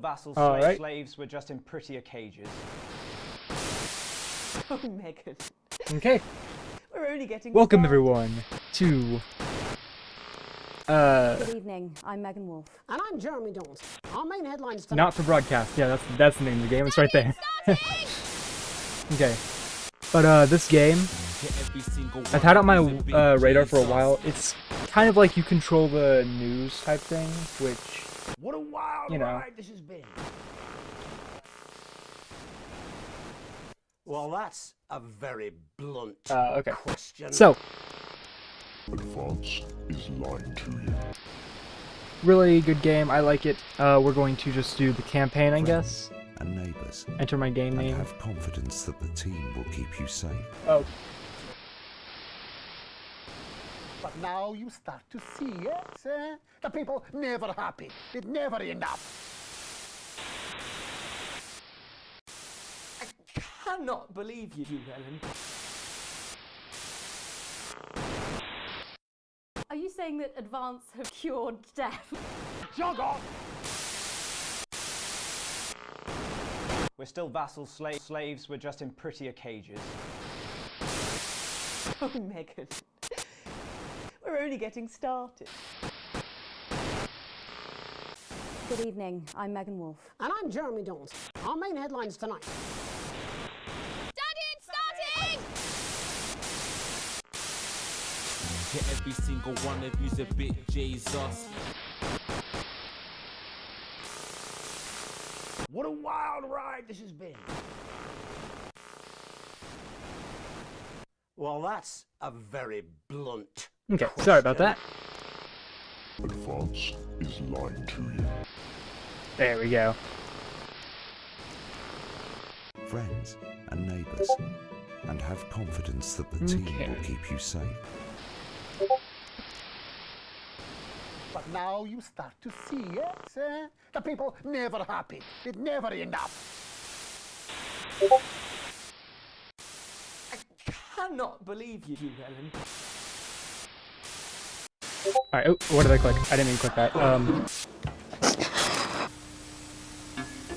Vassal slaves were just in prettier cages. Oh, Megan. Okay. We're only getting Welcome started. everyone to Good evening. I'm Megan Wolf. And I'm Jeremy Dawes. Our main headlines tonight. Not for broadcast. Yeah, that's the name of the game. It's right there. Okay. But this game, I've had it on my radar for a while. It's kind of like you control the news type thing, which, What a wild ride this has been. Well, that's a very blunt okay. question. So, Advance is lying to you. really good game. I like it. We're going to just do the campaign, I guess. And neighbours. Enter my game And name. have confidence that the team will keep you safe. Oh, But now you start to see, yes? The people never happy. It never enough. I cannot believe you, Ellen. Are you saying that Advance have cured death? Jog off! We're still vassal slaves were just in prettier cages. Oh, Megan. We're only getting started. Good evening. I'm Megan Wolf. And I'm Jeremy Dawes. Our main headlines tonight. Daddy, it's starting! Yeah, every single one of you's a bit Jesus. What a wild ride this has been. Well, that's a very blunt okay. Sorry about that. Advance is lying to you. There we go. Friends and neighbours. And have confidence that the team Okay. will keep you safe. But now you start to see, yes? The people never happy. It never enough. I cannot believe you, Ellen. Alright, oh, what did I click? I didn't mean to click that.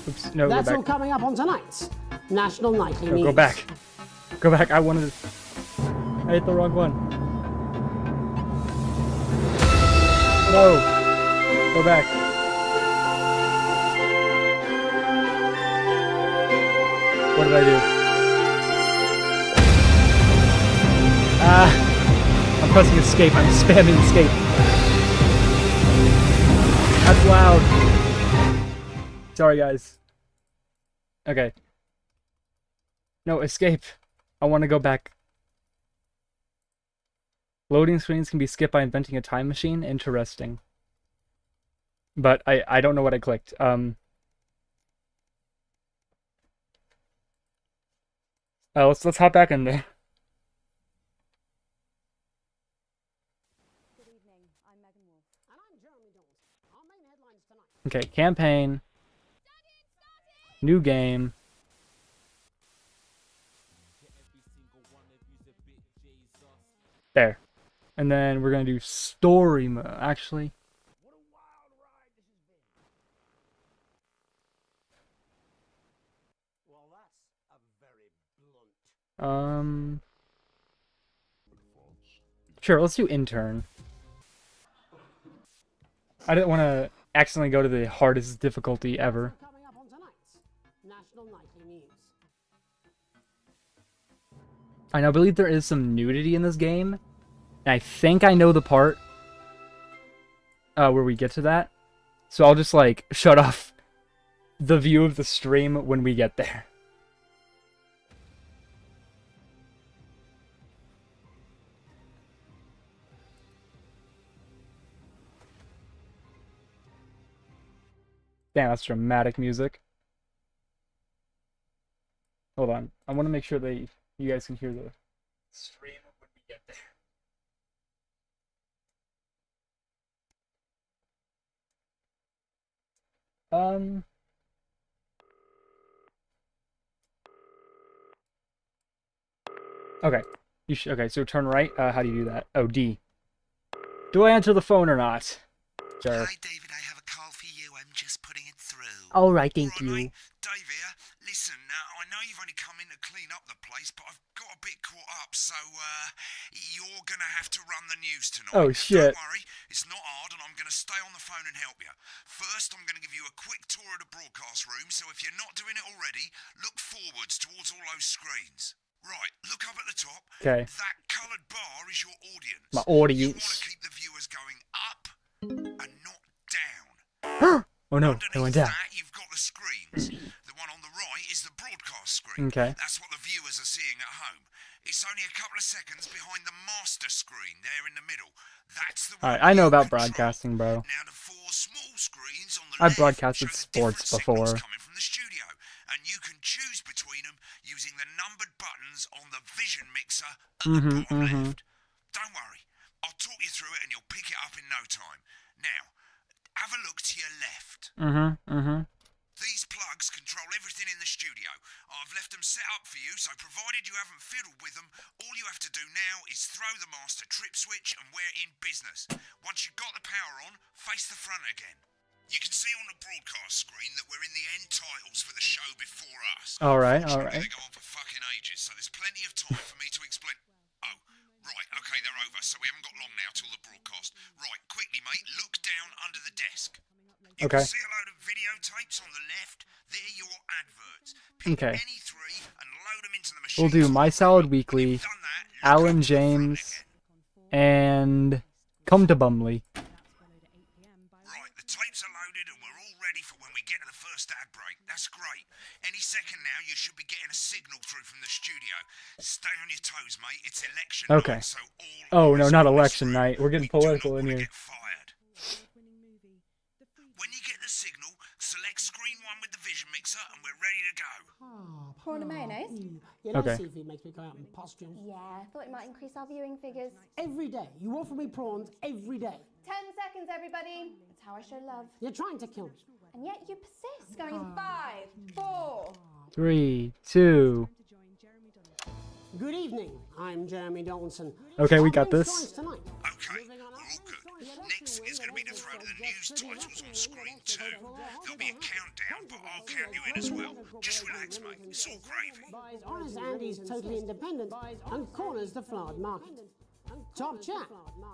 Oops, no, That's go all back. coming up on tonight's National Nightly No, News. go back. Go back, I wanted to... I hit the wrong one. No! Go back. What did I do? I'm pressing escape. I'm spamming escape. That's loud. Sorry, guys. Okay. No, escape. I want to go back. Loading screens can be skipped by inventing a time machine. Interesting. But I don't know what I clicked. Let's hop back in there. Good evening. I'm Megan Wolf. And I'm Jeremy Dawes. Our main headlines tonight. Okay, campaign. New game. There. And then we're gonna do story mode. Actually, What a wild ride this has been. Well, that's a very blunt. sure. Let's do intern. I didn't want to accidentally go to the hardest difficulty ever. Coming up on tonight's National Nightly News. I believe there is some nudity in this game. And I think I know the part where we get to that. So I'll just, like, shut off the view of the stream when we get there. Damn, that's dramatic music. Hold on. I want to make sure that you guys can hear the stream when we get there. Okay. Okay, so turn right. How do you do that? Oh, D. Do I answer the phone or not? Sure. Hi, David. I have a call for you. I'm just putting it through. All right, thank you. Mate. Dave here. Listen, I know you've only come in to clean up the place, but I've got a bit caught up, so you're gonna have to run the news tonight. Oh, shit. Don't worry, it's not hard, and I'm gonna stay on the phone and help you. First, I'm gonna give you a quick tour of the broadcast room, so if you're not doing it already, look forwards towards all those screens. Right, look up at the top. Okay. That coloured bar is your audience. My You want audience. to keep the viewers going up and not down. Oh no, Underneath it went down. that, you've got the screens. The one on the right is the broadcast screen. Okay. That's what the viewers are seeing at home. It's only a couple of seconds behind the master screen there in the middle. That's the one Alright, I know you about control. broadcasting, bro. Now the four small screens on the I've left broadcasted show the sports different signals before. coming from the studio, and you can choose between them using the numbered buttons on the vision mixer at the bottom left. Don't worry, I'll talk you through it and you'll pick it up in no time. Now, have a look to your left. These plugs control everything in the studio. I've left them set up for you, so provided you haven't fiddled with them, all you have to do now is throw the master trip switch and we're in business. Once you've got the power on, face the front again. You can see on the broadcast screen that we're in the end titles for the show before us. Alright, Unfortunately, alright. They go on for fucking ages, so there's plenty of time for me to explain. Oh, right, okay, they're over, so we haven't got long now till the broadcast. Right, quickly, mate, look down under the desk. You Okay. can see a load of videotapes on the left. They're your adverts. Pick Okay. any three and load them into the machine. We'll do My Salad Weekly, Done that, look Alan up to the front James, again. and Come to Bumley. Right, the tapes are loaded and we're all ready for when we get to the first ad break. That's great. Any second now, you should be getting a signal through from the studio. Stay on your toes, mate. It's election Okay. night, so all Oh no, eyes not on this election room. night. We're getting We do not political in wanna here. get fired. When you get the signal, select screen 1 with the vision mixer and we're ready to go. Prawn and mayonnaise? You know, Okay. seafood makes me go out in postures. Yeah, I thought it might increase our viewing figures. Every day, you offer me prawns every day. 10 seconds, everybody. That's how I show love. You're trying to kill me. And yet you persist, going in 5, 4. 3, 2. Good evening, I'm Jeremy Donaldson. Okay, we got Our main this. stories tonight. Okay, we're all good. Next thing is going to be to throw to the news titles on screen 2. There'll be a countdown, but I'll count you in as well. Just relax, mate. It's all gravy. Buys Honest Andy's Totally Independent and corners the flowered market. Top chat.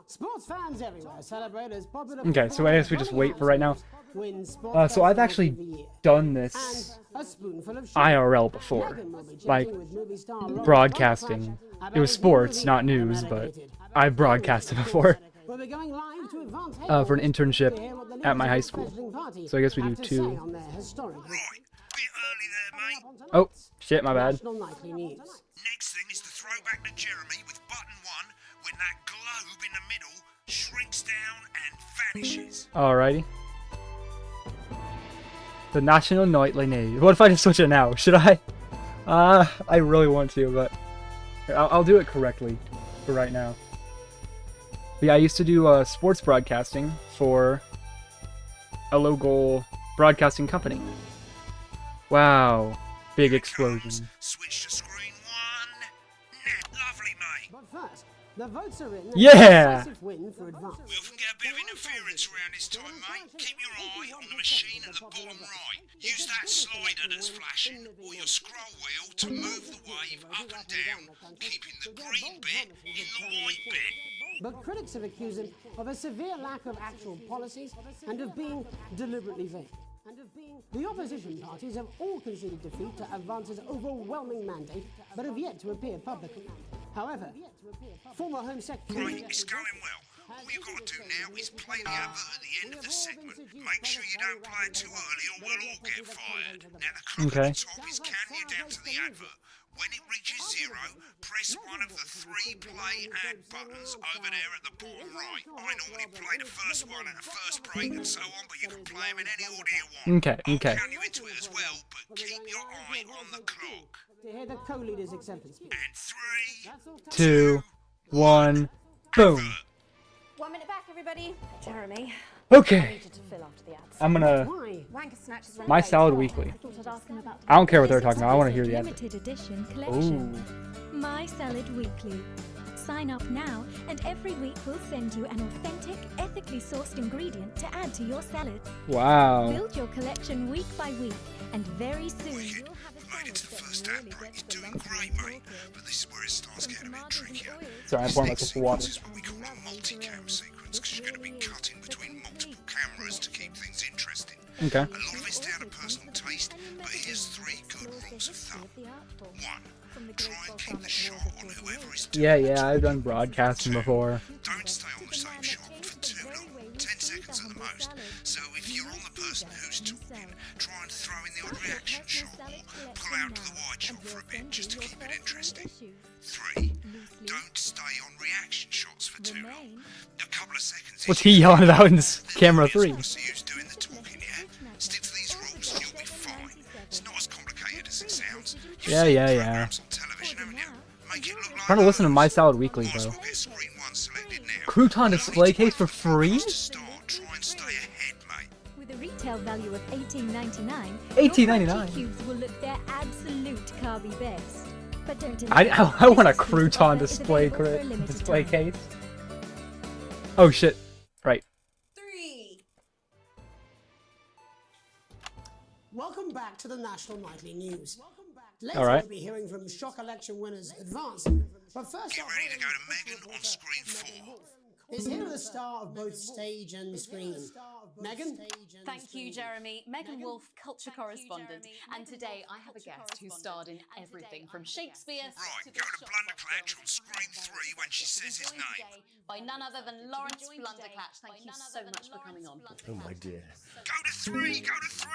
Sports fans everywhere celebrate as popular. Okay, so I guess we just wait for right now. Win sports So I've festival actually of the year. done this And a spoonful of sugar. IRL before. Megan will be chatting Like, with movie star Robert broadcasting. Bonflash It was about sports, his not movie news, but Unmedicated. I've broadcasted before. We'll be going live to Advance For an headquarters internship to hear what the at my leaders high of the school. Fledgling Party So I guess we do have to 2. say on their historic Right, bit early there, mate. Oh, shit, my bad. National Nightly News. Next thing is to throw back to Jeremy with button 1 when that globe in the middle shrinks down and vanishes. Alrighty. The National Nightly News. What if I just switch it now? Should I? I really want to, but I'll do it correctly for right now. But yeah, I used to do sports broadcasting for a local broadcasting company. Wow, big explosion. Switch to screen 1. Lovely, mate. But first, the votes are in. Yeah! Decisive win for Advance. We often get a bit of interference around this time, mate. Keep your eye on the machine at the bottom right. Use that slider that's flashing, or your scroll wheel to move the wave up and down, keeping the green bit in the white bit. But critics have accused him of a severe lack of actual policies and of being deliberately vague. The opposition parties have all conceded defeat to Advance's overwhelming mandate, but have yet to appear publicly. However, former Home Secretary... Right, it's going well. All you've got to do now is play the advert at the end of the segment. Make sure you don't play it too early or we'll all get fired. Now the clock Okay. at the top is counting you down to the advert. When it reaches 0, press one of the 3 play ad buttons over there at the bottom right. I normally play the first one at the first break and so on, but you can play them in any order you want. Okay, okay. I'll count you into it as well, but keep your eye on the clock. To hear the co-leader's acceptance speech. And 3, 2, 1, boom. 1 minute back, everybody. Jeremy, Okay, needed to fill after the ads. I'm gonna... Why? Wanker snatches run My late. Salad Weekly. I thought I'd ask him about I don't care what they're talking about, I want to hear the advert. limited edition collection. Ooh. My Salad Weekly. Sign up now, and every week we'll send you an authentic, ethically sourced ingredient to add to your salad. Wow. Build your collection week by week, and very soon Wicked. you'll have a You made it to the salad first that act really break. gets You're the doing luxury great, mate. focus. But this is where it starts From getting a bit tomatoes and trickier. oils Sorry, I'm This pouring next myself some water. sequence is what we call a multi-cam sequence, because you're going to be cutting between multiple cameras to keep things interesting. Okay. A lot of it's down to personal taste, but here's 3 good rules of thumb. 1. Try and keep the shot on whoever is doing Yeah, I've done broadcasting before. Don't stay on the same shot for too long, 10 seconds at the most. So if you're on the person who's talking, try and throw in the odd reaction shot or pull out to the wide shot for a bit just to keep it interesting. 3. Don't stay on reaction shots for too long. A couple of seconds. What's he yelling about in this camera 3? See who's doing the talking, yeah? Stick to these rules and you'll be fine. It's not as complicated as it sounds. You've Yeah. seen programs on television, haven't you? Make it look like Trying to listen to those. My Salad Weekly, Might as bro. well get screen 1 selected now. Crouton display case for free? To start, try and stay ahead, mate. With a retail value of $18.99, $18.99? your crunchy cubes will look their absolute carby best. But don't delay. I want a This exclusive crouton offer is display available for a limited display time. case. Oh shit. Right. 3. Welcome back to the National Nightly News. Later All right. we'll be hearing from shock election winners Advance. But first Get off, ready to go to Megan on screen 4. is here the star of both stage and screen. Megan? Thank you, Jeremy. Megan Wolf, culture correspondent. And today I have a guest who starred in everything from Shakespeare Right, to go to Blunderclatch on screen 3 when she says his name. by none other than Lawrence Blunderclatch. Thank you so much for coming on. Oh my dear. Go to 3, go to 3.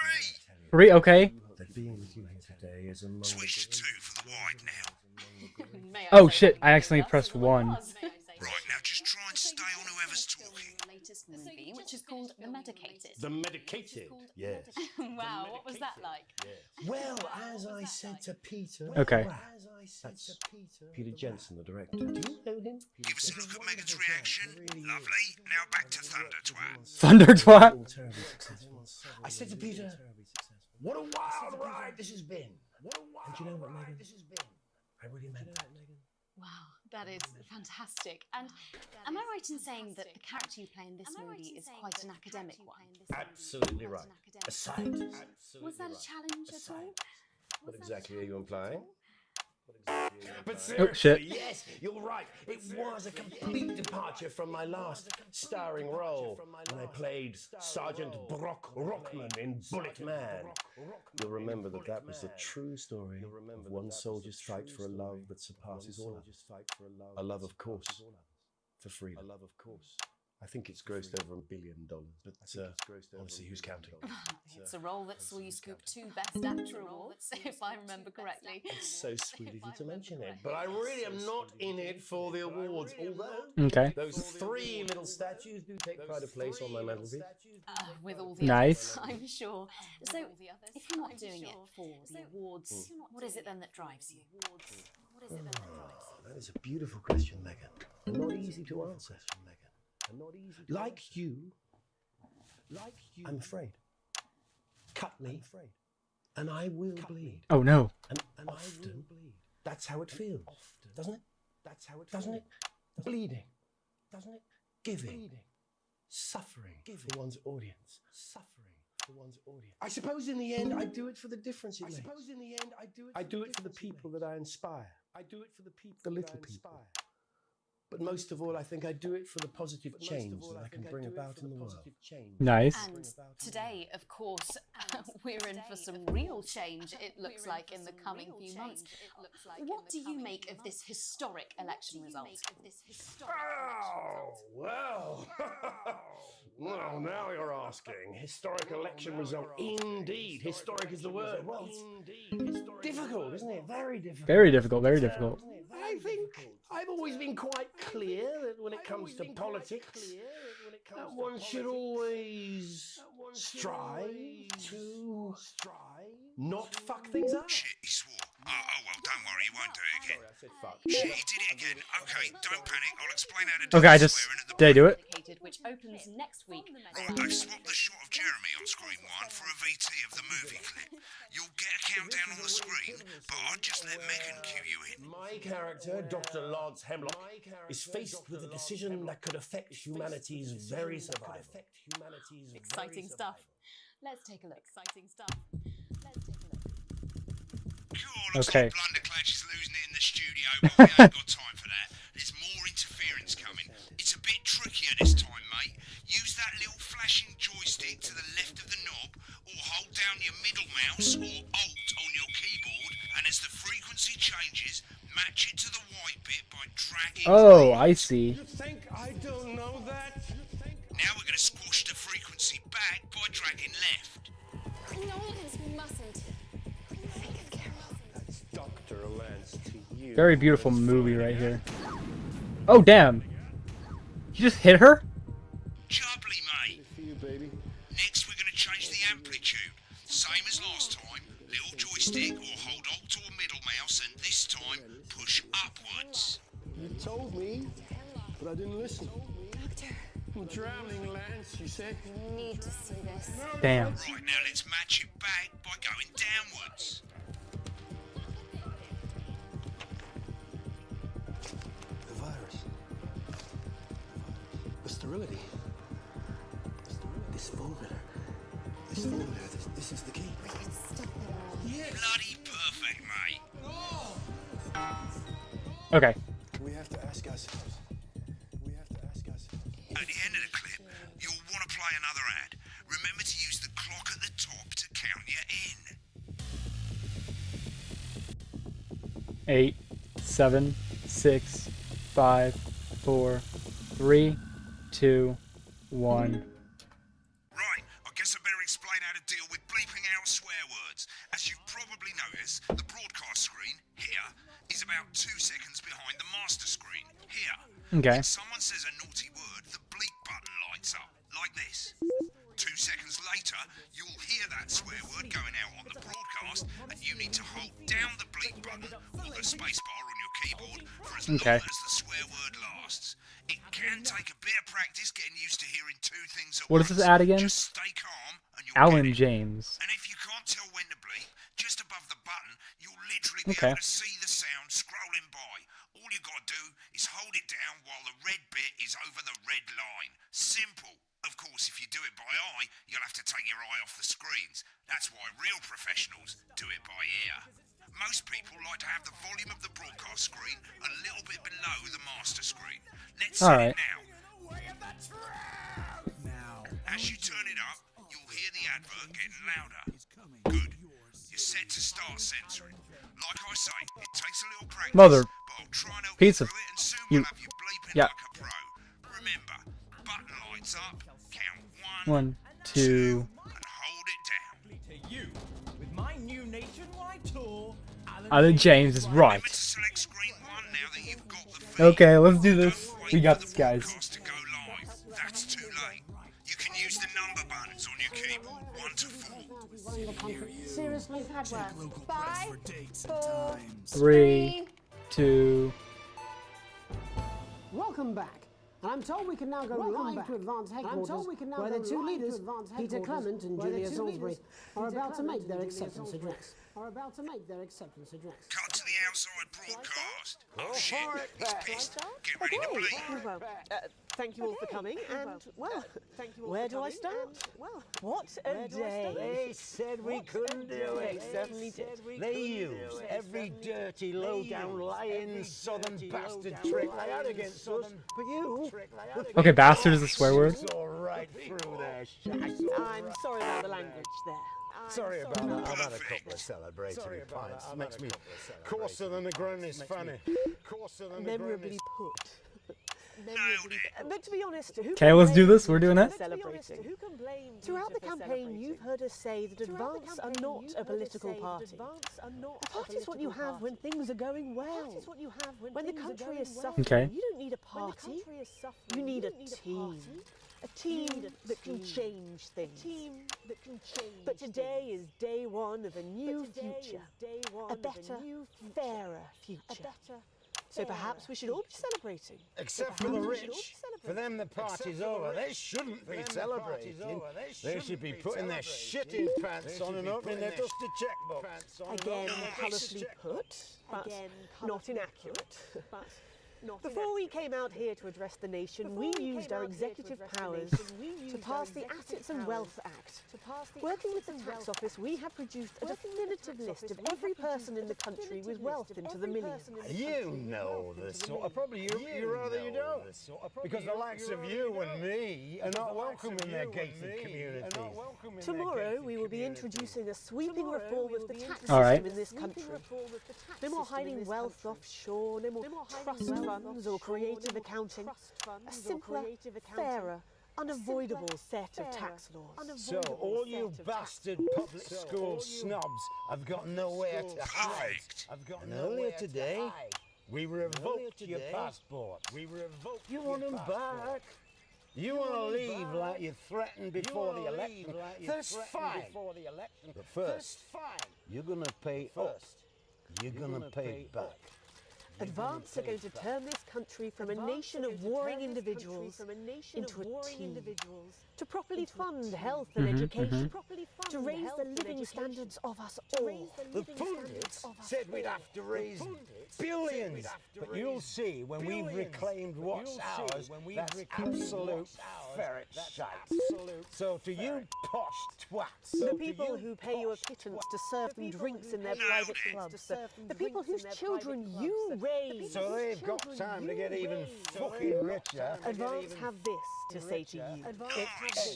3, okay. That being with you here today is a moment. Switch to 2 for the wide now. May I Oh say shit, that I accidentally was pressed the 1. was, may I say. Right, now just try and stay on whoever's talking. Latest movie, which is called The Medicated. The medicated? Yes. Wow, what was that like? Well, as I said to Peter. Okay. That's Peter Jensen, the director. Do you know him? Give us a look at Megan's reaction. Lovely. Now back to Thunder Twat. Thunder twat. Terribly successful. I said to Peter, what a wild ride this has been. And you know what, Megan? I really meant that, Megan. Wow, that is fantastic. And am I right in saying that the character you play in this movie is quite an academic one? Absolutely right. A scientist. Was that a challenge at all? What exactly are you implying? But Oh shit. yes, you're right. It was a complete departure from my last starring role when I played Sergeant Brock Rockman in Bullet Man. You'll remember that that was the true story of one soldier's fight for a love that surpasses all others. A love, of course, for freedom. A love, of course. I think it's grossed over $1 billion, but honestly, who's counting? It's a role that saw you scoop 2 Best Actor awards, if I remember correctly. It's so sweet of you to mention it, but I really am not in it for the awards, although Okay. those 3 little statues do take pride of place on my mantelpiece. With all the Nice. others, I'm sure. So, if you're not doing it for the awards, what is it then that drives you? That is a beautiful question, Megan. And not easy to answer, Megan. Like you, I'm afraid. Cut me, and I will bleed. Oh no. And often, that's how it feels, doesn't it? Doesn't it? Bleeding, doesn't it? Giving, suffering for one's audience. I suppose in the end, I do it for the difference it makes. I do it for the people that I inspire. The little people. But most of all, I think I do it for the positive change that I can bring about in the world. Nice. And today, of course, we're in for some real change, it looks like, in the coming few months. What do you make of this historic election result? Oh, well. Well, now you're asking. Historic election result. Indeed. Historic is the word. Well, difficult, isn't it? Very difficult. Very difficult, very difficult. I think I've always been quite clear that when it comes to politics, that one should always strive to not fuck things up. Shit, he swore. Oh, well, don't worry, you won't do it again. Sorry, I said fuck. Shit, he did it again. Okay, don't panic. I'll explain how to do Okay, I the just swearing at the did I do it? Which opens next week. Right, I've swapped the shot of Jeremy on screen 1 for a VT of the movie clip. You'll get a countdown on the screen, but I'd just let Megan cue you in. My character, Dr. Lance Hemlock, is faced with a decision that could affect humanity's very survival. Exciting stuff. Let's take a look. Exciting stuff. Let's take a look. Cool, looks Okay. like Blunderclatch is losing it in the studio, but we ain't got time for that. There's more interference coming. It's a bit trickier this time, mate. Use that little flashing joystick to the left of the knob, or hold down your middle mouse or Alt on your keyboard, and as the frequency changes, match it to the white bit by dragging. Oh, I see. You think I don't know that? Now we're going to squash the frequency back by dragging left. Nolans mustn't. Think of Carol. That's Dr. Lance to you. Very beautiful movie right here. Oh, damn. You just hit her? Jubbly, mate. For you, baby. Next, we're going to change the amplitude. Same as last time. Little joystick or hold Alt or middle mouse, and this time, push upwards. You told me, but I didn't listen. Doctor, I'm drowning, Lance, you said. you need to see this. Damn. Right, now let's match it back by going downwards. The virus. The sterility. This formula. This is the key. Bloody perfect, mate. Okay. We have to ask ourselves. At the end of the clip, you'll want to play another ad. Remember to use the clock at the top to count you in. 8, 7, 6, 5, 4, 3, 2, 1. Right, I guess I better explain how to deal with bleeping out swear words. As you've probably noticed, the broadcast screen, here, is about 2 seconds behind the master screen, here. Okay. When someone says a naughty word, the bleep button lights up, like this. 2 seconds later, you'll hear that swear word going out on the broadcast, and you need to hold down the bleep button or the spacebar on your keyboard for as long Okay. as the swear word lasts. It can take a bit of practice getting used to hearing 2 things at What once. is this ad again? Just stay calm, and you'll Alan get it. James. And if you can't tell when to bleep, just above the button, you'll literally be Okay. able to see the sound scrolling by. All you got to do is hold it down while the red bit is over the red line. Simple. Of course, if you do it by eye, you'll have to take your eye off the screens. That's why real professionals do it by ear. Most people like to have the volume of the broadcast screen a little bit below the master screen. Let's set Alright. it now. As you turn it up, you'll hear the advert getting louder. Good. You're set to start censoring. Like I say, it takes a little practice, Mother but I'll try and help pizza. you through it, and soon You- we'll have you bleeping Yeah. like a pro. Remember, button lights up, count 1, 1, 2. and hold it down. You, with my new nationwide tour, Alan James is right. Remember to select screen 1 now that you've got the feed. Okay, let's do this. Don't wait We got for this, the guys. broadcast to go live. That's too late. You can use the number buttons on your keyboard, 1 to 4. Running the country. Seriously, Hadworth. 5, 4, 3, 2. Welcome back. And I'm told we can now go live to Advance Headquarters, where the two leaders, Peter Clement and Julia Salisbury, are about to make their acceptance address. Cut to the outside broadcast. Oh shit, he's pissed. Get ready to bleep. Well, thank you all for coming, and, well, where do I start? What a day. They said we couldn't do it. They certainly did. They used every dirty, low-down, lying southern bastard trick they had against us. But you... Okay, bastard is a swear word. saw right through their shit. I'm sorry about the language there. Sorry about that. I've had a couple of celebratory pints. Makes me coarser than a granny's fanny. Coarser than a Memorably put. But to be honest, who Okay, let's do this. We're doing it. Celebrating. Throughout the campaign, you've heard us say that Advance are not a political party. A party is what you have when things are going well. When the country is suffering, Okay. you don't need a party. You need a team. A team that can change things. But today is day one of a new future. A better, fairer future. So perhaps we should all be celebrating. Except for the rich. For them, the party's over. They shouldn't be celebrating. They should be putting their shitty pants on and opening their dusty checkbook. Again, colourfully put, but not inaccurate. Before we came out here to address the nation, we used our executive powers to pass the Assets and Wealth Act. Working with the tax office, we have produced a definitive list of every person in the country with wealth into the millions. You know this sort of... Probably you rather you don't. Because the likes of you and me are not welcome in their gated communities. Tomorrow, we will be introducing a sweeping reform of the tax All right. system in this country. No more hiding wealth offshore, no more trust funds or creative accounting. A simpler, fairer, unavoidable set of tax laws. So all you bastard public school snobs have got nowhere to hide. And earlier today, we revoked your passport. You want them back? You want to leave like you threatened before the election? That's fine. But first, you're going to pay up. You're going to pay back. Advance are going to turn this country from a nation of warring individuals into a team. To properly fund health and education, to raise the living standards of us all. The pundits said we'd have to raise billions, but you'll see when we've reclaimed what's ours, that's absolute ferret shite. So to you posh twats, The people who pay you a pittance to serve them drinks in their private clubs, the people whose children you raise. so they've got time to get even fucking richer. Advance have this to say to you. It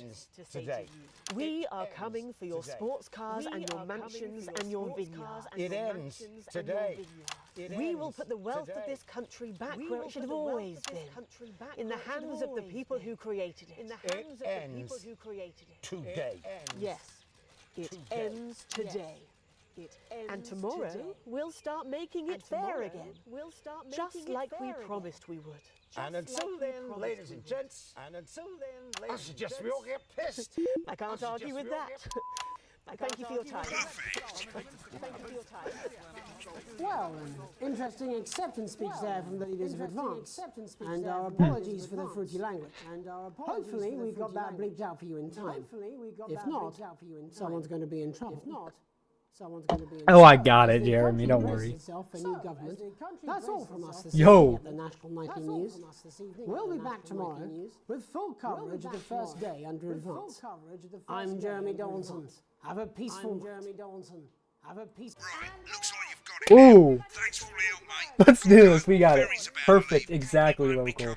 ends today. We are coming for your sports cars and your mansions and your vineyards. It ends today. We will put the wealth of this country back where it should have always been, in the hands of the people who created it. It ends today. Yes, it ends today. And tomorrow, we'll start making it fair again, just like we promised we would. And until then, ladies and gents, I suggest we all get pissed. I can't argue with that. Thank you for your time. Thank you for your time. Well, an interesting acceptance speech there from the leaders of Advance. And our apologies for the fruity language. Hopefully we got that bleeped out for you in time. If not, someone's going to be in trouble. Oh, I got it, Jeremy. Don't worry. That's all from us this Yo. evening at the National Nightly News. We'll be back tomorrow with full coverage of the first day under Advance. I'm Jeremy Donaldson. Have a peaceful Have a peaceful. Looks like you've got it. Ooh. Thanks for all the help, mate. Let's do this. We got it. Perfect. Exactly local.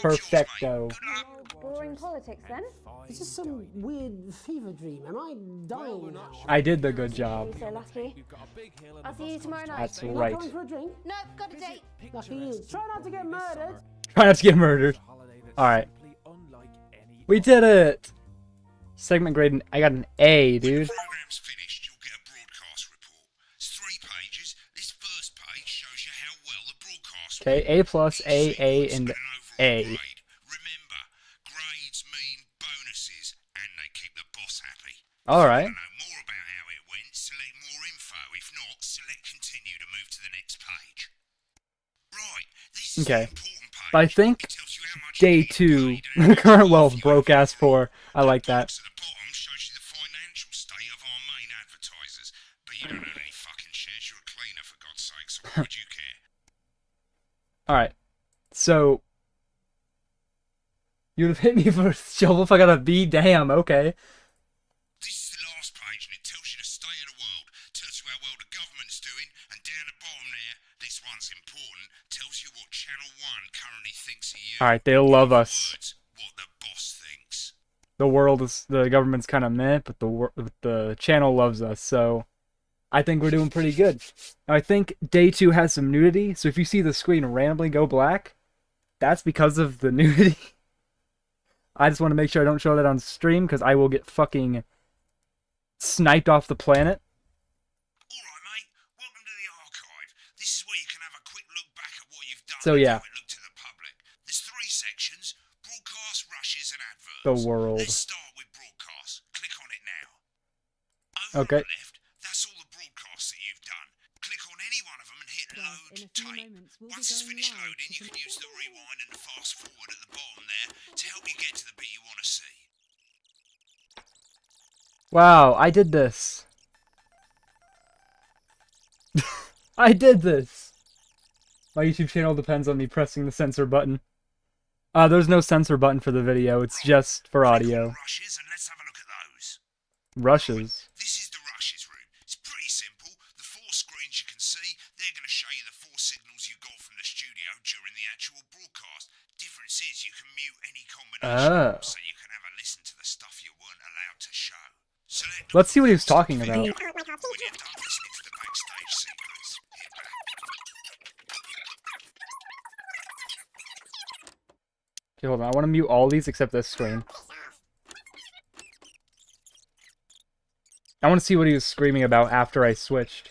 Perfecto. Boring politics then? Is this some weird fever dream? Am I dying now? I did the good job. So lucky. I'll see you tomorrow night. That's Not right. going for a drink? No, got a date. Lucky you. Try not to get murdered. Try not to get murdered. Alright. We did it! Segment grade, I got an A, dude. Program's finished, you'll get a broadcast report. It's 3 pages. This first page shows you how well the broadcast Okay, A plus, A, and A. Remember, grades mean bonuses, and they keep the boss happy. Alright. To know more about how it went, select more info. If not, select continue to move to the next page. Right, this is Okay. the important page. But I think It tells you how much day 2, the current wealth broke ass 4. I like that. at the bottom shows you the financial state of our main advertisers. But you don't own any fucking shares, you're a cleaner for God's sake, so why would you care? Alright. So. You'd have hit me for a shovel if I got a B? Damn, okay. This is the last page, and it tells you the state of the world, tells you how well the government's doing, and down the bottom there, this one's important, tells you what Channel 1 currently thinks of you. Alright, they love us. Words, what the boss thinks. The government's kind of meh, but the channel loves us, so I think we're doing pretty good. Now, I think day 2 has some nudity, so if you see the screen randomly go black, that's because of the nudity. I just want to make sure I don't show that on stream, because I will get fucking sniped off the planet. Alright, mate, welcome to the archive. This is where you can have a quick look back at what you've done. So, yeah. And look to the public. There's 3 sections: broadcast, rushes, and adverts. the world. Let's start with broadcast. Click on it now. Okay. Left, that's all the broadcasts that you've done. Click on any one of them and hit load tape. Once it's finished loading, you can use the rewind and the fast forward at the bottom there to help you get to the bit you want to see. Wow, I did this. I did this. My YouTube channel depends on me pressing the censor button. There's no censor button for the video. It's just for audio. Rushes, and let's have a look at those. Rushes. This is the rushes room. It's pretty simple. The 4 screens you can see, they're going to show you the 4 signals you got from the studio during the actual broadcast. Difference is you can mute any combination, so you can have a listen to the stuff you weren't allowed to show. Let's see what he was talking about. When you're done listening to the backstage sequence, hit back. Okay, hold on. I want to mute all these except this screen. I want to see what he was screaming about after I switched.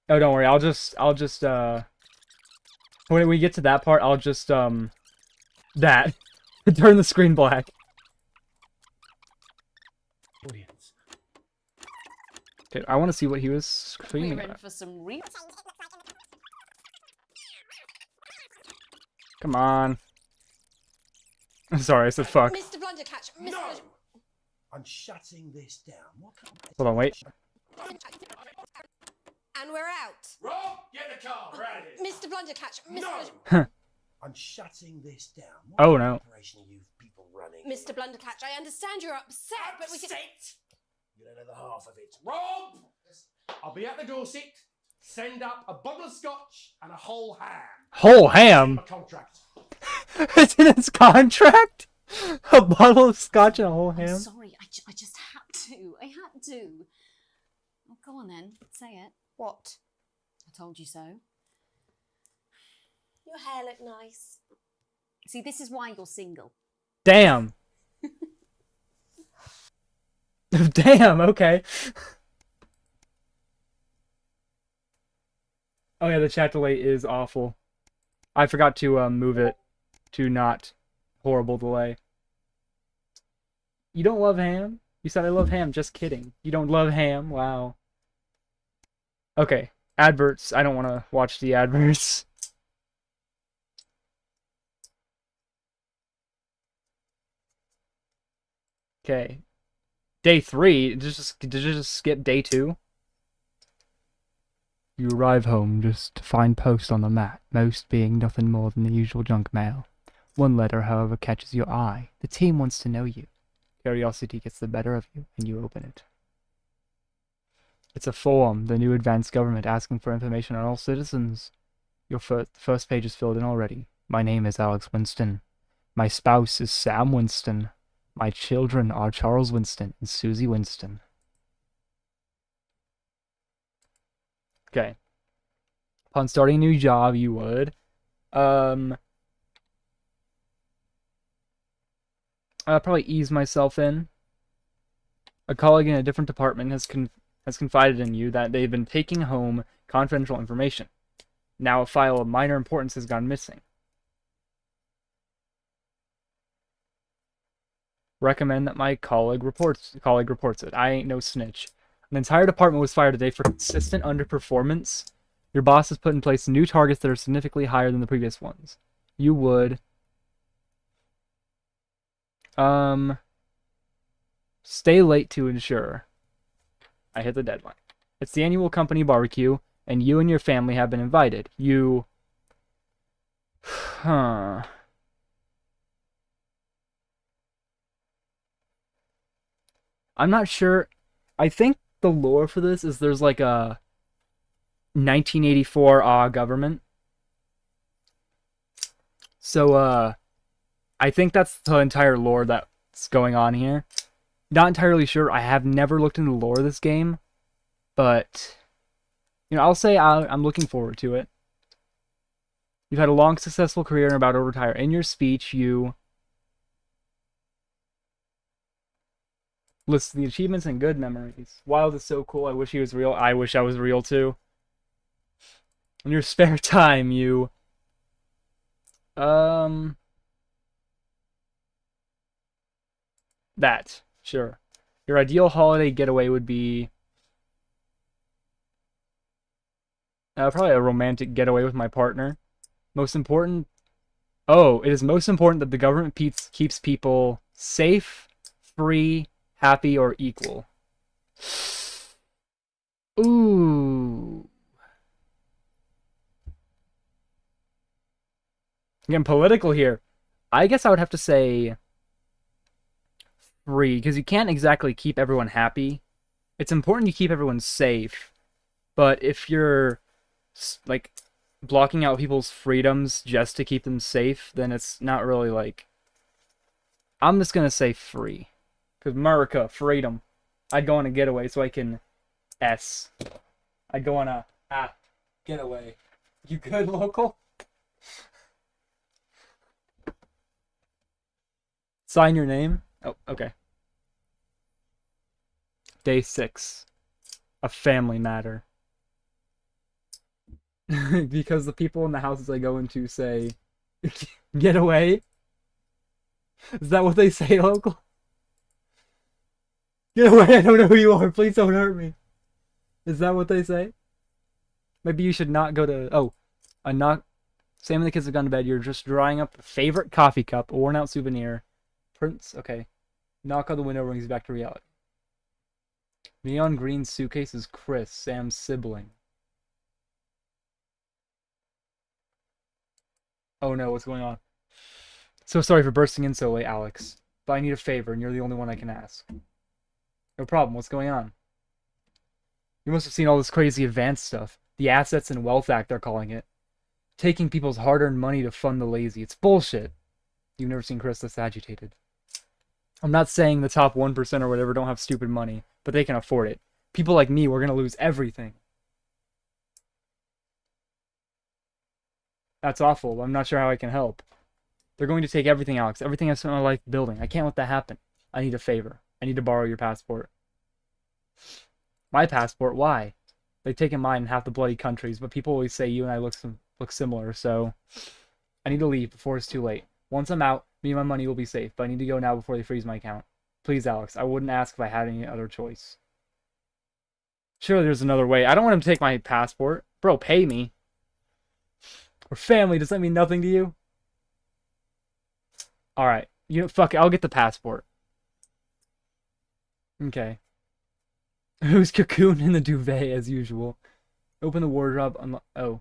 Oh, don't worry. I'll just when we get to that part, I'll just turn the screen black. Audience. Okay, I want to see what he was screaming We're in about. for some real. Come on. I'm sorry, I said fuck. Mr. Blundercatch, Mr. No! I'm shutting this down. What kind of... Hold on, wait. And we're out. Rob, get the car, we're out of here. Mr. Blundercatch, Mr. No! I'm shutting this down. What Oh, kind of no. operation are you people running? Mr. Blundercatch, I understand you're upset, but we can... You don't know the half of it. Rob! I'll be at the Dorset. Send up a bottle of scotch and a whole ham. Whole ham? A contract. It's in his contract? A bottle of scotch and a whole ham? I'm sorry, I just had to. I had to. Oh, go on then. Say it. What? I told you so. Your hair looked nice. See, this is why you're single. Damn. Damn, okay. Oh yeah, the chat delay is awful. I forgot to move it to not horrible delay. You don't love ham? You said I love ham, just kidding. You don't love ham? Wow. Okay, adverts. I don't want to watch the adverts. Okay. Day 3? Did you just skip day 2? You arrive home just to find posts on the mat, most being nothing more than the usual junk mail. One letter, however, catches your eye. The team wants to know you. Curiosity gets the better of you, and you open it. It's a form, the new advanced government asking for information on all citizens. Your first page is filled in already. My name is Alex Winston. My spouse is Sam Winston. My children are Charles Winston and Susie Winston. Okay. Upon starting a new job, you would, probably ease myself in. A colleague in a different department has confided in you that they've been taking home confidential information. Now a file of minor importance has gone missing. Recommend that my colleague reports it. I ain't no snitch. An entire department was fired today for consistent underperformance. Your boss has put in place new targets that are significantly higher than the previous ones. You would stay late to ensure. I hit the deadline. It's the annual company barbecue, and you and your family have been invited. You... I'm not sure. I think the lore for this is there's like a 1984 government. So, I think that's the entire lore that's going on here. Not entirely sure. I have never looked into the lore of this game. But, you know, I'll say I'm looking forward to it. You've had a long, successful career and are about to retire. In your speech, you list the achievements and good memories. Wild is so cool. I wish he was real. I wish I was real too. In your spare time, you That. Sure. Your ideal holiday getaway would be probably a romantic getaway with my partner. Most important. Oh, it is most important that the government keeps people safe, free, happy, or equal. Ooh. Getting political here. I guess I would have to say free, because you can't exactly keep everyone happy. It's important you keep everyone safe, but if you're like blocking out people's freedoms just to keep them safe, then it's not really like... I'm just gonna say free, because America, freedom. I'd go on a getaway so I can I'd go on a getaway. You good, local? Sign your name? Oh, okay. Day 6. A family matter. Because the people in the houses I go into say, get away? Is that what they say, local? Get away, I don't know who you are, please don't hurt me. Is that what they say? Maybe you should not go to... Oh, a knock... Sam and the kids have gone to bed. You're just drying up a favorite coffee cup, a worn out souvenir. Prince, okay. Knock on the window brings you back to reality. Neon green suitcase is Chris, Sam's sibling. Oh no, what's going on? So sorry for bursting in so late, Alex. But I need a favor, and you're the only one I can ask. No problem, what's going on? You must have seen all this crazy advanced stuff. The Assets and Wealth Act, they're calling it. Taking people's hard-earned money to fund the lazy. It's bullshit. You've never seen Chris this agitated. I'm not saying the top 1% or whatever don't have stupid money, but they can afford it. People like me, we're gonna lose everything. That's awful. I'm not sure how I can help. They're going to take everything, Alex. Everything I've spent my life building. I can't let that happen. I need a favor. I need to borrow your passport. My passport? Why? They've taken mine in half the bloody countries, but people always say you and I look similar, so... I need to leave before it's too late. Once I'm out, me and my money will be safe, but I need to go now before they freeze my account. Please, Alex, I wouldn't ask if I had any other choice. Surely there's another way. I don't want him to take my passport. Bro, pay me. We're family. Does that mean nothing to you? Alright. You know, fuck it. I'll get the passport. Okay. Who's Cocoon in the duvet, as usual? Open the wardrobe. Oh.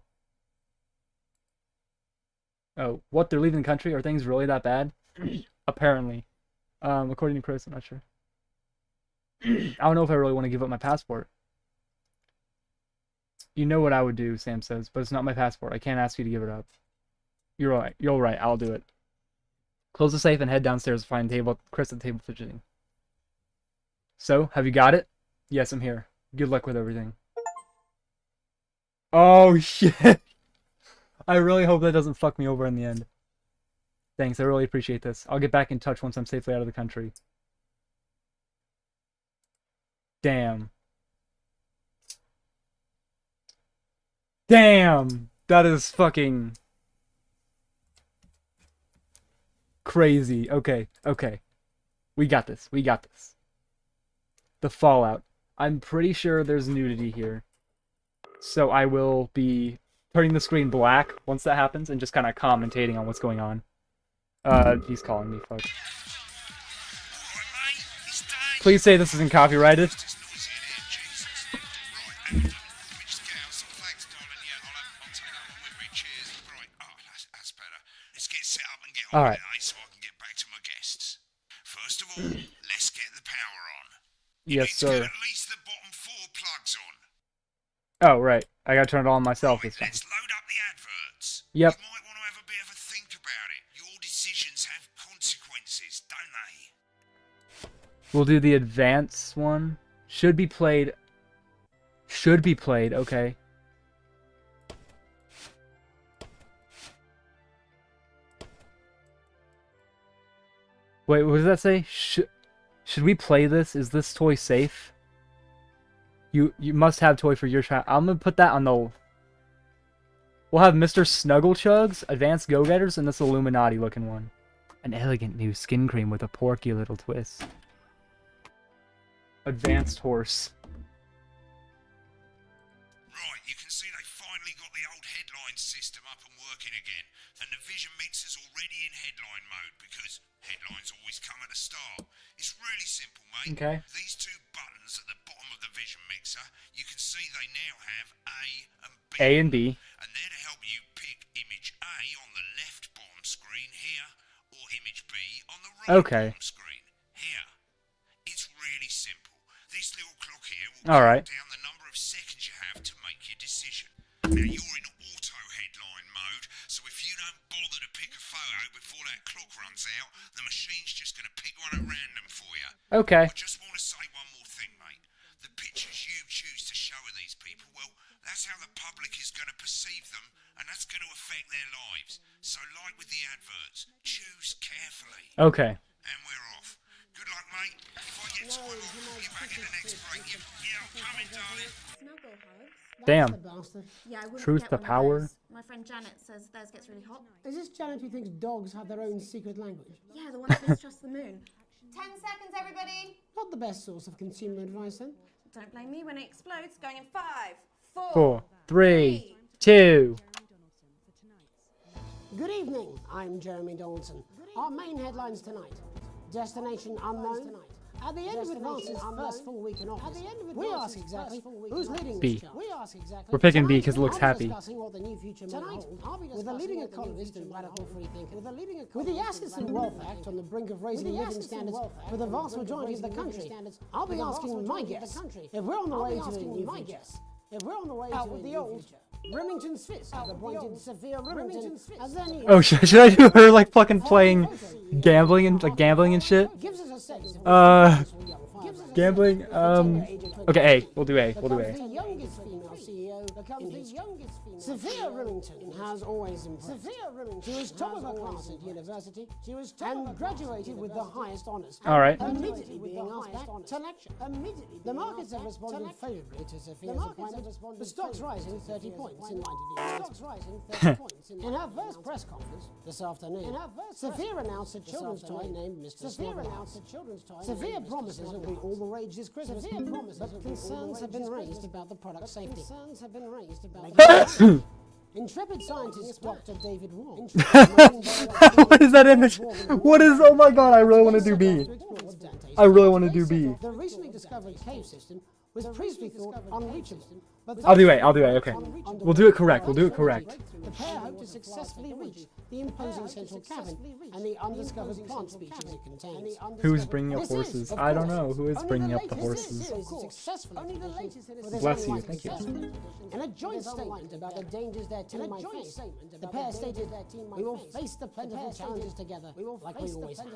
Oh, what? They're leaving the country? Are things really that bad? Apparently. According to Chris, I'm not sure. I don't know if I really want to give up my passport. You know what I would do, Sam says, but it's not my passport. I can't ask you to give it up. You're right. You're right. I'll do it. Close the safe and head downstairs to find Chris at the table fidgeting. So, have you got it? Yes, I'm here. Good luck with everything. Oh, shit. I really hope that doesn't fuck me over in the end. Thanks, I really appreciate this. I'll get back in touch once I'm safely out of the country. Damn. Damn! That is fucking... crazy. Okay, okay. We got this. We got this. The Fallout. I'm pretty sure there's nudity here. So I will be turning the screen black once that happens and just kind of commentating on what's going on. He's calling me, fuck. Please say this isn't copyrighted. Alright. So I can get back to my guests. First of all, let's get the power on. Yes, sir. At least the bottom 4 plugs on. Oh, right. I gotta turn it on myself this time. Let's load up the adverts. Yep. You might want to have a bit of a think about it. Your decisions have consequences, don't they? We'll do the advanced one. Should be played. Should be played, okay. Wait, what does that say? Should we play this? Is this toy safe? You must have toy for your child. I'm gonna put that on the... We'll have Mr. Snugglechugs, Advanced Go-Getters, and this Illuminati-looking one. An elegant new skin cream with a porky little twist. Advanced Horse. Right, you can see they finally got the old headline system up and working again, and the vision mixer's already in headline mode because headlines always come at the start. It's really simple, mate. Okay. These two buttons at the bottom of the vision mixer, you can see they now have A and B. A and B. And they're to help you pick image A on the left bottom screen here, or image B on the right bottom screen here. It's really simple. This little clock here will count down the number of seconds you have to make your decision. Now you're in auto headline mode, so if you don't bother to pick a photo before that clock runs out, the machine's just going to pick one at random for you. Okay. I just want to say one more thing, mate. The pictures you choose to show of these people, well, that's how the public is going to perceive them, and that's going to affect their lives. So like with the adverts, choose carefully. Okay. And we're off. Good luck, mate. If I get time off, I'll be back in the next break. Yeah, I'm coming, darling. Snuggle hugs. Damn. Yeah, I wouldn't Truth get to one of power. those. My friend Janet says theirs gets really hot. Is this Janet who thinks dogs have their own secret language? Yeah, the one that mistrusts the moon. 10 seconds, everybody. Not the best source of consumer advice, then. Don't blame me when it explodes. Going in 5, 4, 4, 3, 2. Good evening, I'm Jeremy Donaldson. Our main headlines tonight. Destination unknown. At the end of Advance's first full week in office, we ask exactly who's leading B. this charge. We're picking B because it looks happy. What the new future may hold, with a leading economist and radical free thinker, with the Assets and Wealth Act on the brink of raising living standards for the vast majority of the country, I'll be asking my guess if we're on the way to a new future. If we're on the way out with the old future. Remington's Fist has appointed Sophia Remington as their new... Oh, should I do her like fucking playing gambling and shit? Gives us a sense Gambling. Okay, A. We'll do A. We'll do A. The youngest female CEO in history. Sophia Remington has always impressed. She was top of her class at university. She was and graduated with the highest honours. All right. Immediately being asked back to lecture. The markets have responded favourably to Sophia's appointment, with stocks rising 30 points in light of the In her first press conference this afternoon, Sophia announced a children's toy named Mr. Snuggle. Sophia promises it will be all the rage this Christmas, but concerns have been raised about the product safety. Intrepid scientist Dr. David Wong. What is that image? What is? Oh my god! I really want to do B. I really want to do B. The recently discovered cave system was previously thought unreachable. I'll do A. I'll do A. Okay. We'll do it correct. We'll do it correct. The pair hope to successfully reach the imposing central cavern and the undiscovered plant species it contains. Who's bringing up horses? I don't know. Who is bringing up the horses? Bless you. Thank you. In a joint statement about the dangers their team might face, the pair stated, "We will face the plentiful challenges together, like we always have.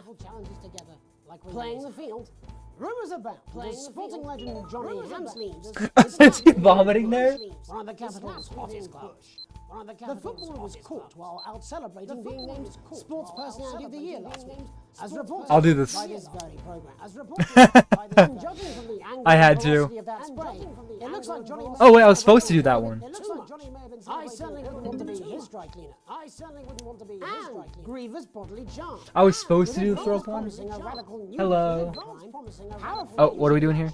Playing the field." Rumours about the sporting legend Johnny Hamsleeves. Is he vomiting there? One of the capital's hottest clubs. The footballer was caught while out celebrating being named Sports Personality of the Year last week. As reported I'll do this. by this very program. As reported by the judging from the angle I had and to. velocity of that spray, it looks like Johnny. Oh wait, I was supposed to do that one. It looks like Johnny may have been I certainly wouldn't want to be his dry cleaner. I certainly wouldn't want to be his dry cleaner. Grievous bodily charm. I was supposed to do the throw up one. Hello. Oh, what are we doing here?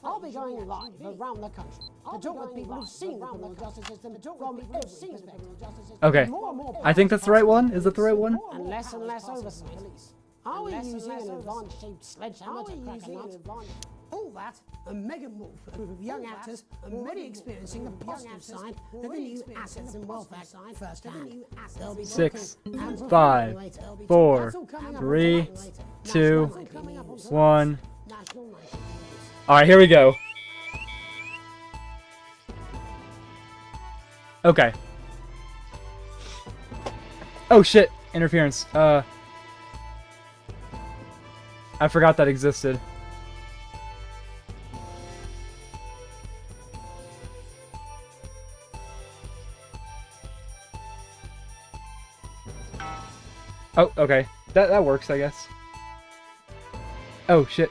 I'll be going live around the country to talk with people who've seen the criminal justice system from every perspective. Okay. I think that's the right one. Is that the right one? And less oversight. Are we using an advanced-shaped sledgehammer to crack a nut? All that, a mega move, a group of young actors already experiencing the positive side of the new Assets and Wealth Act firsthand. 6, 5, 4, 3, 2, 1. Alright, here we go. Okay. Oh shit, interference. I forgot that existed. Oh, okay. That works, I guess. Oh shit,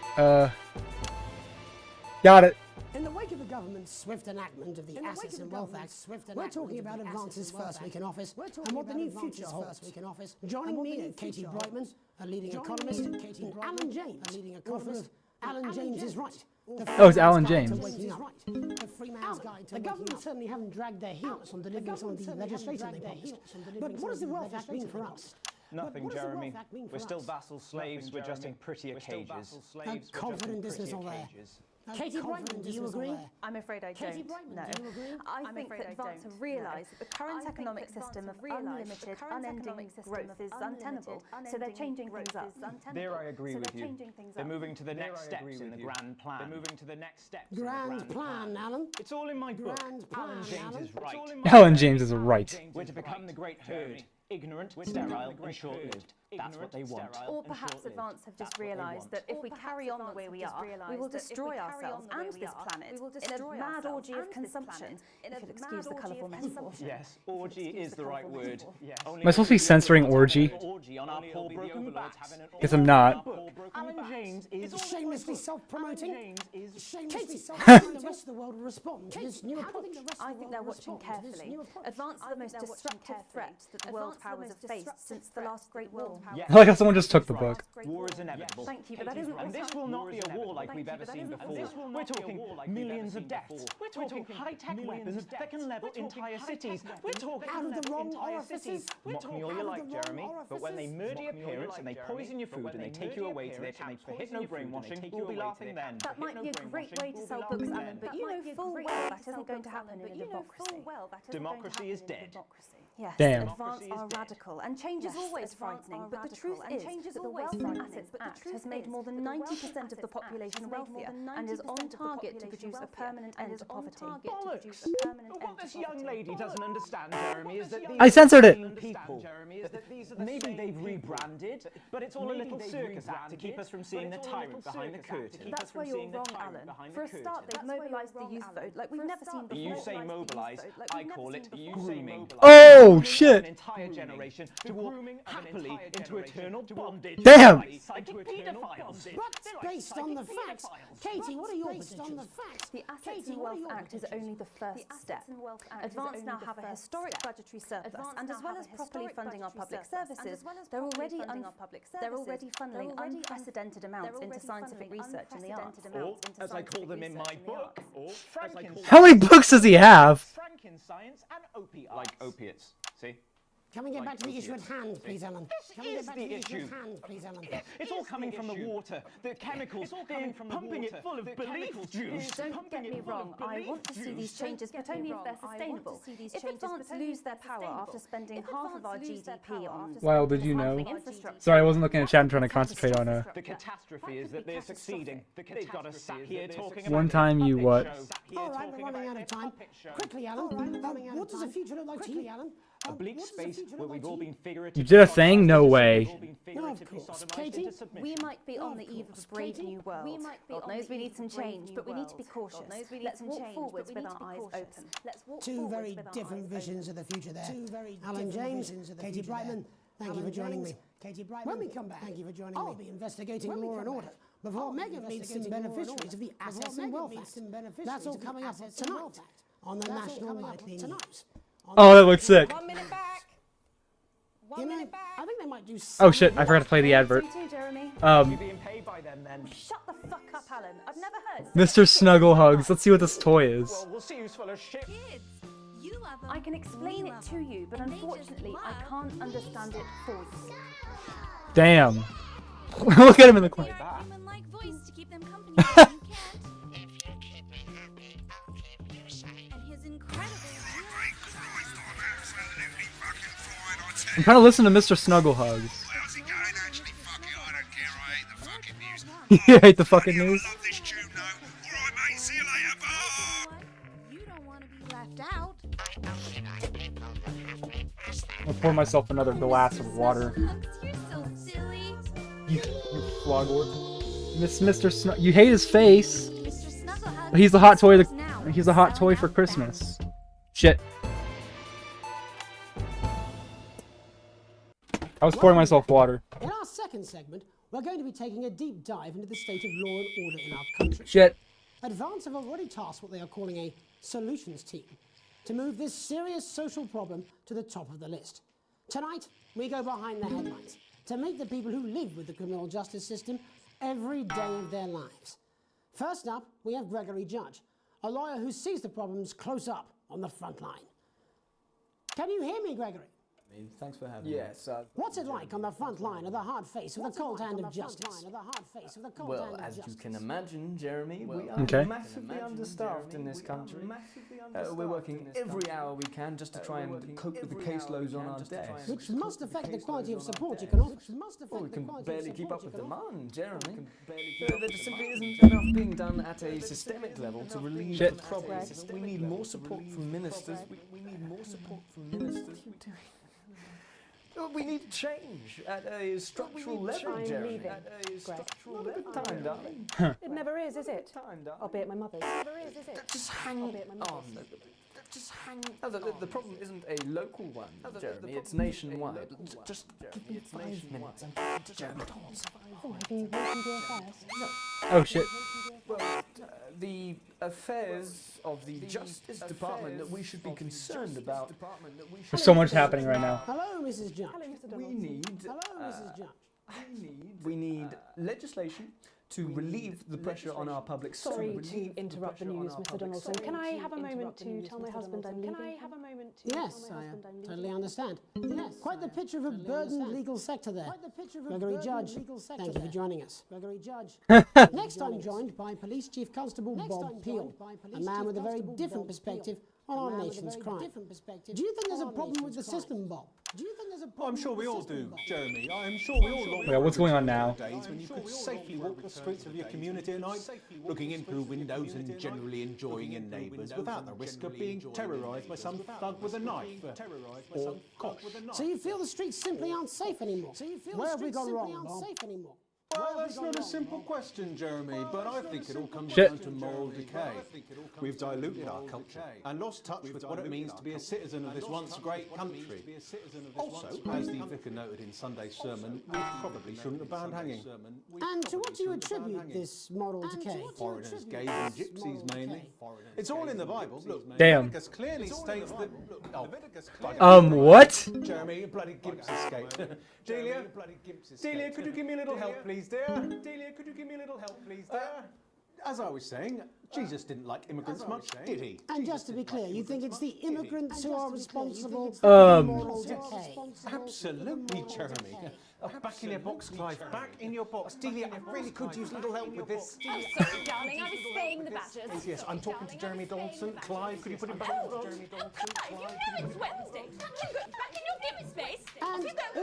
got it. In the wake of the government's swift enactment of the Assets and Wealth Act, we're talking about advances first week in office and what the new future holds. Joining me are Katie Brightman, a leading economist, and Alan James, a leading economist. Alan James is right. Oh, it's Alan James. The government certainly haven't dragged their heels on delivering some of the legislation they promised. But what does the Wealth Act mean for us? Nothing, Jeremy. We're still vassal slaves, we're just in prettier cages. A confident dismissal there. Katie Brightman, do you agree? I'm afraid I don't. No. I think that Advance have realised that the current economic system of unlimited, unending growth is untenable. So they're changing things up. There I agree with you. They're moving to the next steps in the grand plan. They're moving to the next steps in the Grand plan, Alan. It's all in my book. Alan James is right. Alan James is right. We're to become the great herd. Ignorant, sterile, and short-lived. That's what they want. Or perhaps Advance have just realised that if we carry on the way we are, we will destroy ourselves and this planet in a mad orgy of consumption, if you'll excuse the colourful metaphor. Yes, orgy is the right word. Am I supposed to be censoring orgy? On our poor broken backs. Guess I'm not. Alan James is shamelessly self-promoting. Katie, how do you think the rest of the world will respond to this new approach? I think they're watching carefully. Advance are the most destructive threat that the world powers have faced since the last Great War. I like how someone just took the book. War is inevitable. Thank you, but that isn't And this will not be a war like we've ever seen before. We're talking millions of deaths. We're talking high-tech weapons that can level entire cities. We're talking out of the wrong orifices. Mock me all you like, Jeremy, but when they murder your parents and they poison your food and they take you away to their camps for hypno-brainwashing, we'll be laughing then. That might be a great way to sell books, Alan, but you know full well that isn't going to happen in a democracy. Democracy is dead. Yes, Damn. Advance are radical, and change is always frightening, but the truth is that the Wealth and Assets Act has made more than 90% of the population wealthier and is on target to produce a permanent end to poverty. Bollocks! What this young lady doesn't understand, Jeremy, is that these I censored it. people, maybe they've rebranded, but it's all a little circus act to keep us from seeing the tyrant behind the curtain. That's where you're wrong, Alan. For a start, they've mobilised the youth vote like we've never seen before. You say mobilise, I call it grooming. Oh An shit! entire generation to walk happily into eternal bondage. Damn! Psychic pedophiles. But based on the facts, Katie, what are your predictions? The Assets and Wealth Act is only the first step. Advance now have a historic budgetary surplus, and as well as properly funding our public services, they're already funneling unprecedented amounts into scientific research in the arts. Or, as I call them in my book, Frankenstein. How many books does he have? Frankensteins and opiates. Like opiates, see? Can we get back to the issue at hand, please, Alan? This is the issue. It's all coming from the water, the chemicals, they're pumping it full of belief juice. Don't get me wrong, I want to see these changes, but only if they're sustainable. If Advance lose their power after spending half of our GDP on Wow, did you know? Sorry, I wasn't looking at chat. I'm trying to concentrate on The catastrophe is that they're succeeding. They've got us sat here talking about one time you what? All right, we're running out of time. Quickly, Alan. What does the future look like to you, Alan? A bleak space where we've all been figurative. You did a thing? No way. No, of course. Katie, we might be on the eve of a brave new world. God knows we need some change, but we need to be cautious. Let's walk forwards with our eyes open. Two very different visions of the future there. Alan James, Katie Brightman, thank you for joining me. When we come back, I'll be investigating Law and Order before Meghan meets some beneficiaries of the Assets and Wealth Act. That's all coming up tonight on the National Nightly News. Oh, that looks sick. 1 minute back. 1 minute back. I think they might do. Oh shit! I forgot to play the advert. being paid by them then. Shut the fuck up, Alan. I've never heard. Mr. Snuggle Hugs. Let's see what this toy is. Well, we'll see who's full of shit. I can explain it to you, but unfortunately, I can't understand it for you. Damn. Look at him in the corner. I'm trying to listen to Mr. Snuggle Hugs. You hate the fucking news? I'll pour myself another glass of water. You flogwort. Mr. Snuggle. You hate his face. But he's the hot toy. He's a hot toy for Christmas. Shit. I was pouring myself water. In our second segment, we're going to be taking a deep dive into the state of law and order in our country. Shit. Advance have already tasked what they are calling a solutions team to move this serious social problem to the top of the list. Tonight, we go behind the headlines to meet the people who live with the criminal justice system every day of their lives. First up, we have Gregory Judge, a lawyer who sees the problems close up on the front line. Can you hear me, Gregory? Thanks for having me. Yes. What's it like on the front line of the hard face with the cold hand of justice? Well, as you can imagine, Jeremy, we are Okay. massively understaffed in this country. We're working every hour we can just to try and cope with the caseloads on our desks. Which must affect the quality of support you can offer. Well, we can barely keep up with demand, Jeremy. There just simply isn't enough being done at a systemic level to relieve the problem. We need more support from ministers. We need more support from ministers. We need change at a structural level, Jeremy. At a structural level. Time, darling. It never is it? I'll be at my mother's. It never is it? Just hang on. Just hang on. The problem isn't a local one, Jeremy. It's nationwide. Just give me 5 minutes and Jeremy talks. Oh, have you mentioned your affairs? No. Oh shit. Well, the affairs of the Justice Department that we should be concerned about. There's so much happening right now. Hello, Mrs. Judge. Hello, Mr. We need. Hello, Mrs. Judge. We need legislation to relieve the pressure on our public service. Sorry to interrupt the news, Mr. Donaldson. Can I have a moment to tell my husband I'm leaving? Can I have a moment to Yes, I totally understand. Yes, quite the picture of a burdened legal sector there. Gregory Judge, thank you for joining us. Gregory Judge. Next, I'm joined by Police Chief Constable Bob Peel, a man with a very different perspective on our nation's crime. Do you think there's a problem with the system, Bob? Do you think there's a problem? I'm sure we all do, Jeremy. I'm sure we all long Yeah, what's going on now? days when you could safely walk the streets of your community at night, looking in through windows and generally enjoying your neighbours without the risk of being terrorised by some thug with a knife or cosh. So you feel the streets simply aren't safe anymore? Where have we gone wrong, Bob? Well, that's not a simple question, Jeremy, but I think it all comes Shit. down to moral decay. We've diluted our culture and lost touch with what it means to be a citizen of this once great country. Also, as the vicar noted in Sunday's sermon, we probably shouldn't have banned hanging. And to what do you attribute this moral decay? Foreigners, gays and gypsies mainly. It's all in the Bible. Look, Damn. Leviticus clearly states that... What? Jeremy, bloody gimps escaped. Delia, could you give me a little help, please, dear? Delia, could you give me a little help, please, dear? As I was saying, Jesus didn't like immigrants much, did he? And just to be clear, you think it's the immigrants who are responsible for moral decay? Absolutely, Jeremy. Back in your box, Clive. Back in your box. Delia, I really could use a little help with this. I'm sorry, darling. I was saying the Badgers. Yes, I'm talking to Jeremy Donaldson. Clive, could you put him back in the box? Clive, you know it's Wednesday. You go back in your gimme space.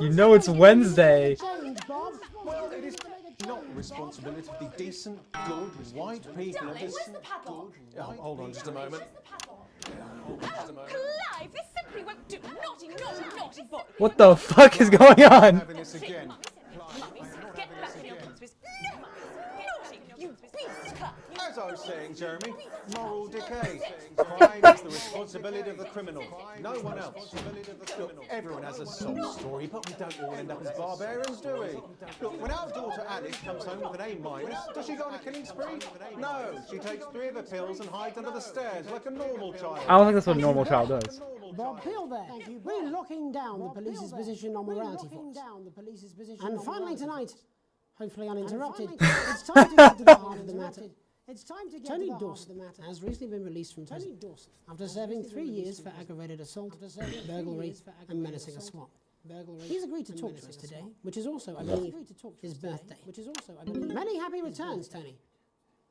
You know it's Wednesday. Well, it is not the responsibility of the decent, good, white people of this... Where's the paddle? Hold on just a moment. Clive, this simply won't do. Naughty, naughty, naughty boy. What the fuck is going on? Having this again. Get back in your gimme space. Naughty, you beast, Clive. As I was saying, Jeremy, moral decay. Crime is the responsibility of the criminal, no one else. Look, everyone has a sob story, but we don't all end up as barbarians, do we? Look, when our daughter Alice comes home with an A-, does she go on a killing spree? No, she takes 3 of the pills and hides under the stairs like a normal child. I don't think that's what a normal child does. Bob Peel there. We're locking down the police's position on morality force. And finally tonight, hopefully uninterrupted, it's time to get to the heart of the matter. Tony Dawson has recently been released from prison after serving 3 years for aggravated assault, burglary, and menacing a swat. He's agreed to talk to us today, which is also, I believe, his birthday. Many happy returns, Tony.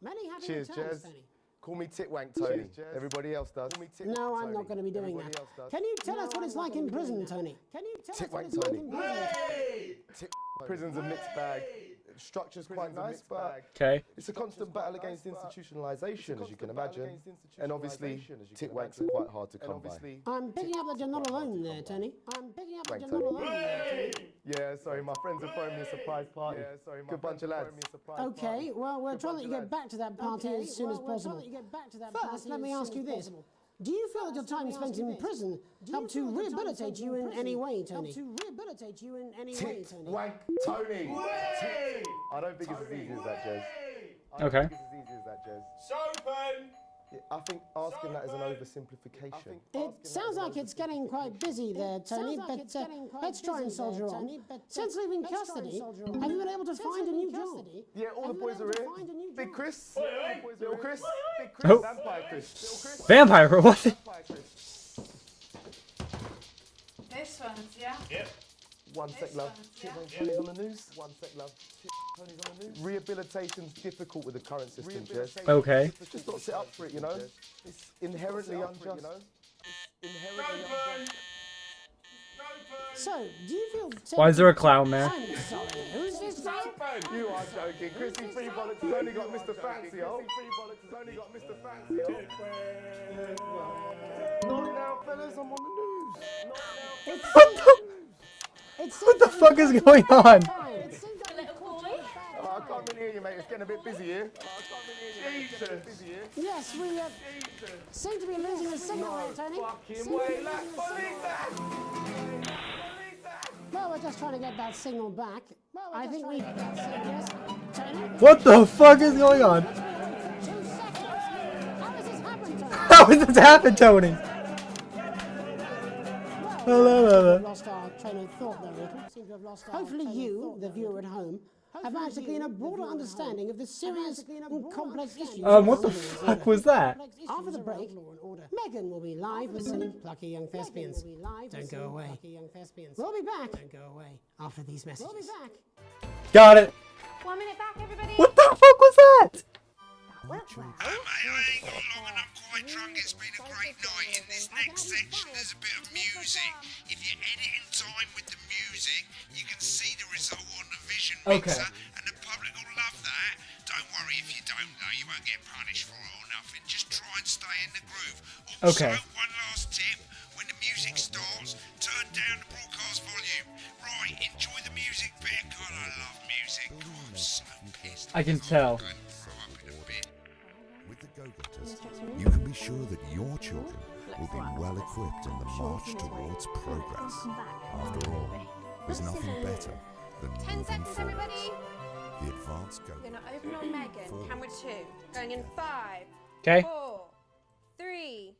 Many happy returns, Tony. Call me Titwank, Tony. Everybody else does. No, I'm not going to be doing that. Can you tell us what it's like in prison, Tony? Can you tell us what it's like in prison? Prison's a mixed bag. Structure's quite nice, but it's a constant battle against institutionalisation, as you can imagine. And obviously, Titwanks are quite hard to come by. I'm picking up that you're not alone there, Tony. I'm picking up that you're not alone there, Tony. Yeah, sorry, my friends are throwing me a surprise party. Good bunch of lads. Okay, well, we're trying to let you get back to that party as soon as possible. First, let me ask you this. Do you feel that your time spent in prison helped to rehabilitate you in any way, Tony? rehabilitate you in any way, Tony. Wank Tony. I don't think it's as easy as that, Jez. I Okay. don't think it's as easy as that, Jez. I think asking that is an oversimplification. It sounds like it's getting quite busy there, Tony, but let's try and soldier on. Since leaving custody, have you been able to find a new job? Yeah, all the boys are here. Big Chris, little Chris, Big Chris, Oh. Vampire Chris. Little Chris. Vampire, what? This one's, yeah? Yep. One sec, love. Tony's on the news. One sec, love. Tony's on the news. Rehabilitation's difficult with the current system, Jez. Okay. Just not set up for it, you know? It's inherently unjust. It's inherently unjust. So, do you feel... Why is there a clown there? I'm sorry, who's this guy? You are joking. Chrissy Free Bollocks has only got Mr. Fancy, oh. Chrissy Free Bollocks has only got Mr. Fancy, oh. Not now, fellas, I'm on the news. What the fuck is going on? Oh, I can't really hear you, mate. It's getting a bit busy here. Jesus. Yes, we seem to be losing the signal here, Tony. Well, we're just trying to get that signal back. I think we... Yes, Tony? What the fuck is going on? 2 seconds. How does this happen, Tony? How did this happen, Tony? Lost our train of thought there, Rick. Hopefully you, the viewer at home, have managed to gain a broader understanding of the serious and complex issues. What the fuck was that? After the break, Megan will be live with some plucky young thespians. Don't go away. We'll be back. Don't go away after these messages. We'll be back. Got it. 1 minute back, everybody. What the fuck was that? Mate, I ain't got long and I'm quite drunk. It's been a great night. In this next section, there's a bit of music. If you edit in time with the music, you can see the result on the Vision Mixer, and the public will love that. Don't worry if you don't know, you won't get punished for it or nothing. Just try and stay in the groove. Also, one last tip, when the music starts, turn down the broadcast volume. Right, enjoy the music bit. God, I love music. God, I'm so pissed. I can tell. With the Go-Getters, you can be sure that your children will be well equipped in the march towards progress. After all, there's nothing better than 10 moving seconds, forward. everybody. The advanced We're Go-Getters. going to open on Megan. Camera 2. Going in 5, 'Kay. 4, 3.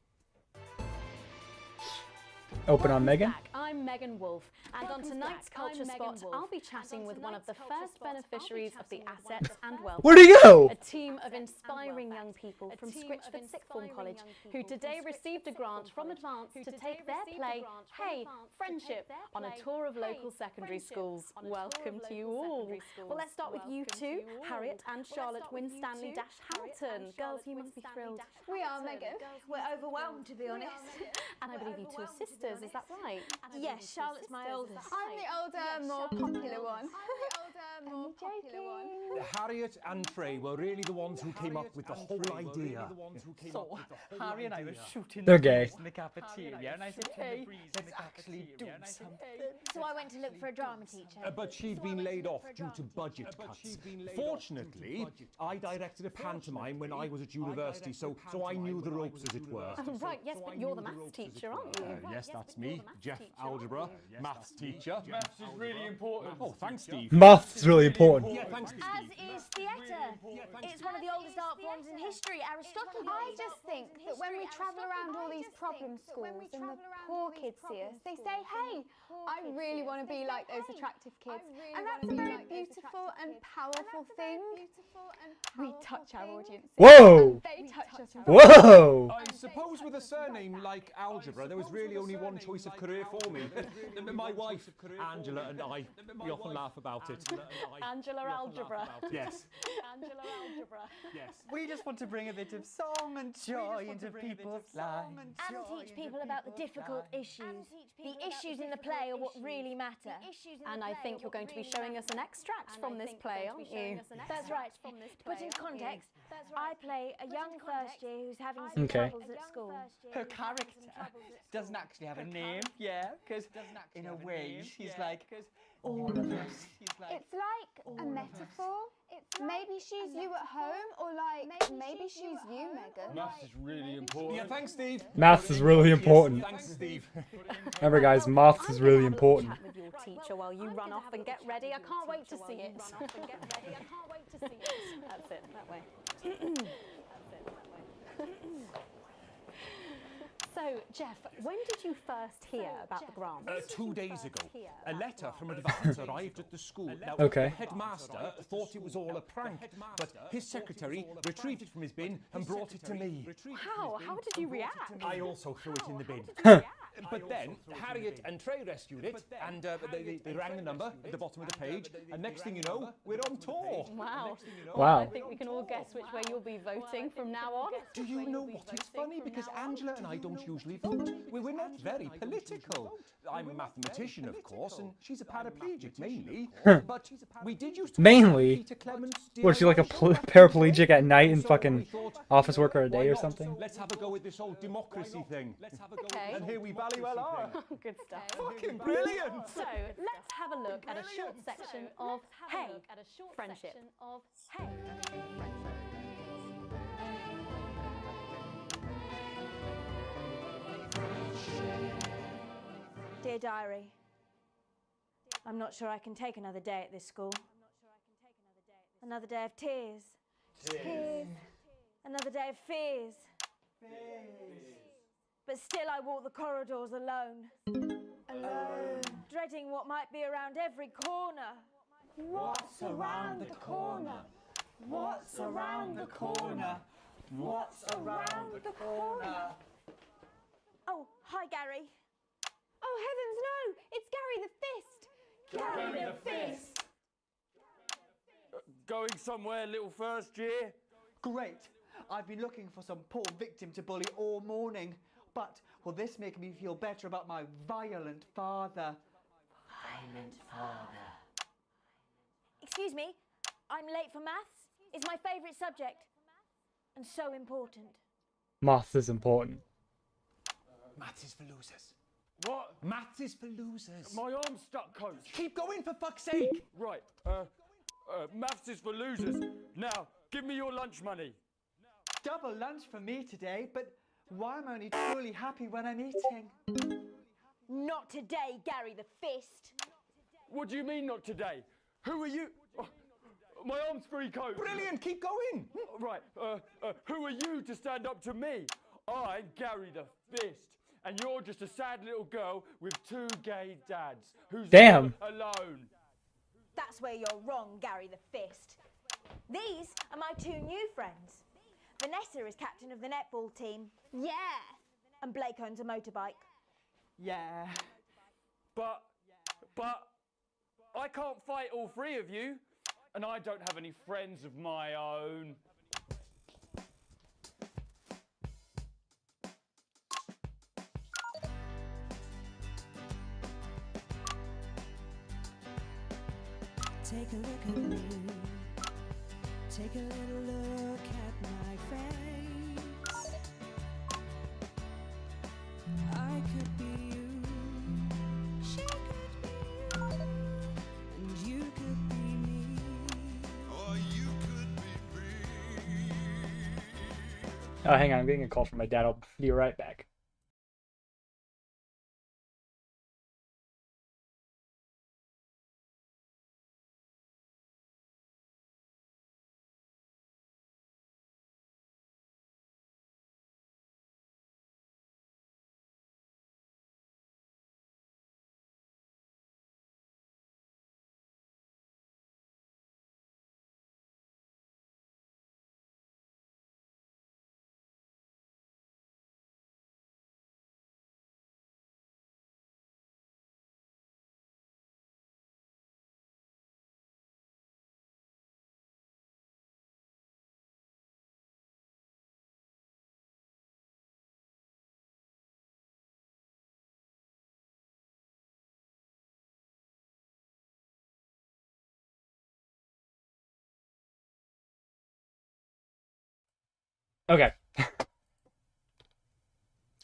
Open on Megan. I'm Megan Wolf, and on tonight's Culture Spot, I'll be chatting with one of the first beneficiaries of the Assets and Wealth. Where'd he go? A team of inspiring young people from Scritchford Sixth Form College who today received a grant from Advance to take their play, Hey, Friendship, on a tour of local secondary schools. Welcome to you all. Well, let's start with you two, Harriet and Charlotte Winstanley-Hamilton. Girls, you must be thrilled. We are, Megan. We're overwhelmed, to be honest. And I believe you two are sisters, is that right? Yes, Charlotte's my oldest. I'm the older, more popular one. Harriet and Trey were really the ones who came up with the whole idea. So, Harry and I were shooting They're the gay. breeze in the cafeteria, and I said, hey, let's actually do something. So I went to look for a drama teacher. But she'd been laid off due to budget cuts. Fortunately, I directed a pantomime when I was at university, so I knew the ropes, as it were. Oh, right, yes, but you're the maths teacher, aren't you? Yes, that's me, Jeff Algebra, maths teacher. Maths is really important. Oh, thanks, Steve. Maths is really important. Yeah, thanks, Steve. As is theatre. It's one of the oldest art forms in history, Aristotle. I just think that when we travel around all these problem schools and the poor kids see us, they say, hey, I really want to be like those attractive kids. And that's a very beautiful and powerful thing. We touch our audience. Whoa! They touch us. Whoa! I suppose with a surname like Algebra, there was really only one choice of career for me. My wife, Angela, and I, we often laugh about it. Angela Algebra. Yes. Angela Algebra. Yes. We just want to bring a bit of song and joy into people's lives. And teach people about the difficult issues. The issues in the play are what really matter. And I think you're going to be showing us an extract from this play, aren't you? That's right. To put in context, I play a young first year who's having some Okay. troubles at school. Her character doesn't actually have a name, yeah, because in a way she's like All of us. It's like a metaphor. Maybe she's you at home, or like maybe she's you, Megan. Maths is really important. Yeah, thanks, Steve. Maths is really important. Yes, thanks, Steve. Remember, guys, maths is really important. Chat with your teacher while you run off and get ready. I can't wait to see it. That's it, that way. So, Jeff, when did you first hear about the grant? 2 days ago, a letter from Advance arrived at the school. Now, Okay. The headmaster thought it was all a prank, but his secretary retrieved it from his bin and brought it to me. How? How did you react? I also threw it in the bin. But then Harriet and Trey rescued it, and they rang the number at the bottom of the page, and next thing you know, we're on tour. Wow. Wow. I think we can all guess which way you'll be voting from now on. Do you know what is funny? Because Angela and I don't usually vote. We're not very political. I'm a mathematician, of course, and she's a paraplegic mainly. But we did used to Mainly? Peter Clements' Was she like a paraplegic at night and fucking office worker a day or something? Let's have a go with this whole democracy thing. Okay. And here we valley well are. Good stuff. Fucking brilliant! So, let's have a look at a short section of Hey, Friendship. Dear Diary, I'm not sure I can take another day at this school. Another day of tears. Tears. Another day of fears. But still I walk the corridors alone. Alone. Dreading what might be around every corner. What's around the corner? What's around the corner? What's around the corner? Oh, hi Gary. Oh heavens, no! It's Gary the Fist. Gary the Fist. Going somewhere, little first year? Great. I've been looking for some poor victim to bully all morning. But will this make me feel better about my violent father? Violent father. Excuse me, I'm late for maths. It's my favourite subject. And so important. Maths is important. Maths is for losers. What? Maths is for losers. My arm's stuck, coach. Keep going, for fuck's sake. Right, maths is for losers. Now, give me your lunch money. Double lunch for me today, but why am I only truly happy when I'm eating? Not today, Gary the Fist. What do you mean not today? Who are you? Oh, my arm's free, coach. Brilliant, keep going. Right, who are you to stand up to me? I'm Gary the Fist. And you're just a sad little girl with 2 gay dads who's Damn. alone. That's where you're wrong, Gary the Fist. These are my 2 new friends. Vanessa is captain of the netball team. Yeah. And Blake owns a motorbike. Yeah. But I can't fight all 3 of you, and I don't have any friends of my own. Take a look at me. Take a little look at my face. I could be you. She could be you. And you could be me. Or you could be me. Oh, hang on, I'm getting a call from my dad. I'll be right back. Okay.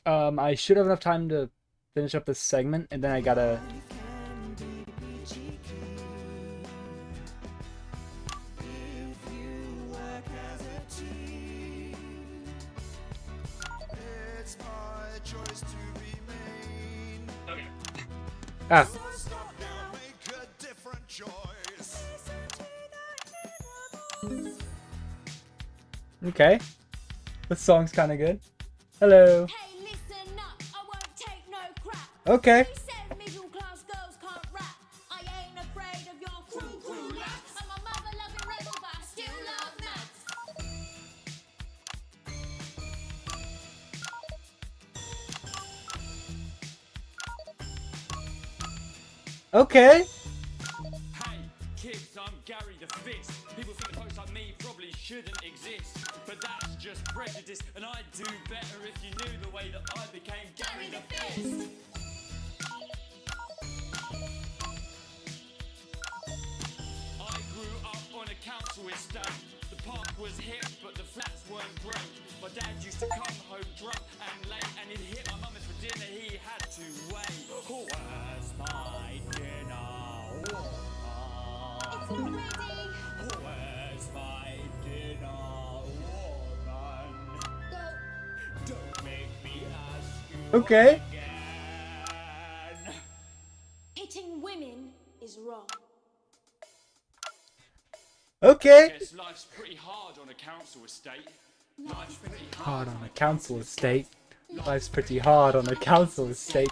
I should have enough time to finish up this segment, and then I gotta Ah. Okay. This song's kind of good. Hello. Okay. Okay. Hey, kids, I'm Gary the Fist. People think the folks like me probably shouldn't exist, but that's just prejudice, and I'd do better if you knew the way that I became Gary the Fist. I grew up on a council estate. The park was hip, but the flats weren't great. My dad used to come home drunk and late, and he'd hit my mum for dinner, he had to wait. Where's my dinner? It's not ready. Where's my dinner, woman? Don't make me ask you Okay. again. Hitting women is wrong. Okay. Guess life's pretty hard on a council estate. Life's pretty Hard on a council estate. Life's pretty hard on a council estate.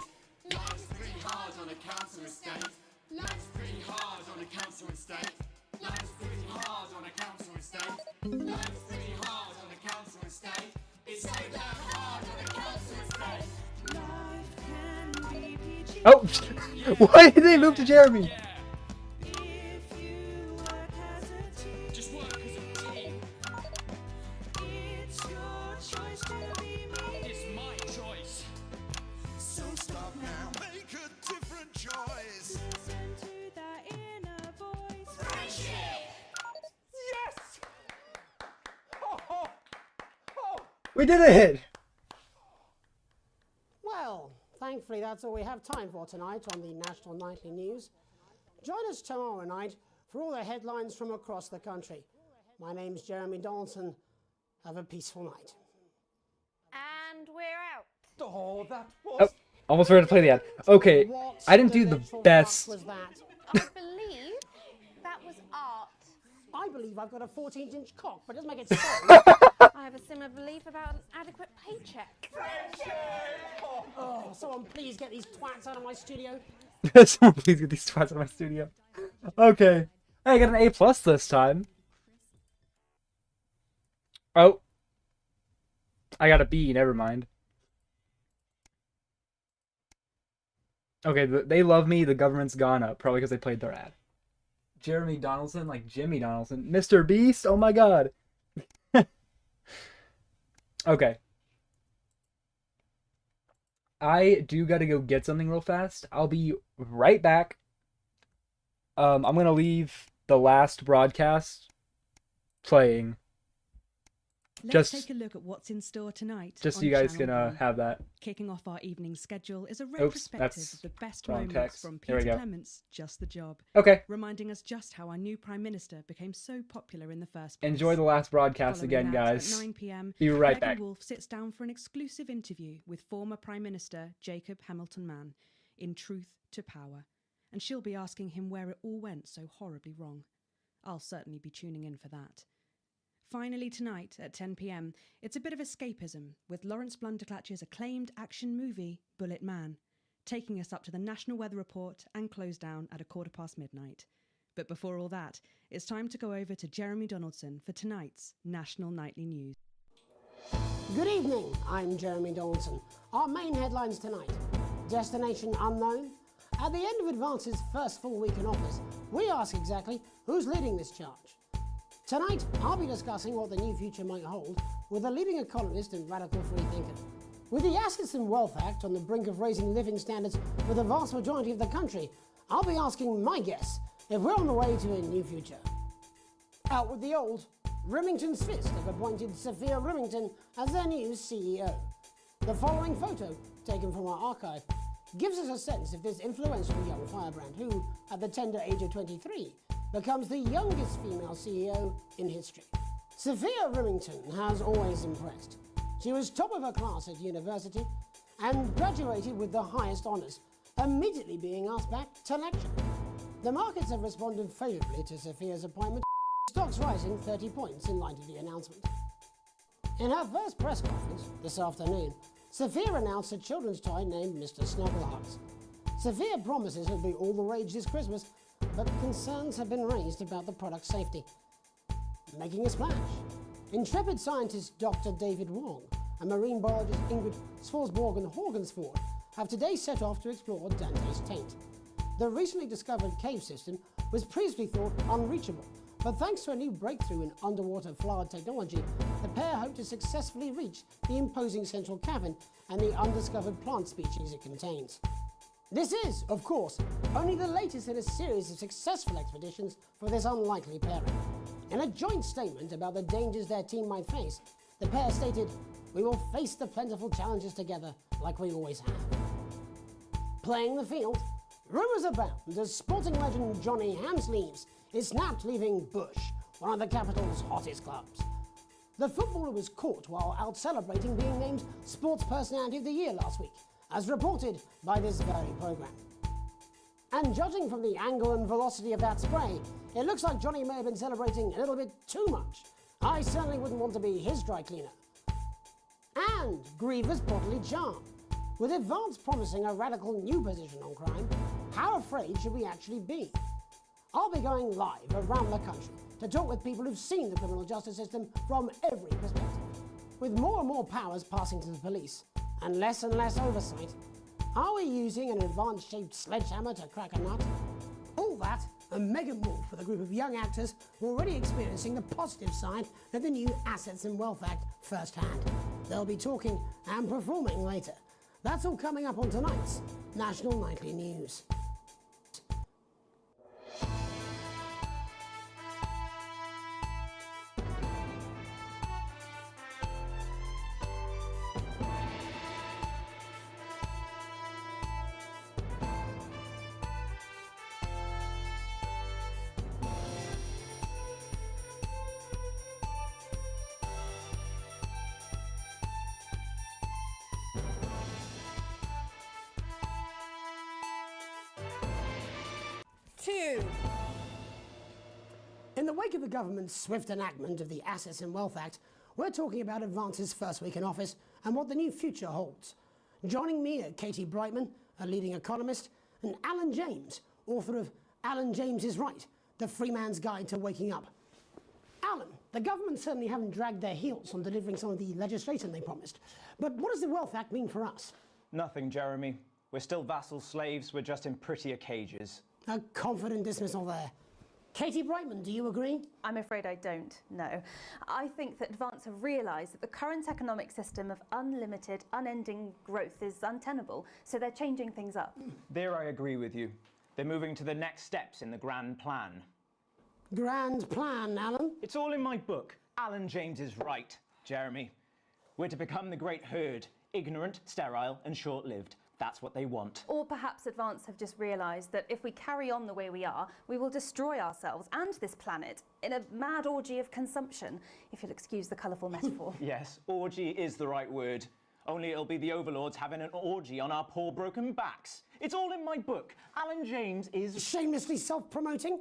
Life's pretty hard on a council estate. Life's pretty hard on a council estate. Life's pretty hard on a council estate. Life's pretty hard on a council estate. It's so damn hard on a council estate. Oh! Why did they move to Jeremy? Just work as a team. It's your choice to be me. It's my choice. So stop now, make a different choice. Listen to that inner voice. Friendship! Yes! Oh. We did it! Well, thankfully that's all we have time for tonight on the National Nightly News. Join us tomorrow night for all the headlines from across the country. My name's Jeremy Donaldson. Have a peaceful night. And we're out. Oh, that was... Oh, almost ready to play the ad. Okay, I didn't do the best. Was that? I believe that was art. I believe I've got a 14-inch cock, but it doesn't make it so. I have a similar belief about an adequate paycheck. Oh, someone please get these twats out of my studio. Someone please get these twats out of my studio. Okay. Hey, I got an A+ this time. Oh. I got a B, never mind. Okay, they love me, the government's gone up, probably because they played their ad. Jeremy Donaldson, like Jimmy Donaldson. Mr. Beast? Oh my god. Okay. I do gotta go get something real fast. I'll be right back. I'm gonna leave the last broadcast playing. Let's take a look at what's in store tonight. Just so on you guys Channel can 1. Kicking off Kicking off our evening schedule is a Oops, retrospective that's of the best wrong moments text. from Here we Peter go. Clement's Just the Job. Okay. Reminding us just how our new Prime Minister became so popular in the first place. Enjoy the last broadcast Following again, that, guys. At 9 p.m, Be right Megan back. Wolf sits down for an exclusive interview with former Prime Minister Jacob Hamilton-Mann in Truth to Power, and she'll be asking him where it all went so horribly wrong. I'll certainly be tuning in for that. Finally tonight at 10 p.m, it's a bit of escapism with Lawrence Blunderclatch's acclaimed action movie Bullet Man, taking us up to the National Weather Report and close down at midnight. But before all that, it's time to go over to Jeremy Donaldson for tonight's National Nightly News. Good evening, I'm Jeremy Donaldson. Our main headlines tonight. Destination unknown. At the end of Advance's first full week in office, we ask exactly who's leading this charge. Tonight, I'll be discussing what the new future might hold with a leading economist and radical free thinker. With the Assets and Wealth Act on the brink of raising living standards for the vast majority of the country, I'll be asking my guests if we're on the way to a new future. Out with the old, Remington's Fist have appointed Sophia Remington as their new CEO. The following photo, taken from our archive, gives us a sense of this influential young firebrand who, at the tender age of 23, becomes the youngest female CEO in history. Sophia Remington has always impressed. She was top of her class at university and graduated with the highest honours, immediately being asked back to lecture. The markets have responded favourably to Sophia's appointment, stocks rising 30 points in light of the announcement. In her first press conference this afternoon, Sophia announced a children's toy named Mr. Snugglehugs. Sophia promises it'll be all the rage this Christmas, but concerns have been raised about the product's safety. Making a splash, intrepid scientist Dr. David Wong and marine biologist Ingrid Svorsborg-Horgensford have today set off to explore Dante's taint. The recently discovered cave system was previously thought unreachable, but thanks to a new breakthrough in underwater flower technology, the pair hope to successfully reach the imposing central cavern and the undiscovered plant species it contains. This is, of course, only the latest in a series of successful expeditions for this unlikely pairing. In a joint statement about the dangers their team might face, the pair stated, "We will face the plentiful challenges together like we always have." Playing the field, rumours abound as sporting legend Johnny Hansleaves is snapped leaving Bush, one of the capital's hottest clubs. The footballer was caught while out celebrating being named Sports Personality of the Year last week, as reported by this very programme. And judging from the angle and velocity of that spray, it looks like Johnny may have been celebrating a little bit too much. I certainly wouldn't want to be his dry cleaner. And grievous bodily charm. With Advance promising a radical new position on crime, how afraid should we actually be? I'll be going live around the country to talk with people who've seen the criminal justice system from every perspective. With more and more powers passing to the police, and less oversight, are we using an Advance-shaped sledgehammer to crack a nut? All that and mega more for the group of young actors already experiencing the positive side of the new Assets and Wealth Act firsthand. They'll be talking and performing later. That's all coming up on tonight's National Nightly News. In the wake of the government's swift enactment of the Assets and Wealth Act, we're talking about Advance's first week in office and what the new future holds. Joining me are Katie Brightman, a leading economist, and Alan James, author of Alan James is Right, The Free Man's Guide to Waking Up. Alan, the government certainly haven't dragged their heels on delivering some of the legislation they promised, but what does the Wealth Act mean for us? Nothing, Jeremy. We're still vassal slaves, we're just in prettier cages. A confident dismissal there. Katie Brightman, do you agree? I'm afraid I don't, no. I think that Advance have realised that the current economic system of unlimited, unending growth is untenable, so they're changing things up. There I agree with you. They're moving to the next steps in the grand plan. Grand plan, Alan? It's all in my book. Alan James is Right, Jeremy. We're to become the great herd, ignorant, sterile and short-lived. That's what they want. Or perhaps Advance have just realised that if we carry on the way we are, we will destroy ourselves and this planet in a mad orgy of consumption, if you'll excuse the colourful metaphor. Yes, orgy is the right word. Only it'll be the overlords having an orgy on our poor broken backs. It's all in my book. Alan James is... Shamelessly self-promoting?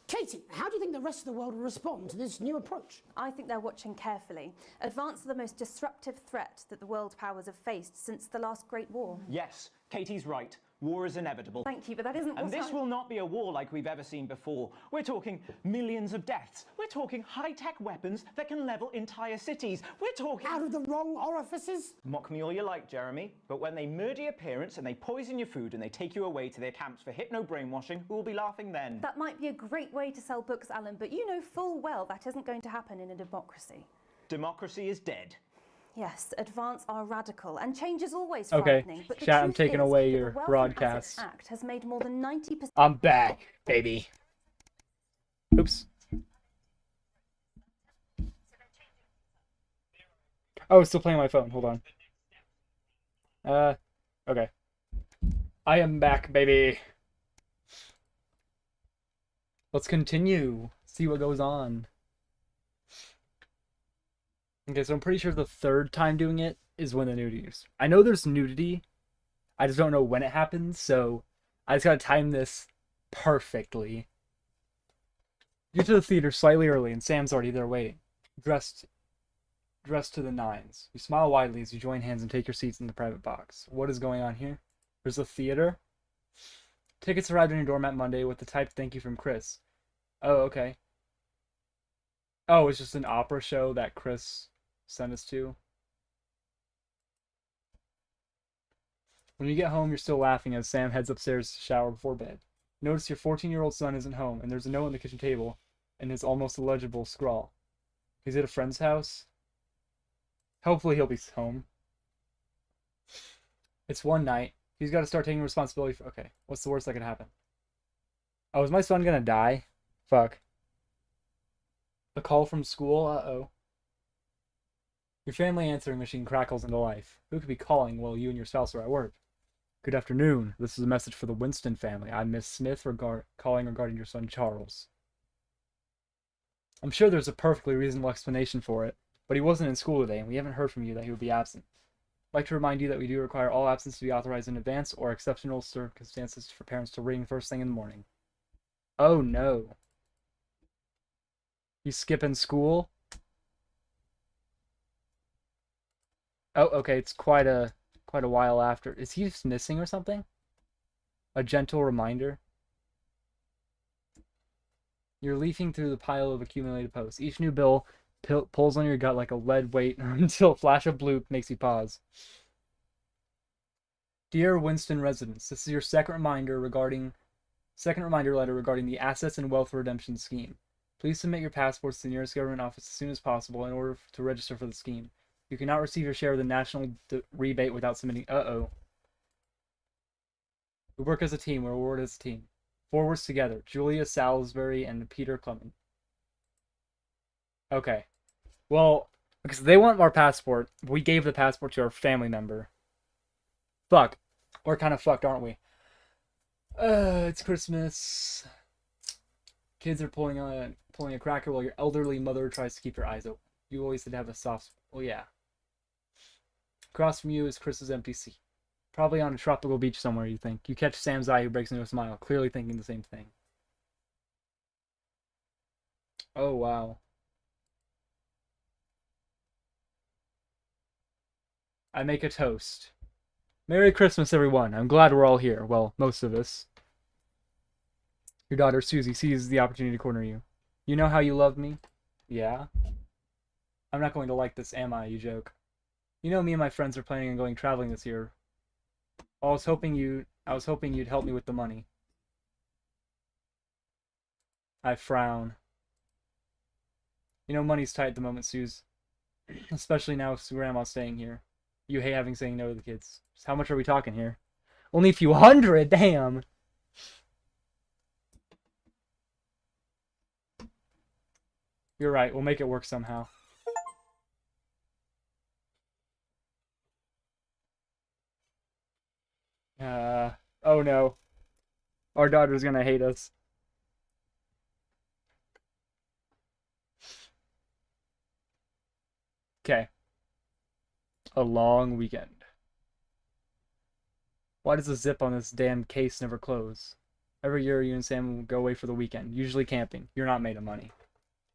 Katie, how do you think the rest of the world will respond to this new approach? I think they're watching carefully. Advance are the most disruptive threat that the world powers have faced since the last Great War. Yes, Katie's right. War is inevitable. Thank you, but that isn't And this will not be a war like we've ever seen before. We're talking millions of deaths. We're talking high-tech weapons that can level entire cities. We're talking... Out of the wrong orifices? Mock me all you like, Jeremy, but when they murder your parents and they poison your food and they take you away to their camps for hypno-brainwashing, who will be laughing then? That might be a great way to sell books, Alan, but you know full well that isn't going to happen in a democracy. Democracy is dead. Yes, Advance are radical, and change is always Okay, frightening. But the chat, I'm truth taking is away that your the Wealth and broadcast. Assets Act has made more than 90%. I'm back, baby. Oops. Oh, it's still playing my phone. Hold on. Okay. I am back, baby. Let's continue. See what goes on. Okay, so I'm pretty sure the third time doing it is when the nudity is. I know there's nudity I just don't know when it happens, so I just gotta time this perfectly. You get to the theater slightly early, and Sam's already there waiting, dressed to the nines. You smile widely as you join hands and take your seats in the private box. What is going on here? There's a theater. Tickets arrived on your doormat Monday with the typed thank you from Chris. Oh, okay. Oh, it's just an opera show that Chris sent us to. When you get home, you're still laughing as Sam heads upstairs to shower before bed. Notice your 14-year-old son isn't home, and there's a note on the kitchen table and his almost illegible scrawl. He's at a friend's house. Hopefully he'll be home. It's one night. He's got to start taking responsibility for... Okay, what's the worst that could happen? Oh, is my son gonna die? Fuck. A call from school? Uh-oh. Your family answering machine crackles into life. Who could be calling while you and your spouse are at work? Good afternoon. This is a message for the Winston family. I'm Miss Smith calling regarding your son Charles. I'm sure there's a perfectly reasonable explanation for it, but he wasn't in school today, and we haven't heard from you that he would be absent. I'd like to remind you that we do require all absence to be authorized in advance or exceptional circumstances for parents to ring first thing in the morning. Oh no. You skipping school? Oh, okay, it's quite a while after. Is he just missing or something? A gentle reminder. You're leafing through the pile of accumulated posts. Each new bill pulls on your gut like a lead weight until a flash of blue makes you pause. Dear Winston residents, this is your second reminder letter regarding the Assets and Wealth Redemption Scheme. Please submit your passports to the nearest government office as soon as possible in order to register for the scheme. You cannot receive your share of the national rebate without submitting... Uh-oh. We work as a team. We're rewarded as a team. Forwards together. Julia Salisbury and Peter Clement. Okay. Well, because they want our passport. We gave the passport to our family member. Fuck. We're kind of fucked, aren't we? It's Christmas. Kids are pulling a cracker while your elderly mother tries to keep your eyes open. You always had to have a soft... Oh, yeah. Across from you is Chris's empty seat. Probably on a tropical beach somewhere, you think. You catch Sam's eye, who breaks into a smile, clearly thinking the same thing. Oh, wow. I make a toast. Merry Christmas, everyone. I'm glad we're all here. Well, most of us. Your daughter, Susie, sees the opportunity to corner you. You know how you love me? Yeah? I'm not going to like this, am I, you joke. You know me and my friends are planning on going traveling this year. I was hoping you'd help me with the money. I frown. You know money's tight at the moment, Suze. Especially now with Grandma's staying here. You hate having saying no to the kids. So how much are we talking here? Only a few hundred, damn! You're right, we'll make it work somehow. Oh no. Our daughter's gonna hate us. Okay. A long weekend. Why does the zip on this damn case never close? Every year you and Sam will go away for the weekend, usually camping. You're not made of money.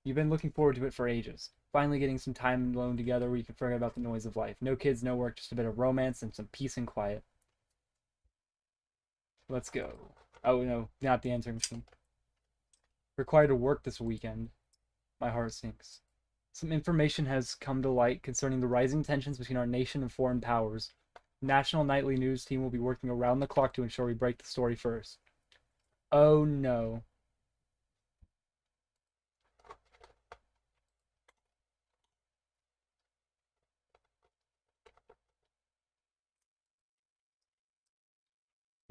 You've been looking forward to it for ages. Finally getting some time alone together where you can forget about the noise of life. No kids, no work, just a bit of romance and some peace and quiet. Let's go. Oh no, not the answering machine. Required to work this weekend. My heart sinks. Some information has come to light concerning the rising tensions between our nation and foreign powers. The National Nightly News team will be working around the clock to ensure we break the story first. Oh no.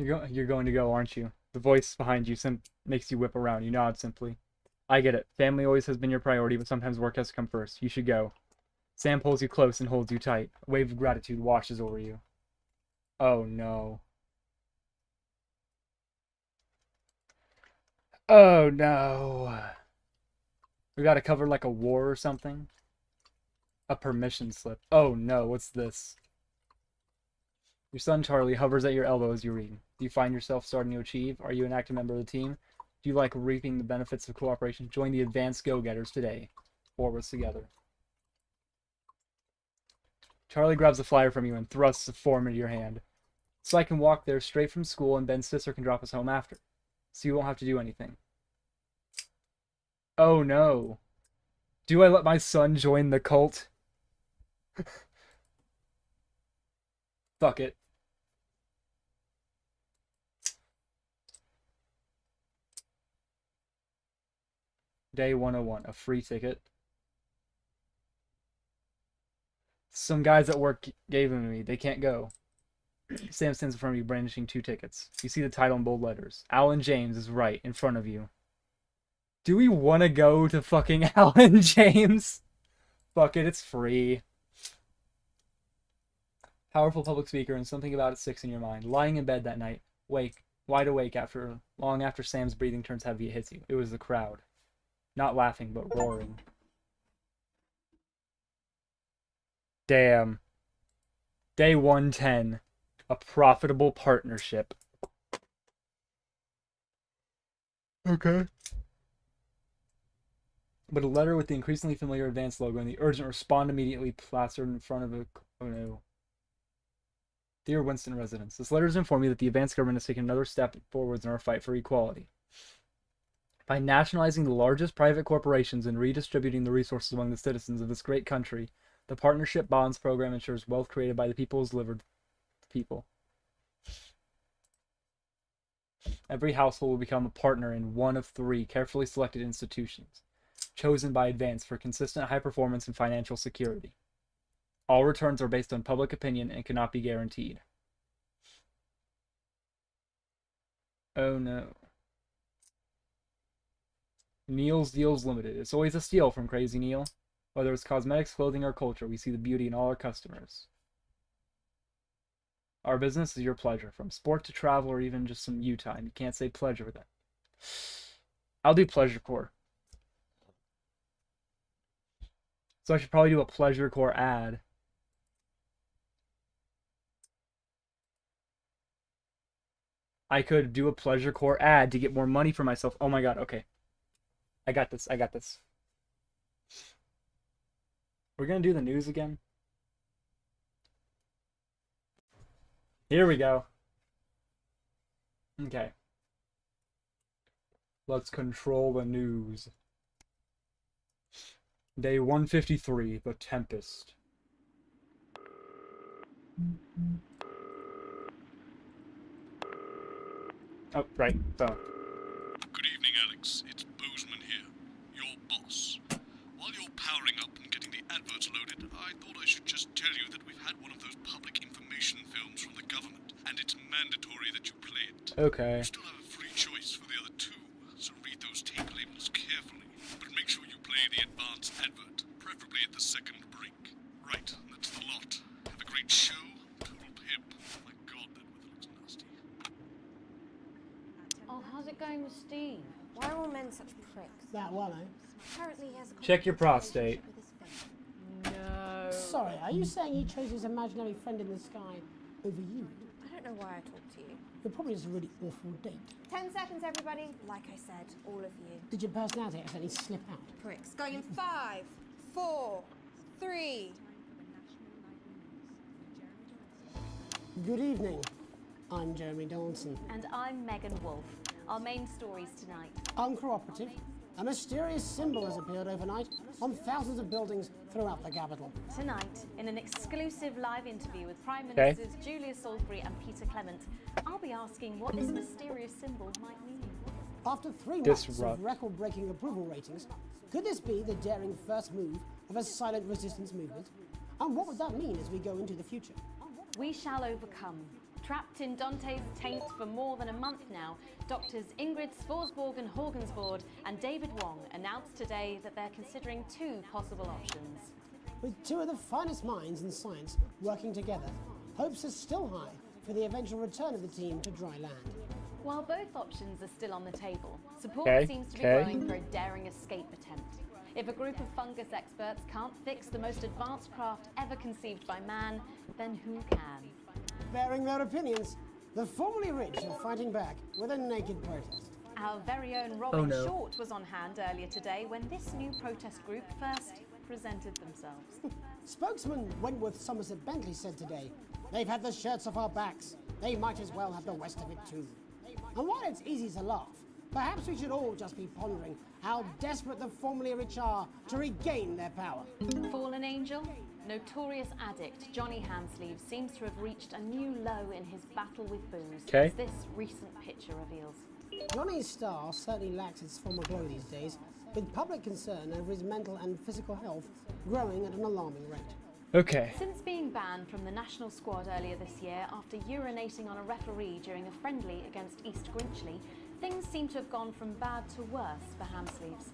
You're going to go, aren't you? The voice behind you makes you whip around. You nod simply. I get it. Family always has been your priority, but sometimes work has to come first. You should go. Sam pulls you close and holds you tight. A wave of gratitude washes over you. Oh no. Oh no. We gotta cover like a war or something? A permission slip. Oh no, what's this? Your son Charlie hovers at your elbow as you read. Do you find yourself starting to achieve? Are you an active member of the team? Do you like reaping the benefits of cooperation? Join the Advanced Go-Getters today. Forwards together. Charlie grabs a flyer from you and thrusts a form into your hand. So I can walk there straight from school and Ben's sister can drop us home after. So you won't have to do anything. Oh no. Do I let my son join the cult? Fuck it. Day 101, a free ticket. Some guys at work gave them to me. They can't go. Sam stands in front of you, brandishing 2 tickets. You see the title in bold letters. Alan James is right in front of you. Do we want to go to fucking Alan James? Fuck it, it's free. Powerful public speaker and something about it sticks in your mind. Lying in bed that night, wide awake long after Sam's breathing turns heavy, it hits you. It was the crowd. Not laughing, but roaring. Damn. Day 110. A profitable partnership. Okay. But a letter with the increasingly familiar Advanced logo and the urgent respond immediately plastered in front of a... Oh no. Dear Winston residents, this letter is informing you that the Advanced government has taken another step forwards in our fight for equality. By nationalizing the largest private corporations and redistributing the resources among the citizens of this great country, the Partnership Bonds program ensures wealth created by the people is delivered to people. Every household will become a partner in one of 3 carefully selected institutions, chosen by Advance for consistent high performance and financial security. All returns are based on public opinion and cannot be guaranteed. Oh no. Neil's Deals Limited. It's always a steal from Crazy Neil. Whether it's cosmetics, clothing, or culture, we see the beauty in all our customers. Our business is your pleasure. From sport to travel or even just some you time. You can't say pleasure with it. I'll do Pleasure Core. So I should probably do a Pleasure Core ad. I could do a Pleasure Core ad to get more money for myself. Oh my god, okay. I got this, I got this. We're gonna do the news again. Here we go. Okay. Let's control the news. Day 153, The Tempest. Oh, right, phone. Good evening, Alex. It's Bozeman here, your boss. While you're powering up and getting the adverts loaded, I thought I should just tell you that we've had one of those public information films from the government, and it's mandatory that you play it. Okay. You still have a free choice for the other 2, so read those tape labels carefully. But make sure you play the advance advert, preferably at the second break. Right, that's the lot. Have a great show. Total pimp. My god, that weather looks nasty. Oh, how's it going with Steve? Why are all men such pricks? That one, eh? Apparently he has a Check your prostate. No. Sorry, are you saying he chose his imaginary friend in the sky over you? I don't know why I talk to you. You're probably just a really awful date. 10 seconds, everybody. Like I said, all of you. Did your personality accidentally slip out? Pricks. Going in 5, 4, 3. Good evening. I'm Jeremy Donaldson. And I'm Megan Wolf. Our main stories tonight. Uncooperative. A mysterious symbol has appeared overnight on thousands of buildings throughout the capital. Tonight, in an exclusive live interview with Prime Okay. Ministers Julia Salisbury and Peter Clement, I'll be asking what this mysterious symbol might mean. After 3 months Disrupt. of record-breaking approval ratings, could this be the daring first move of a silent resistance movement? And what would that mean as we go into the future? We shall overcome. Trapped in Dante's taint for more than a month now, doctors Ingrid Svorsborg and Horgensvoord and David Wong announced today that they're considering 2 possible options. With 2 of the finest minds in science working together, hopes are still high for the eventual return of the team to dry land. While both options are still on the table, support Okay, seems to be okay. growing for a daring escape attempt. If a group of fungus experts can't fix the most advanced craft ever conceived by man, then who can? bearing their opinions. The formerly rich are fighting back with a naked protest. Our very own Robin no. Short was on hand earlier today when this new protest group first presented themselves. Spokesman Wentworth Somerset Bentley said today, "They've had the shirts off our backs. They might as well have the rest of it too." And while it's easy to laugh, perhaps we should all just be pondering how desperate the formerly rich are to regain their power. Fallen angel? Notorious addict Johnny Hansleeve seems to have reached a new low in his battle with booze, as this recent picture reveals. Johnny's star certainly lacks its former glow these days, with public concern over his mental and physical health growing at an alarming rate. Okay. Since being banned from the national squad earlier this year after urinating on a referee during a friendly against East Grinchley, things seem to have gone from bad to worse for Hansleeves.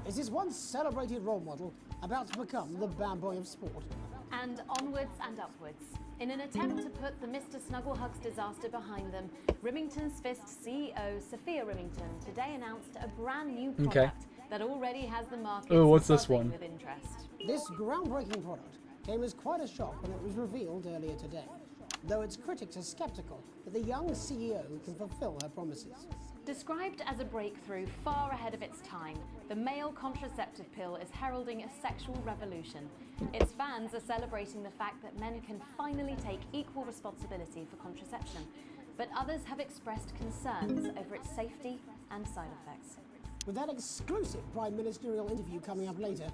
Is this once celebrated role model about to become the bad boy of sport? And onwards and upwards. In an attempt to put the Mr. Snugglehugs disaster behind them, Rimington's Fist CEO Sophia Rimington today announced a brand new product that already has the market what's this one? with interest. This groundbreaking product came as quite a shock when it was revealed earlier today, though its critics are skeptical that the young CEO can fulfill her promises. Described as a breakthrough far ahead of its time, the male contraceptive pill is heralding a sexual revolution. Its fans are celebrating the fact that men can finally take equal responsibility for contraception, but others have expressed concerns over its safety and side effects. With that exclusive prime ministerial interview coming up later,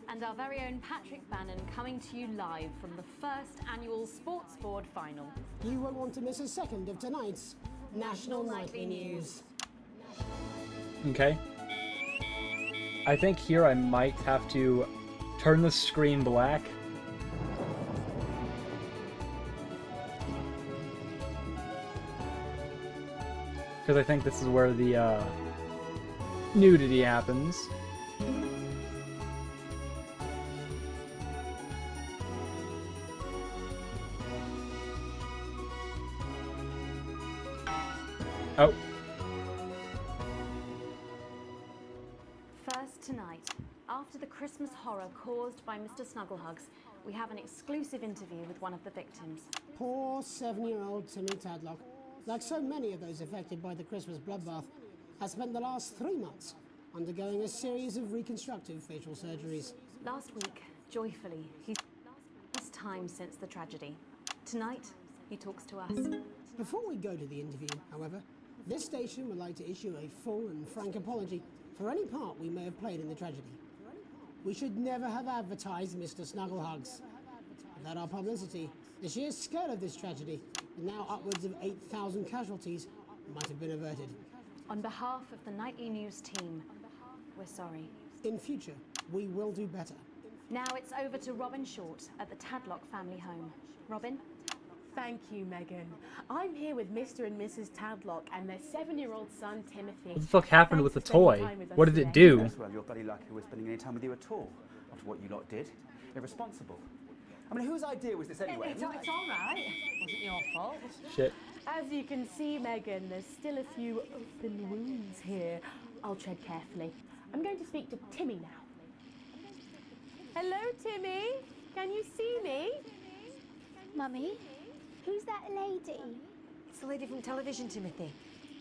and our very own Patrick Bannon coming to you live from the first annual Sports Board final. You won't want to miss a second of tonight's National Nightly News. Okay. I think here I might have to turn the screen black. Because I think this is where the nudity happens. Oh. First tonight, after the Christmas horror caused by Mr. Snugglehugs, we have an exclusive interview with one of the victims. Poor 7-year-old Timmy Tadlock, like so many of those affected by the Christmas bloodbath, has spent the last 3 months undergoing a series of reconstructive facial surgeries. Last week, joyfully, he first time since the tragedy. Tonight, he talks to us. Before we go to the interview, however, this station would like to issue a full and frank apology for any part we may have played in the tragedy. We should never have advertised Mr. Snugglehugs. Without our publicity, the sheer scale of this tragedy, and now upwards of 8,000 casualties, might have been averted. On behalf of the Nightly News team, we're sorry. In future, we will do better. Now it's over to Robin Short at the Tadlock family home. Robin? Thank you, Megan. I'm here with Mr. and Mrs. Tadlock and their 7-year-old son, Timothy. What the fuck happened with the toy? What did it do? Well, you're bloody lucky we're spending any time with you at all. After what you lot did. Irresponsible. I mean, whose idea was this anyway? It's all right. Wasn't your fault. Shit. As you can see, Megan, there's still a few open wounds here. I'll tread carefully. I'm going to speak to Timmy now. Hello, Timmy. Can you see me? Mummy, who's that lady? It's the lady from television, Timothy.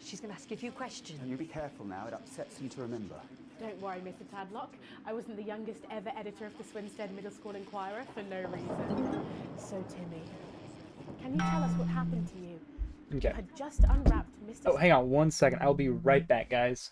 She's going to ask you a few questions. And you be careful now, it upsets them to remember. Don't worry, Mr. Tadlock. I wasn't the youngest ever editor of the Swinstead Middle School Inquirer for no reason. So, Timmy, can you tell us what happened to you? Okay. You had just unwrapped Mr. Oh, hang on 1 second. I'll be right back, guys.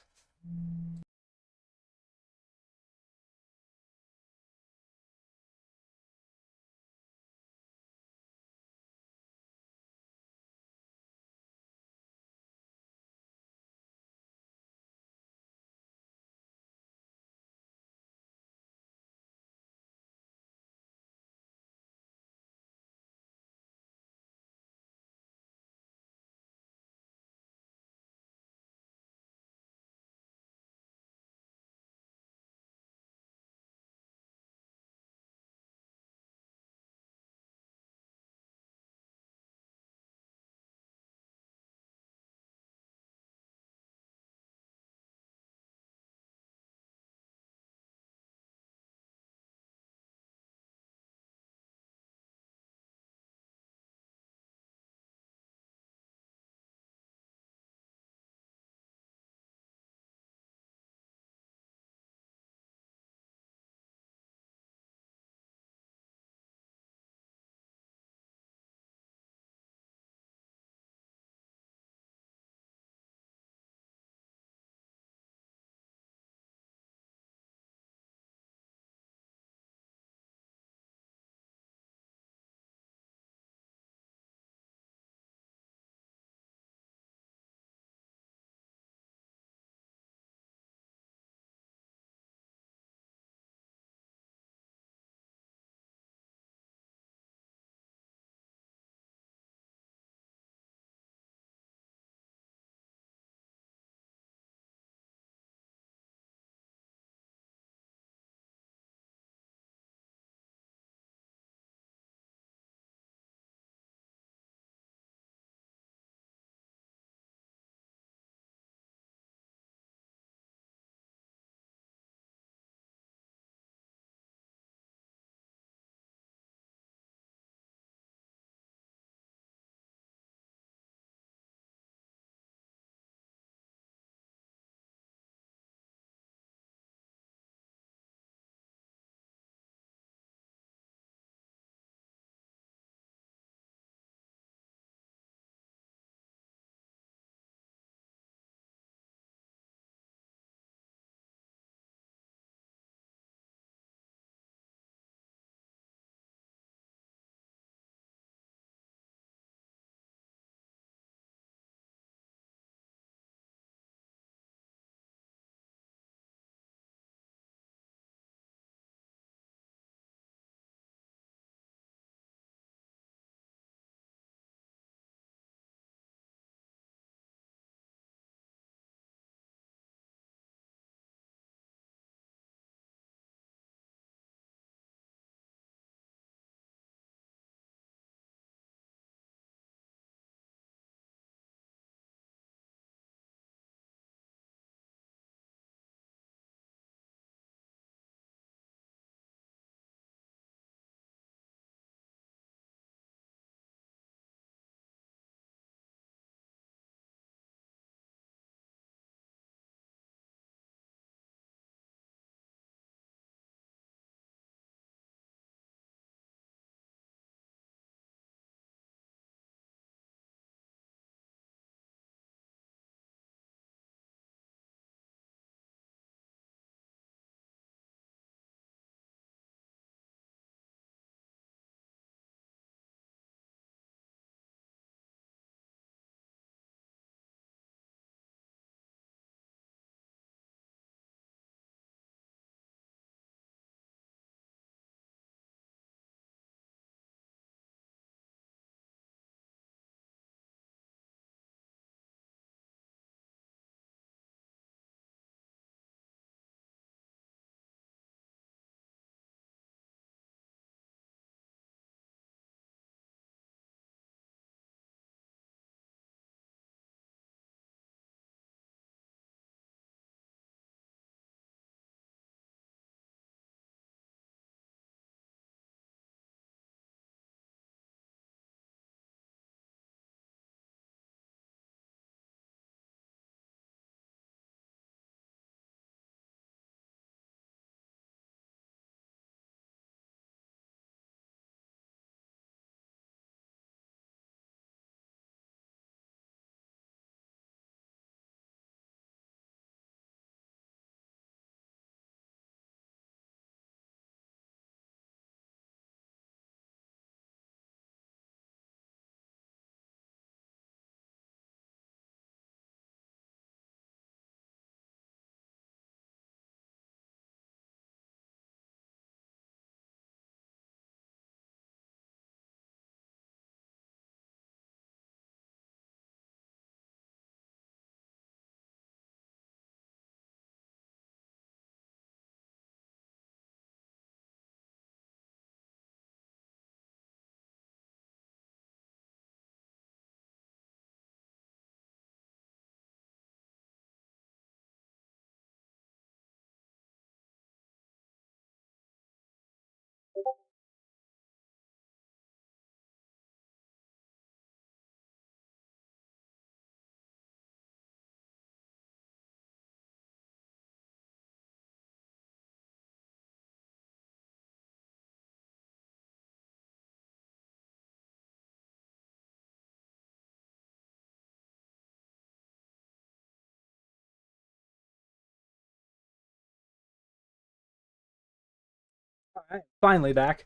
Alright, finally back.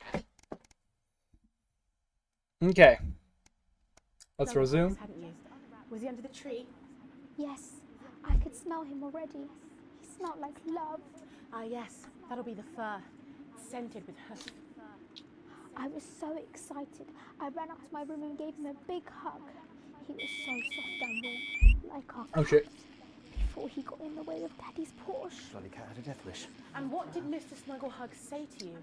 Okay. Let's resume. Was he under the tree? Yes, I could smell him already. He smelled like love. Ah, yes, that'll be the fur, scented with her. I was so excited. I ran up to my room and gave him a big hug. He was so soft and warm, like our Oh shit. before he got in the way of Daddy's Porsche. Bloody cat had a death wish. And what did Mr. Snugglehug say to you?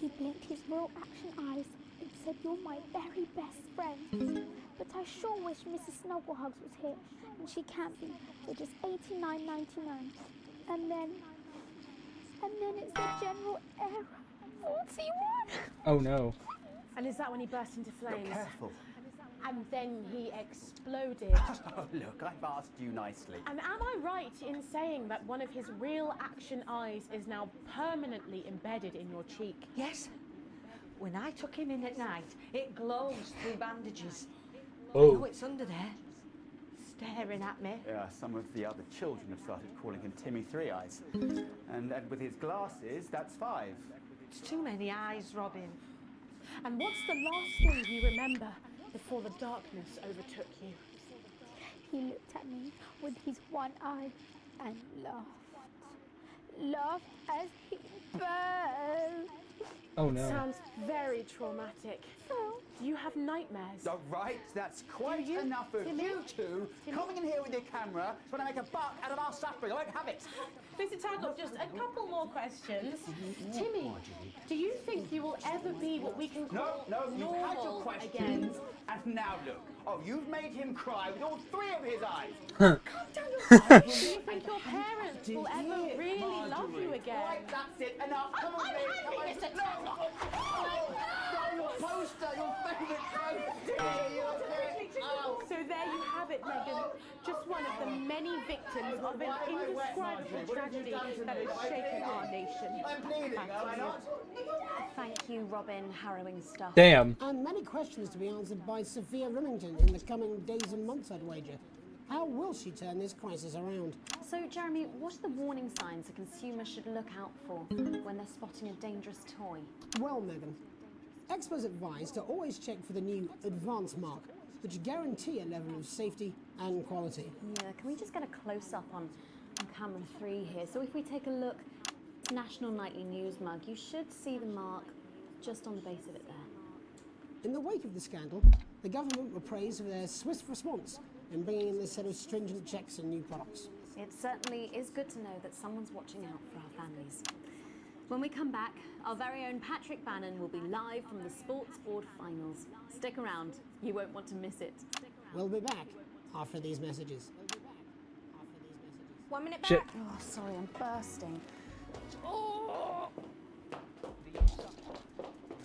He blinked his real action eyes and said, "You're my very best friend." But I sure wish Mrs. Snugglehugs was here, and she can't be for just $89.99. And then it's the general error. 41. Oh no. And is that when he burst into flames? Look careful. And then he exploded. Oh, look, I've asked you nicely. And am I right in saying that one of his real action eyes is now permanently embedded in your cheek? Yes. When I took him in at night, it glows through bandages. Oh. I know it's under there. Staring at me. Yeah, some of the other children have started calling him Timmy Three Eyes. And with his glasses, that's 5. It's too many eyes, Robin. And what's the last thing you remember before the darkness overtook you? He looked at me with his one eye and laughed. Laughed as he burned. Oh no. Sounds very traumatic. Do you have nightmares? All right, that's quite enough of Timmy? you two coming in here with your camera trying to make a buck out of our suffering. I won't have it. Mr. Tadlock, just a couple more questions. Timmy, do you think you will ever be what we can call No, you've had your normal questions, again? and now look. Oh, you've made him cry with all 3 of his eyes. Do you think your parents will ever really love you again? Right, that's it. Enough. Come on, baby. I'm happy, Mr. Tadlock. Your poster, your favourite poster. So there you have it, Megan. Just one of the many victims of an indescribable tragedy that has shaken our nation. I'm bleeding, am I not? Thank you, Robin. Harrowing stuff. Damn. And many questions to be answered by Sophia Remington in the coming days and months, I'd wager. How will she turn this crisis around? So, Jeremy, what are the warning signs a consumer should look out for when they're spotting a dangerous toy? Well, Megan, experts advise to always check for the new Advanced mark, which guarantee a level of safety and quality. Yeah, can we just get a close-up on camera 3 here? So if we take a look, National Nightly News mug, you should see the mark just on the base of it there. In the wake of the scandal, the government were praised for their swift response in bringing in this set of stringent checks and new products. It certainly is good to know that someone's watching out for our families. When we come back, our very own Patrick Bannon will be live from the Sports Board Finals. Stick around, you won't want to miss it. We'll be back after these messages. 1 minute back. Shit. Oh, sorry, I'm bursting. Oh.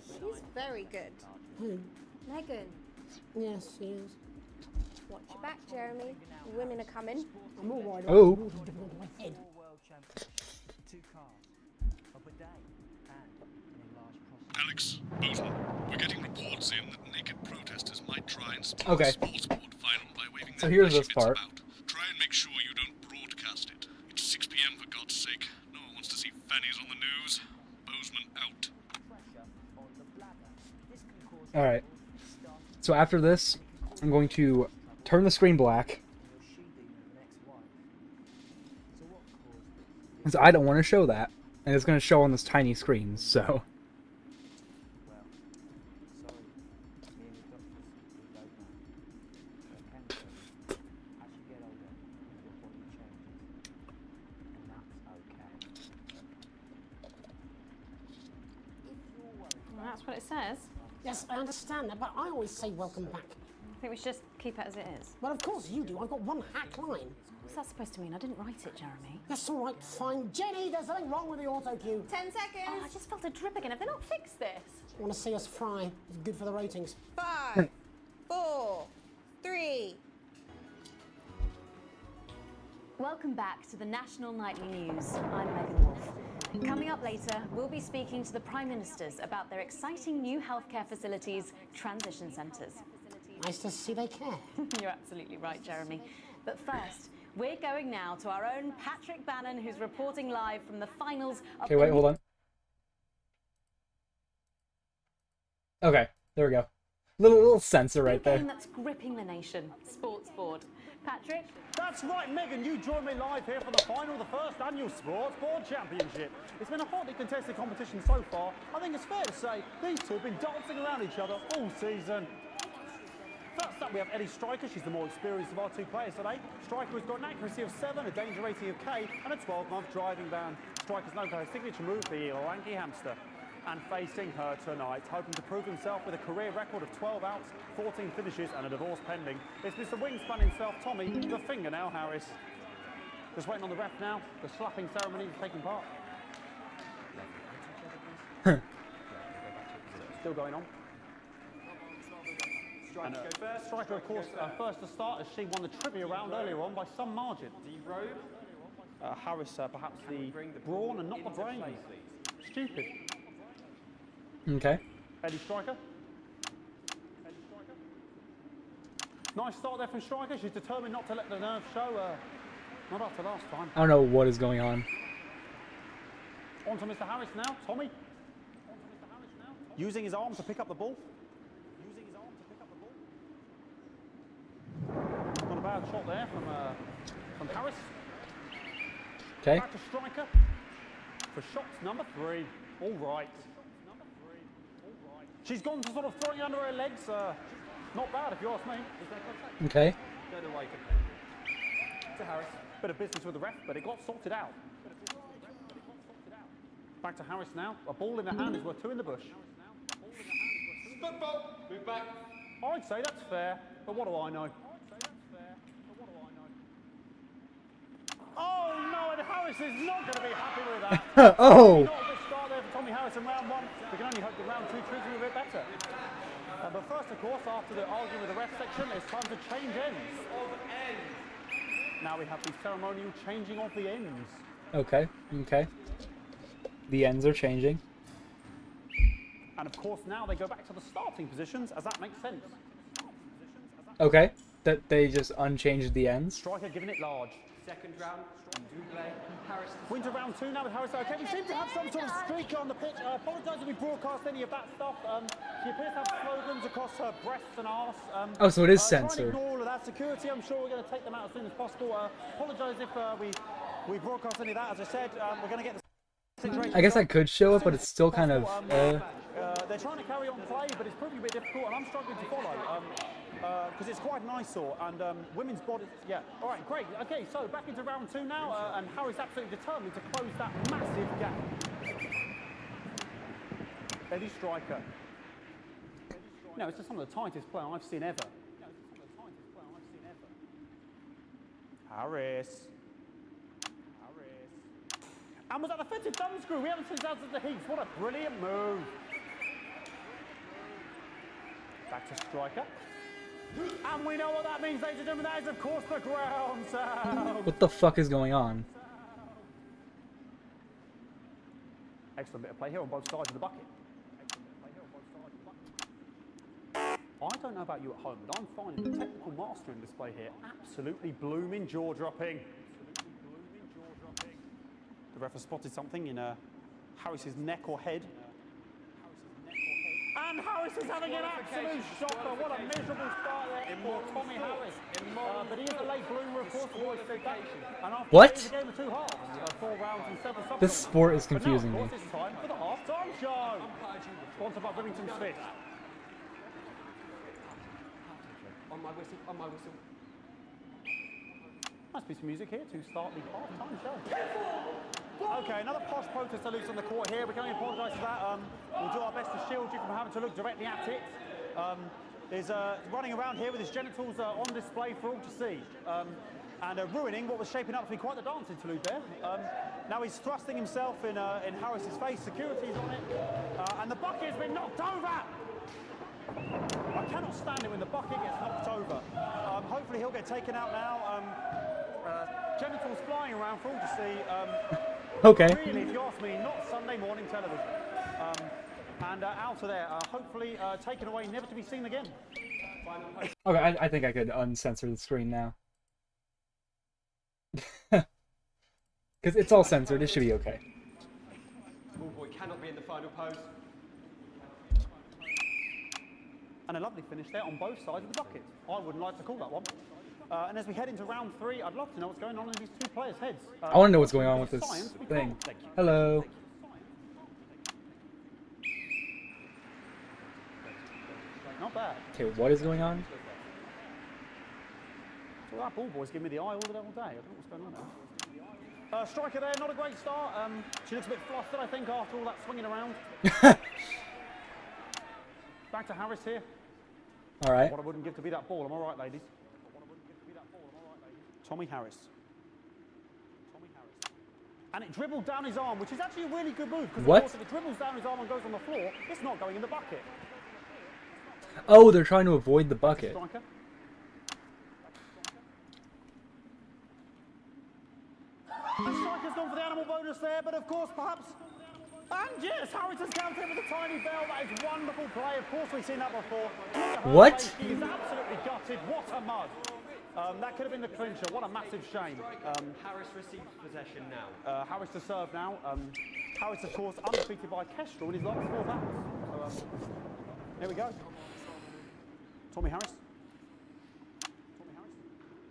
She's very good. Megan, Yes, yes. watch your back, Jeremy. The women are coming. I'm all worried Oh. about water dripping onto my head. Alex, Bozeman, we're getting reports in that naked protesters might try and spoil Okay. the sports board final by waving So their here's fleshy this bits part. about. Try and make sure you don't broadcast it. It's 6 p.m. for God's sake. No one wants to see fannies on the news. Bozeman out. Alright. So after this, I'm going to turn the screen black. Because I don't want to show that. And it's going to show on this tiny screen, so... Well, that's what it says. Yes, I understand that, but I always say welcome back. I think we should just keep it as it is. Well, of course you do. I've got one hack line. What's that supposed to mean? I didn't write it, Jeremy. That's all right, fine. Jenny, there's something wrong with the auto cue. 10 seconds. Oh, I just felt a drip again. Have they not fixed this? Want to see us fry? It's good for the ratings. 5, 4, 3. Welcome back to the National Nightly News. I'm Megan Wolf. Coming up later, we'll be speaking to the Prime Ministers about their exciting new healthcare facilities, transition centres. Nice to see they care. You're absolutely right, Jeremy. But first, we're going now to our own Patrick Bannon, who's reporting live from the finals of Okay, wait, hold on. Okay, there we go. Little sensor right The game there. that's gripping the nation, sports board. Patrick? That's right, Megan. You join me live here for the final of the first annual Sports Board Championship. It's been a hotly contested competition so far. I think it's fair to say these two have been dancing around each other all season. First up, we have Eddie Striker. She's the more experienced of our two players today. Striker has got an accuracy of 7, a danger rating of K, and a 12-month driving ban. Striker's known for her signature move, the lanky hamster. And facing her tonight, hoping to prove himself with a career record of 12 outs, 14 finishes, and a divorce pending, it's Mr. Wingspan himself, Tommy, the Fingernail Harris. Just waiting on the ref now. The slapping ceremony is taking part. Still going on. And, Striker, of course, first to start as she won the trivia round earlier on by some margin. Harris, perhaps the brawn and not the brain. Stupid. Okay. Eddie Striker. Nice start there from Striker. She's determined not to let the nerves show. Not after last time. I don't know what is going on. On to Mr. Harris now. Tommy. Using his arm to pick up the ball. Not a bad shot there from Harris. Okay. Back to Striker for shots number 3. All right. She's gone to sort of throwing it under her legs. Not bad if you ask me. Okay. Go the way to Harris. Bit of business with the ref, but it got sorted out. Back to Harris now. A ball in the hand is worth 2 in the bush. Football. Move back. I'd say that's fair, but what do I know? Oh no, and Harris is not going to be happy with that. Oh. Not a good start there for Tommy Harris in round 1. We can only hope that round 2 treats him a bit better. But first, of course, after the arguing with the ref section, it's time to change ends. Now we have the ceremonial changing of the ends. Okay. Okay. The ends are changing. And of course, now they go back to the starting positions, as that makes sense. Okay. That they just unchanged the ends. Striker giving it large. Second round, Harris. Winter round 2 now with Harris. Okay, we seem to have some sort of streak on the pitch. I apologise if we broadcast any of that stuff. She appears to have slogans across her breasts and arse. Oh, so it is Trying to censored. ignore all of that. Security, I'm sure we're going to take them out as soon as possible. Apologise if we broadcast any of that. As I said, we're going to get the situation. I guess I could show it, but it's still kind of. They're trying to carry on play, but it's proving a bit difficult, and I'm struggling to follow. Because it's quite an eyesore, and women's bodies, yeah. All right, great. Okay, so back into round 2 now, and Harris absolutely determined to close that massive gap. Eddie Striker. No, it's just some of the tightest play I've seen ever. Harris. And was that the fitted thumb screw? We haven't seen that since the Heats. What a brilliant move. Back to Striker. And we know what that means, ladies and gentlemen. That is, of course, the ground sound. What the fuck is going on? Excellent bit of play here on both sides of the bucket. I don't know about you at home, but I'm finding the technical mastering display here absolutely blooming jaw-dropping. The ref has spotted something in Harris's neck or head. And Harris is having an absolute shocker. What a miserable start there for Tommy Harris. But he is a late bloomer, of course, always said that. And after What? It's a game of 2 halves, 4 rounds and 7 subs. This sport is confusing But now, me. of course, it's time for the half-time show. Sponsored by Remington Smith. On my whistle, on my whistle. Nice piece of music here to start the half-time show. Okay, another posh protester loose on the court here. We can only apologise for that. We'll do our best to shield you from having to look directly at it. Is running around here with his genitals on display for all to see. And ruining what was shaping up to be quite the dance interlude there. Now he's thrusting himself in Harris's face. Security's on it. And the bucket has been knocked over. I cannot stand it when the bucket gets knocked over. Hopefully he'll get taken out now. Genitals flying around for all to see. Okay. Really, if you ask me, not Sunday morning television. And out of there, hopefully taken away, never to be seen again. Okay, I think I could uncensor the screen now. Because it's all censored, it should be okay. Small boy cannot be in the final pose. And a lovely finish there on both sides of the bucket. I wouldn't like to call that one. And as we head into round 3, I'd love to know what's going on in these two players' heads. I want to know what's going on with this thing. Hello. Not bad. Okay, what is going on? Well, that ball boy's giving me the eye all day. I don't know what's going on there. Striker there, not a great start. She looks a bit flustered, I think, after all that swinging around. Back to Harris here. All right. What I wouldn't give to be that ball. Am I right, ladies? Tommy Harris. And it dribbled down his arm, which is actually a really good move. Because of course, if it dribbles down his arm and goes on the floor, it's not going in the bucket. Oh, they're trying to avoid the bucket. Striker. The striker's gone for the animal bonus there, but of course, perhaps. And yes, Harrington's counter with a tiny bell. That is wonderful play. Of course, we've seen that before. What? He is absolutely gutted. What a mud. That could have been the clincher. What a massive shame. Harris receives possession now. Harris to serve now. Harris, of course, undefeated by Kestrel in his last 4 battles. So, here we go. Tommy Harris.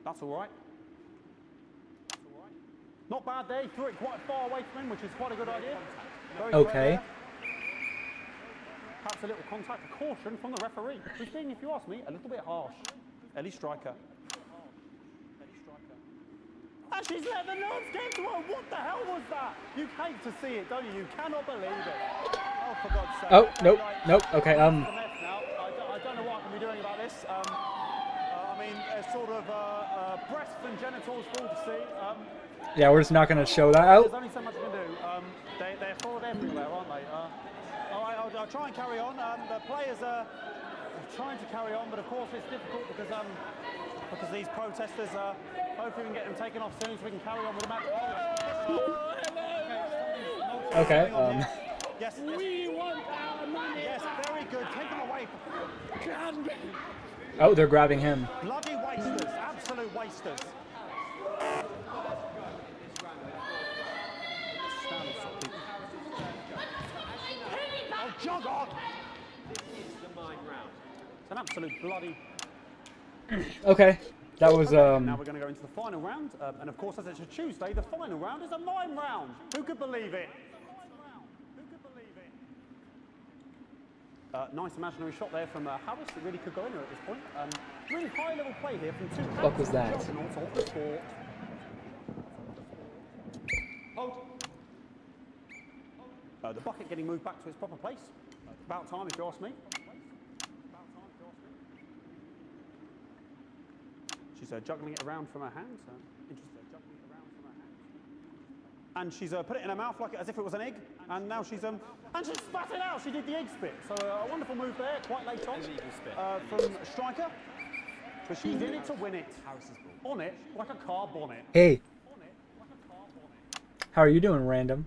That's all right. Not bad there. He threw it quite far away from him, which is quite a good idea. Very okay. Perhaps a little contact, a caution from the referee, who's being, if you ask me, a little bit harsh. Ellie Striker. And she's let the nerves get to her. What the hell was that? You hate to see it, don't you? You cannot believe it. Oh, for God's sake. Oh, nope, nope. Okay, I don't know what I can be doing about this. I mean, sort of breasts and genitals for all to see. Yeah, we're just not going to show that out. There's only so much I can do. They're forward everywhere, aren't they? All right, I'll try and carry on. The players are trying to carry on, but of course it's difficult because these protesters hopefully we can get them taken off soon so we can carry on with the match. Okay. Yes. We want our money. Yes, very good. Take them away. Oh, they're grabbing him. Bloody wasters. Absolute wasters. Oh, jog on! This is the mine round. It's an absolute bloody... Okay, that was... Now we're going to go into the final round, and of course, as it's a Tuesday, the final round is a mime round. Who could believe it? Nice imaginary shot there from Harris. It really could go anywhere at this point. Really high-level play here from two... What the fuck was that? Of the sport. Hold. The bucket getting moved back to its proper place. About time, if you ask me. She's juggling it around from her hands. Interesting. Juggling it around from her hands. And she's put it in her mouth like as if it was an egg. And now she's and she spat it out. She did the egg spit. So a wonderful move there, quite late on from Striker. But she's in it to win it. On it like a car bonnet. Hey. How are you doing, random?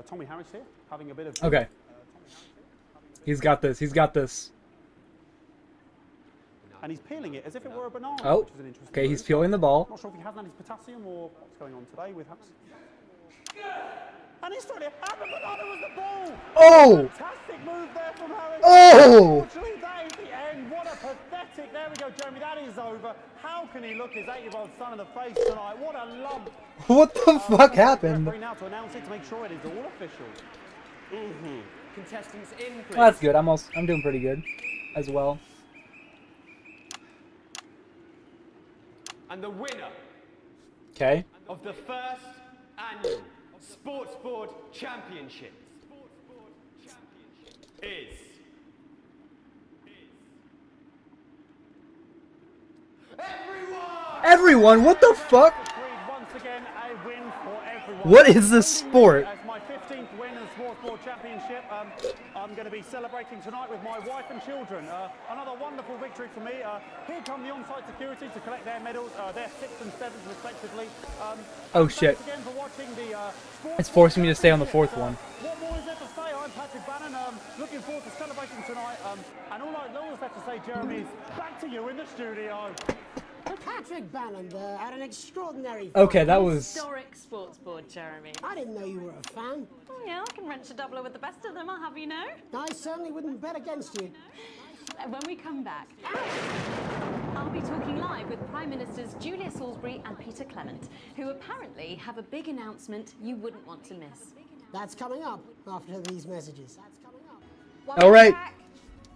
Tommy Harris here, having a bit of... Okay. He's got this. He's got this. And he's peeling it as if it were a banana, Oh, which is an interesting okay, move. he's peeling the ball. Not sure if he hasn't had his potassium or what's going on today with Harris. And he's throwing it. And the banana was the ball! Oh! Fantastic move there from Harris. Oh! Unfortunately, that is the end. What a pathetic... There we go, Jeremy. That is over. How can he look his 8-year-old son in the face tonight? What a lump. What the fuck happened? Now to announce it to make sure it is all official. Contestants in, please. Well, that's good. I'm doing pretty good as well. And the winner Okay. of the first annual Sports Board Championship is... Everyone, what the fuck? Once again, a win for everyone. What is this sport? As my 15th win in the Sports Board Championship, I'm going to be celebrating tonight with my wife and children. Another wonderful victory for me. Here come the on-site security to collect their medals, their 6th and 7th respectively. Oh shit. Thanks again for watching the It's forcing me to stay on the fourth one. What more is there to say? I'm Patrick Bannon. Looking forward to celebrating tonight. And all that's left to say, Jeremy, is back to you in the studio. Patrick Bannon there had an extraordinary... Okay, that was... Historic sports board, Jeremy. I didn't know you were a fan. Oh yeah, I can wrench a doubler with the best of them, I'll have you know. I certainly wouldn't bet against you. And when we come back, I'll be talking live with Prime Ministers Julia Salisbury and Peter Clement, who apparently have a big announcement you wouldn't want to miss. That's coming up after these messages. All right.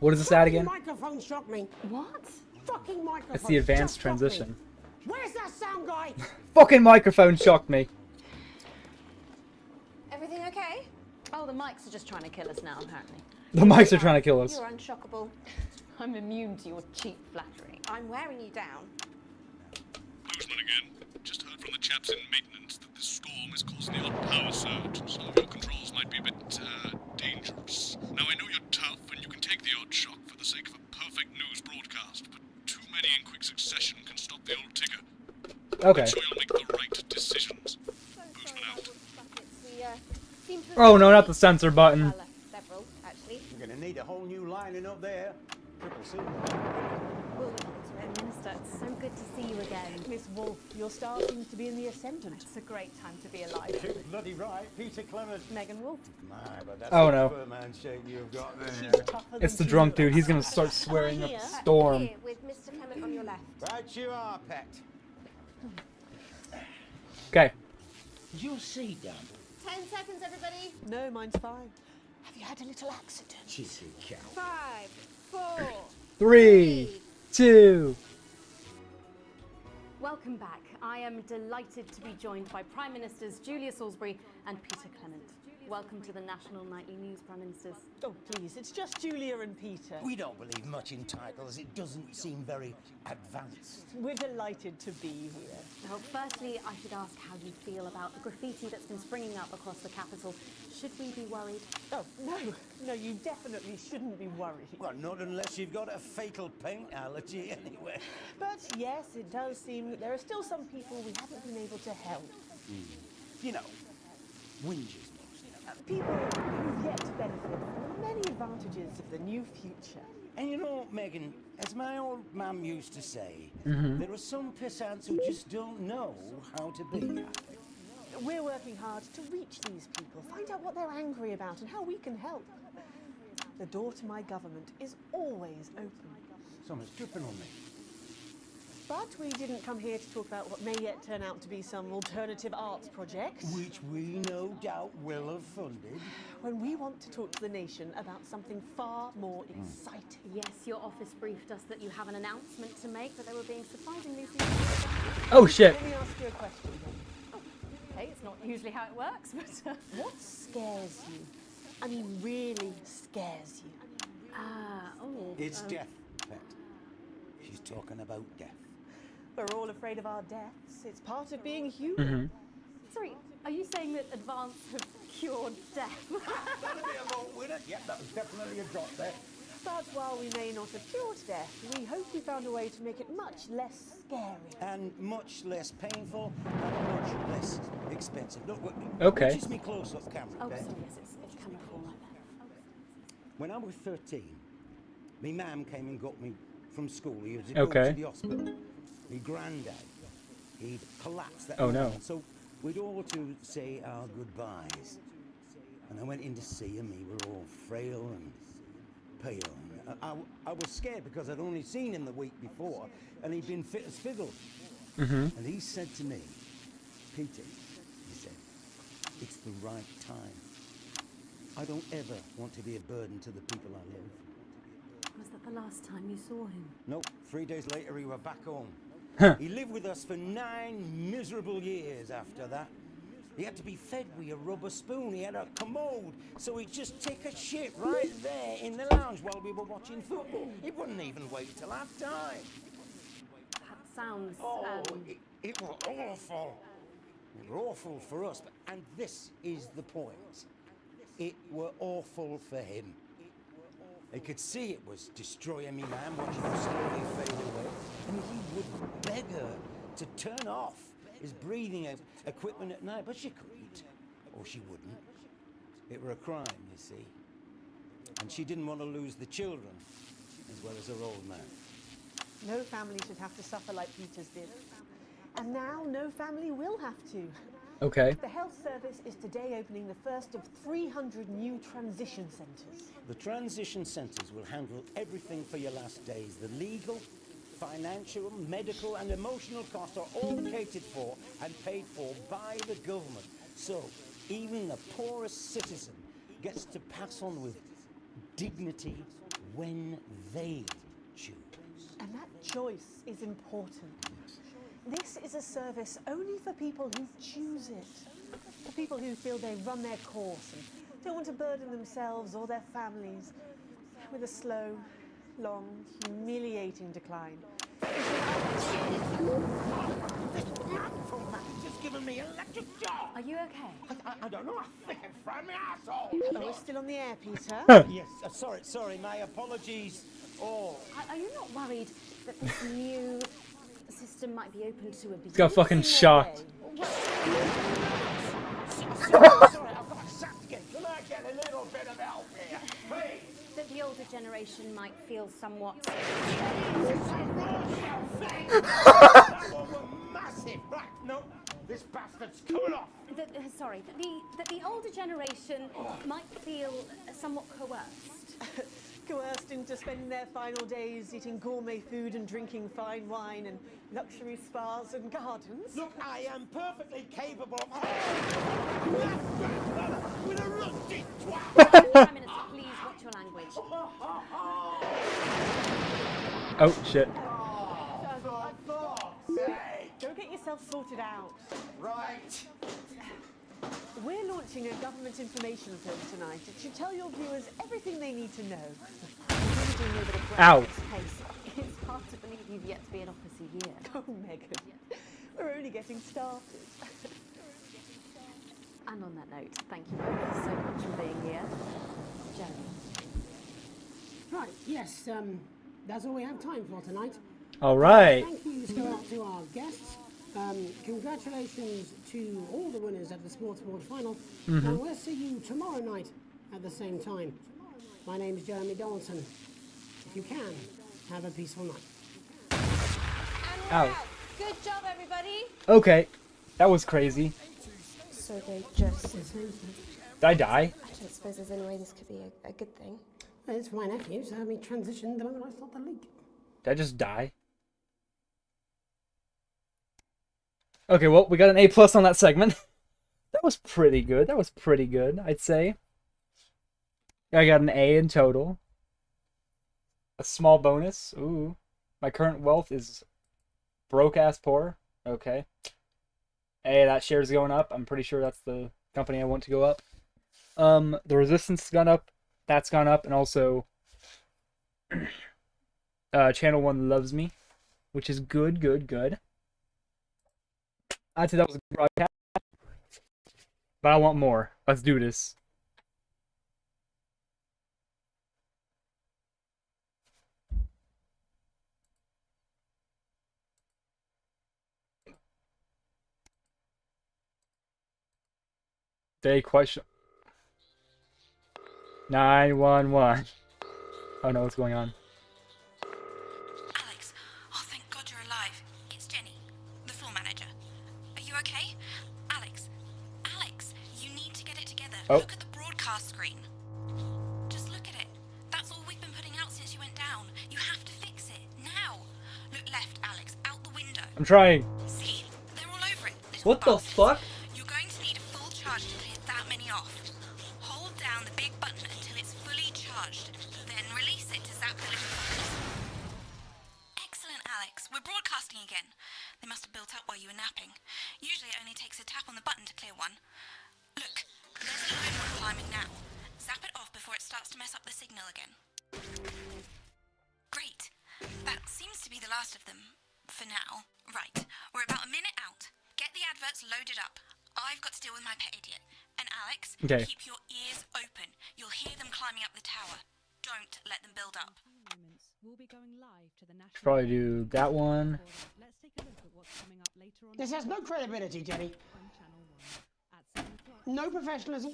What is this ad again? Microphone shocked me. What? Fucking microphone. It's the advanced just shocked transition. me. Where's that sound guy? Fucking microphone shocked me. Everything okay? Oh, the mics are just trying to kill us now, apparently. The mics are trying to kill us. You're unshockable. I'm immune to your cheap flattery. I'm wearing you down. Boozman again. Just heard from the chaps in maintenance that this storm is causing the odd power surge. Some of your controls might be a bit, dangerous. Now, I know you're tough and you can take the odd shock for the sake of a perfect news broadcast, but too many in quick succession can stop the old tigger. Okay. Make sure you'll make the right decisions. Boozman out. Oh no, not the censor button. Several, actually. You're going to need a whole new lining up there. Triple C. Minister, it's so good to see you again. Miss Wolf, your star seems to be in the ascendant. It's a great time to be alive. Bloody right, Peter Clement. Megan Wolf. My, but that's Oh, a no. fur man shake you've got there. It's the drunk dude. He's gonna start swearing up a storm. Here, with Mr. Clement on your left. Right you are, pet. Okay. You'll see, Dan. 10 seconds, everybody. No, mine's fine. Have you had a little accident? Cheeky cow. 5, 4. 3, 2. Welcome back. I am delighted to be joined by Prime Ministers Julia Salisbury and Peter Clement. Welcome to the National Nightly News, Prime Ministers. Oh, please, it's just Julia and Peter. We don't believe much in titles. It doesn't seem very advanced. We're delighted to be here. Well, firstly, I should ask how you feel about the graffiti that's been springing up across the capital. Should we be worried? Oh, no, you definitely shouldn't be worried. Well, not unless you've got a fatal paint allergy anyway. But yes, it does seem that there are still some people we haven't been able to help. You know, whingers. People who've yet to benefit from the many advantages of the new future. And you know, Megan, as my old mum used to say, Mhm. there are some pissants who just don't know how to be. We're working hard to reach these people, find out what they're angry about and how we can help. The door to my government is always open. Someone's tripping on me. But we didn't come here to talk about what may yet turn out to be some alternative arts project. Which we no doubt will have funded. When we want to talk to the nation about something far more exciting. Yes, your office briefed us that you have an announcement to make, but they were being surprisingly Oh shit. Let me ask you a question then. Okay, it's not usually how it works, but... What scares you? I mean, really scares you? It's death, Pet. She's talking about death. We're all afraid of our deaths. It's part of being human. Sorry, are you saying that Advance have cured death? That'll be a vote winner. Yep, that was definitely a drop there. But while we may not have cured death, we hope we found a way to make it much less scary. And much less painful and much less expensive. Look, Okay. Just me close up camera, Oh, okay? sorry, yes, it's camera format. When I was 13, my mum came and got me from school. He was Okay. going to the hospital. My granddad, he'd collapsed that Oh, no. morning. So we'd all to say our goodbyes. And I went in to see him. We were all frail and pale. And I was scared because I'd only seen him the week before, and he'd been fit as fiddle. Mhm. And he said to me, Peter, he said, it's the right time. I don't ever want to be a burden to the people I love. Was that the last time you saw him? Nope, 3 days later he were back home. He lived with us for 9 miserable years after that. He had to be fed with a rubber spoon. He had a commode, so he'd just take a shit right there in the lounge while we were watching football. He wouldn't even wait till half time. That sounds... It was awful. It were awful for us, and this is the point. It were awful for him. He could see it was destroying me, man, watching him slowly fade away. And he would beg her to turn off his breathing equipment at night, but she couldn't, or she wouldn't. It were a crime, you see. And she didn't want to lose the children, as well as her old man. No family should have to suffer like Peter's did. And now no family will have to. Okay. The health service is today opening the first of 300 new transition centres. The transition centres will handle everything for your last days. The legal, financial, medical and emotional costs are all catered for and paid for by the government. So even the poorest citizen gets to pass on with dignity when they choose. And that choice is important. This is a service only for people who choose it. For people who feel they've run their course and don't want to burden themselves or their families with a slow, long, humiliating decline. Just giving me electric shock. Are you okay? I don't know. I think I fried my asshole. Oh, we're still on the air, Peter. Yes. Sorry. My apologies. Oh. Are you not worried that this new system might be open to abuse? He's got fucking shocked. Sorry, I've got sacked again. Can I get a little bit of help here, please? That the older generation might feel somewhat. Massive. Right, no, this bastard's coming off. That the older generation might feel somewhat coerced. Coerced into spending their final days eating gourmet food and drinking fine wine and luxury spas and gardens. Look, I am perfectly capable of... with a rusty twat! Prime Minister, please watch your language. Oh, shit. Go get yourself sorted out. Right. We're launching a government information film tonight. It should tell your viewers everything they need to know. Ow. It's hard to believe you've yet to be in office a year. Oh, Megan, we're only getting started. And on that note, thank you both so much for being here. Jeremy. Right, yes, that's all we have time for tonight. All right. Thank yous go out to our guests. Congratulations to all the winners at the Sports Board final. And we'll see you tomorrow night at the same time. My name is Jeremy Donaldson. If you can, have a peaceful night. Ow. Good job, everybody. Okay. That was crazy. So they just... Did I die? I don't suppose there's any way this could be a good thing. It's my nephew, so we transitioned the moment I saw the leak. Did I just die? Okay, well, we got an A+ on that segment. That was pretty good. That was pretty good, I'd say. I got an A in total. A small bonus. Ooh. My current wealth is broke-ass poor. Okay. Hey, that share's going up. I'm pretty sure that's the company I want to go up. The resistance has gone up. That's gone up. And also, Channel 1 loves me, which is good. I'd say that was a good broadcast. But I want more. Let's do this. Day question. 911. Oh no, what's going on? Alex, oh thank God you're alive. It's Jenny, the floor manager. Are you okay? Alex, you need to get it together. Oh. Look at the broadcast screen. Just look at it. That's all we've been putting out since you went down. You have to fix it, now. Look left, Alex, out the window. I'm trying. See? They're all over it. What the fuck? You're going to need a full charge to clear that many off. Hold down the big button until it's fully charged, then release it to zap the little buttons. Excellent, Alex. We're broadcasting again. They must have built up while you were napping. Usually it only takes a tap on the button to clear one. Look, there's a lone one climbing now. Zap it off before it starts to mess up the signal again. Great. That seems to be the last of them. For now. Right. We're about a minute out. Get the adverts loaded up. I've got to deal with my pet idiot. And Alex, Okay. keep your ears open. You'll hear them climbing up the tower. Don't let them build up. We'll be going live to the national. Should probably do that one. Let's take a look at what's coming up later on. This has no credibility, Jenny. On Channel 1 at 7 o'clock. No professionalism.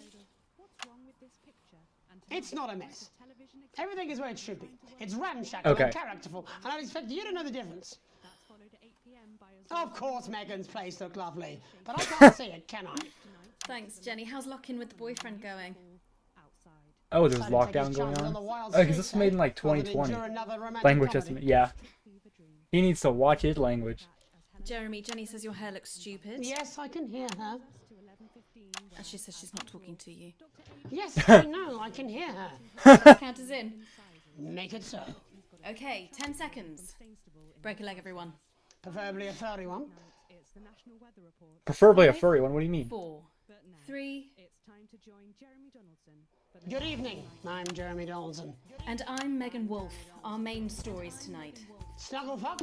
What's wrong with this picture? And It's not a mess. Everything is where it should be. It's ramshackle Okay. and characterful, and I expect you to know the difference. That's followed at 8 p.m. by a Of course Megan's place looked lovely, but I can't see it, can I? Thanks, Jenny. How's lock-in with the boyfriend going? Oh, there's lockdown going on. Oh, because this was made in like 2020. Language estimate, yeah. He needs to watch his language. Jeremy, Jenny says your hair looks stupid. Yes, I can hear her. And she says she's not talking to you. Yes, I know, I can hear her. Count us in. Make it so. Okay, 10 seconds. Break a leg, everyone. Preferably a furry one. Preferably a furry one, what do you mean? 4, 3. Good evening, I'm Jeremy Donaldson. And I'm Megan Wolf. Our main stories tonight. Snugglefuck,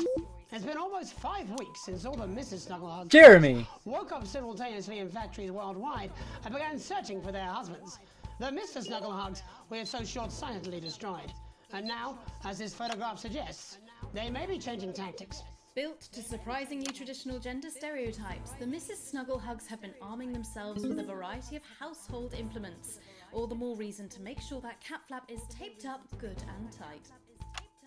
it's been almost 5 weeks since all the Mrs. Snugglehugs Jeremy woke up simultaneously in factories worldwide and began searching for their husbands. The Mr. Snugglehugs we have so short-sightedly destroyed. And now, as this photograph suggests, they may be changing tactics. Built to surprisingly traditional gender stereotypes, the Mrs. Snugglehugs have been arming themselves with a variety of household implements. All the more reason to make sure that cat flap is taped up good and tight.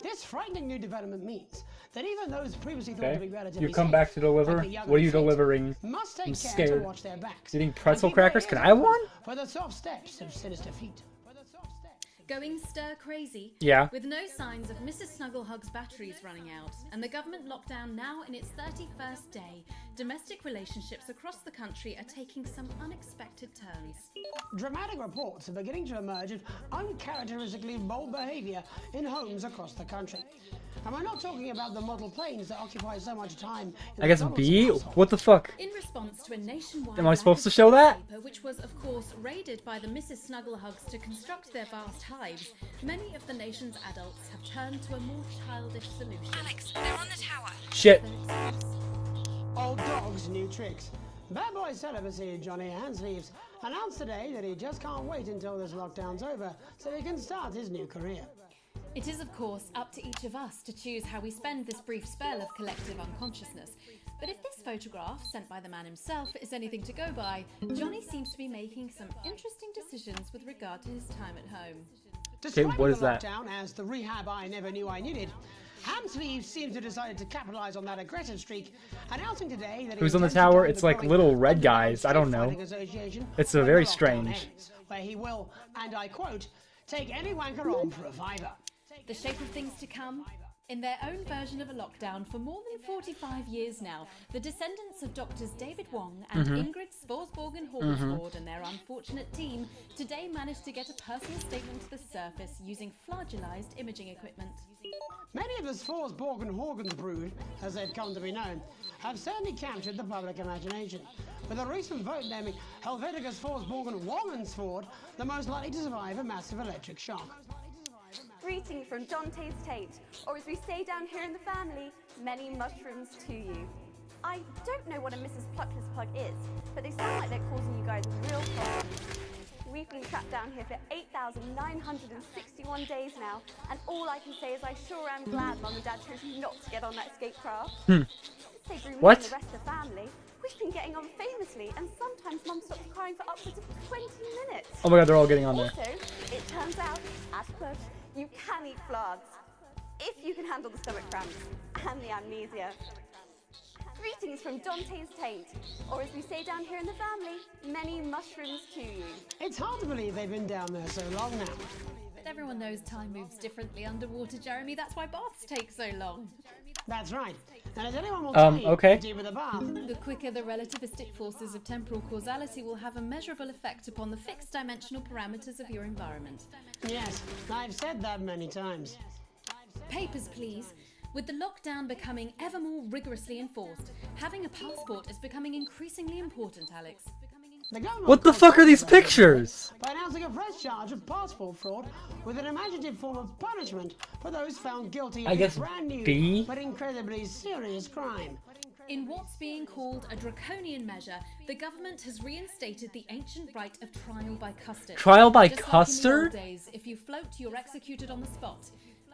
This frightening new development means that even those previously thought to be relatively You come safe, back to deliver? like the young What are you and fit, delivering? must take I'm care scared. to watch their backs. Eating and pretzel keep their crackers? Can ears I have one? For the soft steps of sinister feet. Going stir crazy? Yeah. With no signs of Mrs. Snugglehug's batteries running out, and the government lockdown now in its 31st day, domestic relationships across the country are taking some unexpected turns. Dramatic reports are beginning to emerge of uncharacteristically bold behaviour in homes across the country. And we're not talking about the model planes that occupy so much time in I guess the B? Donaldson household. What the fuck? In response to a nationwide Am I supposed to show that? paper, which was of course raided by the Mrs. Snugglehugs to construct their vast hives, many of the nation's adults have turned to a more childish solution. Alex, they're on the tower. Shit. Old dogs, new tricks. Bad boy celibacy Johnny Handsleeves announced today that he just can't wait until this lockdown's over so he can start his new career. It is, of course, up to each of us to choose how we spend this brief spell of collective unconsciousness. But if this photograph, sent by the man himself, is anything to go by, Johnny seems to be making some interesting decisions with regard to his time at home. Describing what is the that? lockdown as the rehab I never knew I needed, Handsleeves seems to have decided to capitalise on that aggressive streak, announcing today that he Who's on the intends to tower? join It's the like growing little red Underground guys. I don't Safe know. Fighting Association It's when a the very lockdown strange. ends, where he will, and I quote, take any wanker on for a fiver. The shape of things to come? In their own version of a lockdown for more than 45 years now, the descendants of Doctors David Wong and Ingrid Svorsborgen Horsford and their unfortunate team today managed to get a personal statement to the surface using flagellized imaging equipment. Many of the Svorsborgen Horgans brood, as they've come to be known, have certainly captured the public imagination, with a recent vote naming Helvetica Svorsborgen Wongensford the most likely to survive a massive electric shock. Greetings from Dante's Tate, or as we say down here in the family, many mushrooms to you. I don't know what a Mrs. Pluckless Pug is, but they sound like they're causing you guys real problems. We've been trapped down here for 8,961 days now, and all I can say is I sure am glad Mum and Dad chose not to get on that escape craft. They grew me What? and the rest of the family. We've been getting on famously, and sometimes Mum stops crying for upwards of 20 minutes. Oh my god, they're all getting on there. Also, it turns out, as push, you can eat flags, if you can handle the stomach cramps and the amnesia. Greetings from Dante's Taint, or as we say down here in the family, many mushrooms to you. It's hard to believe they've been down there so long now. But everyone knows time moves differently underwater, Jeremy. That's why baths take so long. That's right. And as anyone will tell you, okay. the deeper the bath. The quicker the relativistic forces of temporal causality will have a measurable effect upon the fixed dimensional parameters of your environment. Yes, I've said that many times. Papers, please. With the lockdown becoming ever more rigorously enforced, having a passport is becoming increasingly important, Alex. The government What the fuck are these pictures? by announcing a fresh charge of passport fraud with an imaginative form of punishment for those found guilty I of guess a brand new B? but incredibly serious crime. In what's being called a draconian measure, the government has reinstated the ancient right of trial by custard. Trial by Just like in the custard? old days, if you float, you're executed on the spot.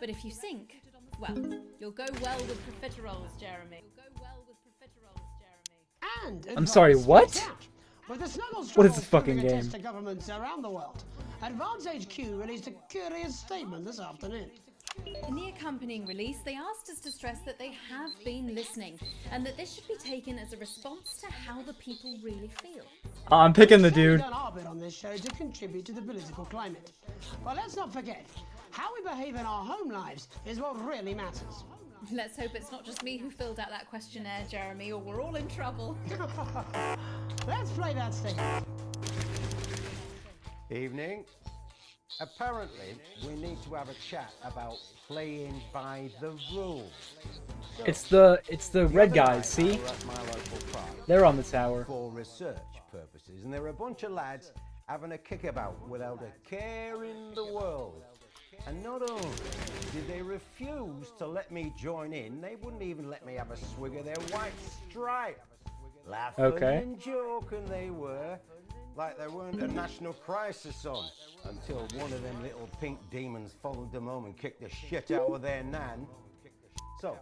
But if you sink, well, you'll go well with profiteroles, Jeremy. And I'm sorry, advance what? speaks out. With the Snuggle What is this struggle fucking proving a game? test to governments around the world, Advance HQ released a curious statement this afternoon. In the accompanying release, they asked us to stress that they have been listening and that this should be taken as a response to how the people really feel. I'm picking the We've dude. done our bit on this show to contribute to the political climate. But let's not forget, how we behave in our home lives is what really matters. Let's hope it's not just me who filled out that questionnaire, Jeremy, or we're all in trouble. Let's play that statement. Evening. Apparently, we need to have a chat about playing by the rules. So, It's the red other guys, night see? I were at my local park They're on the tower. for research purposes, and there were a bunch of lads having a kickabout without a care in the world. And not only did they refuse to let me join in, they wouldn't even let me have a swig of their white stripe. Laughing Okay. and joking they were, like there weren't a national crisis on, until one of them little pink demons followed them home and kicked the shit out of their nan. So,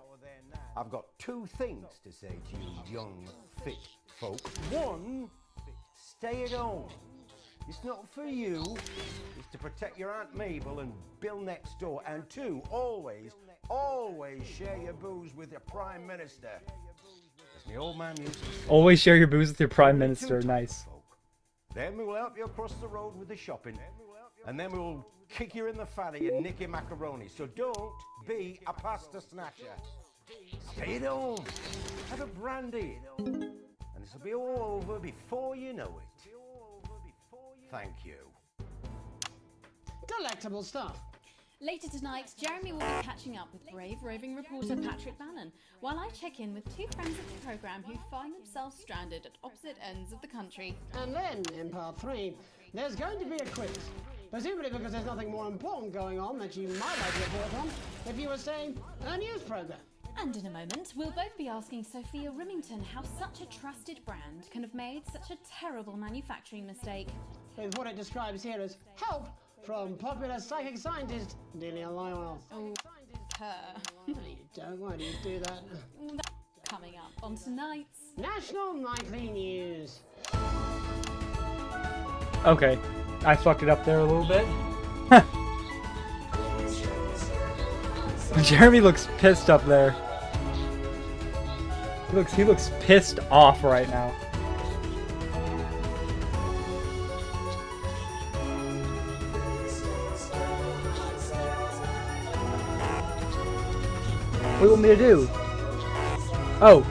I've got two things to say to you young, fit folk. One, stay at home. It's not for you, it's to protect your Aunt Mabel and Bill next door. And two, always share your booze with your Prime Minister. As my old man used to say. Always share your booze with your Prime Minister. Nice. Then we will help you across the road with the shopping. And then we will kick you in the fanny and nick your macaroni. So don't be a pasta snatcher. Stay at home. Have a brandy. And this will be all over before you know it. Thank you. Delectable stuff. Later tonight, Jeremy will be catching up with brave roving reporter Patrick Bannon, while I check in with two friends of the programme who find themselves stranded at opposite ends of the country. And then, in part 3, there's going to be a quiz. Presumably because there's nothing more important going on that you might like to report on if you were, say, a news programme. And in a moment, we'll both be asking Sophia Rimington how such a trusted brand can have made such a terrible manufacturing mistake. With what it describes here as help from popular psychic scientist Delia Lywell. Oh, her. No, you don't. Why do you do that? Coming up on tonight's National Nightly News. Okay, I fucked it up there a little bit. Jeremy looks pissed up there. He looks pissed off right now. What do you want me to do? Oh.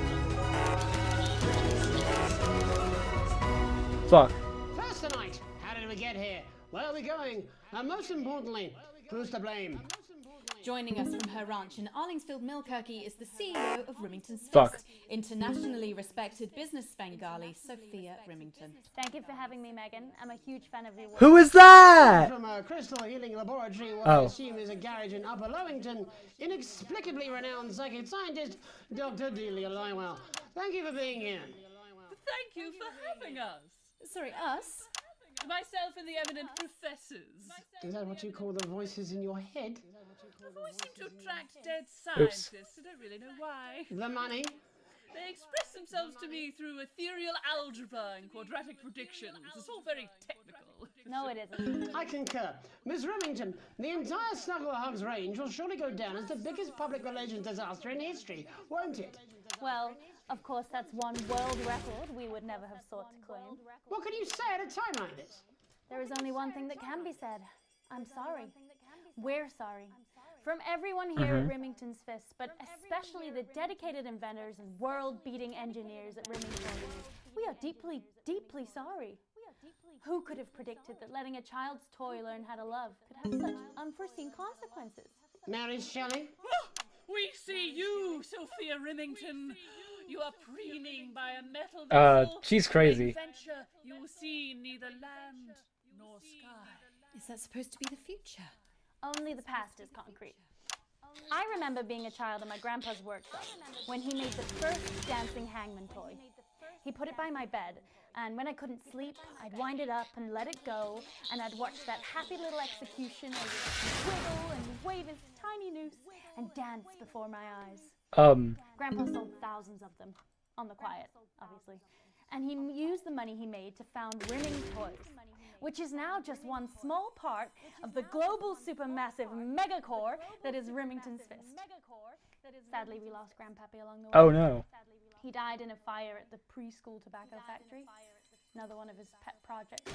Fuck. First tonight, how did we get here? Where are we going? And most importantly, who's to blame? Joining us from her ranch in Arlingsfield, Millkirky is the CEO of Rimington's Fuck. Fist, internationally respected business Bengali, Sophia Rimington. Thank you for having me, Megan. I'm a huge fan of your work. Who is that? From a crystal healing laboratory, what Oh. I assume is a garage in Upper Lowington, inexplicably renowned psychic scientist, Dr. Delia Lywell. Thank you for being here. Thank you for having us. Sorry, us? Myself and the eminent professors. Is that what you call the voices in your head? I've always seemed to attract dead Oops. scientists. I don't really know why. The money? They express themselves to me through ethereal algebra and quadratic predictions. It's all very technical. No, it isn't. I concur. Miss Remington, the entire Snuggle Hugs range will surely go down as the biggest public relations disaster in history, won't it? Well, of course, that's one world record we would never have sought to claim. What can you say at a time like this? There is only one thing that can be said. I'm sorry. We're sorry. From everyone here at Rimington's Fist, but especially the dedicated inventors and world-beating engineers at Rimington, we are deeply, deeply sorry. Who could have predicted that letting a child's toy learn how to love could have such unforeseen consequences? Mary Shelley? We see you, Sophia Rimington. You are preening by a metal vessel. She's crazy. Adventure, you will see neither land nor sky. Is that supposed to be the future? Only the past is concrete. I remember being a child in my grandpa's workshop when he made the first dancing hangman toy. He put it by my bed, and when I couldn't sleep, I'd wind it up and let it go, and I'd watch that happy little executioner wiggle and wave his tiny noose and dance before my eyes. Grandpa sold thousands of them, on the quiet, obviously. and he used the money he made to found Rimming Toys, which is now just one small part of the global supermassive megacore that is Remington's Fist. Sadly, we lost Grandpappy along the way. Oh no. He died in a fire at the preschool tobacco factory. Another one of his pet projects.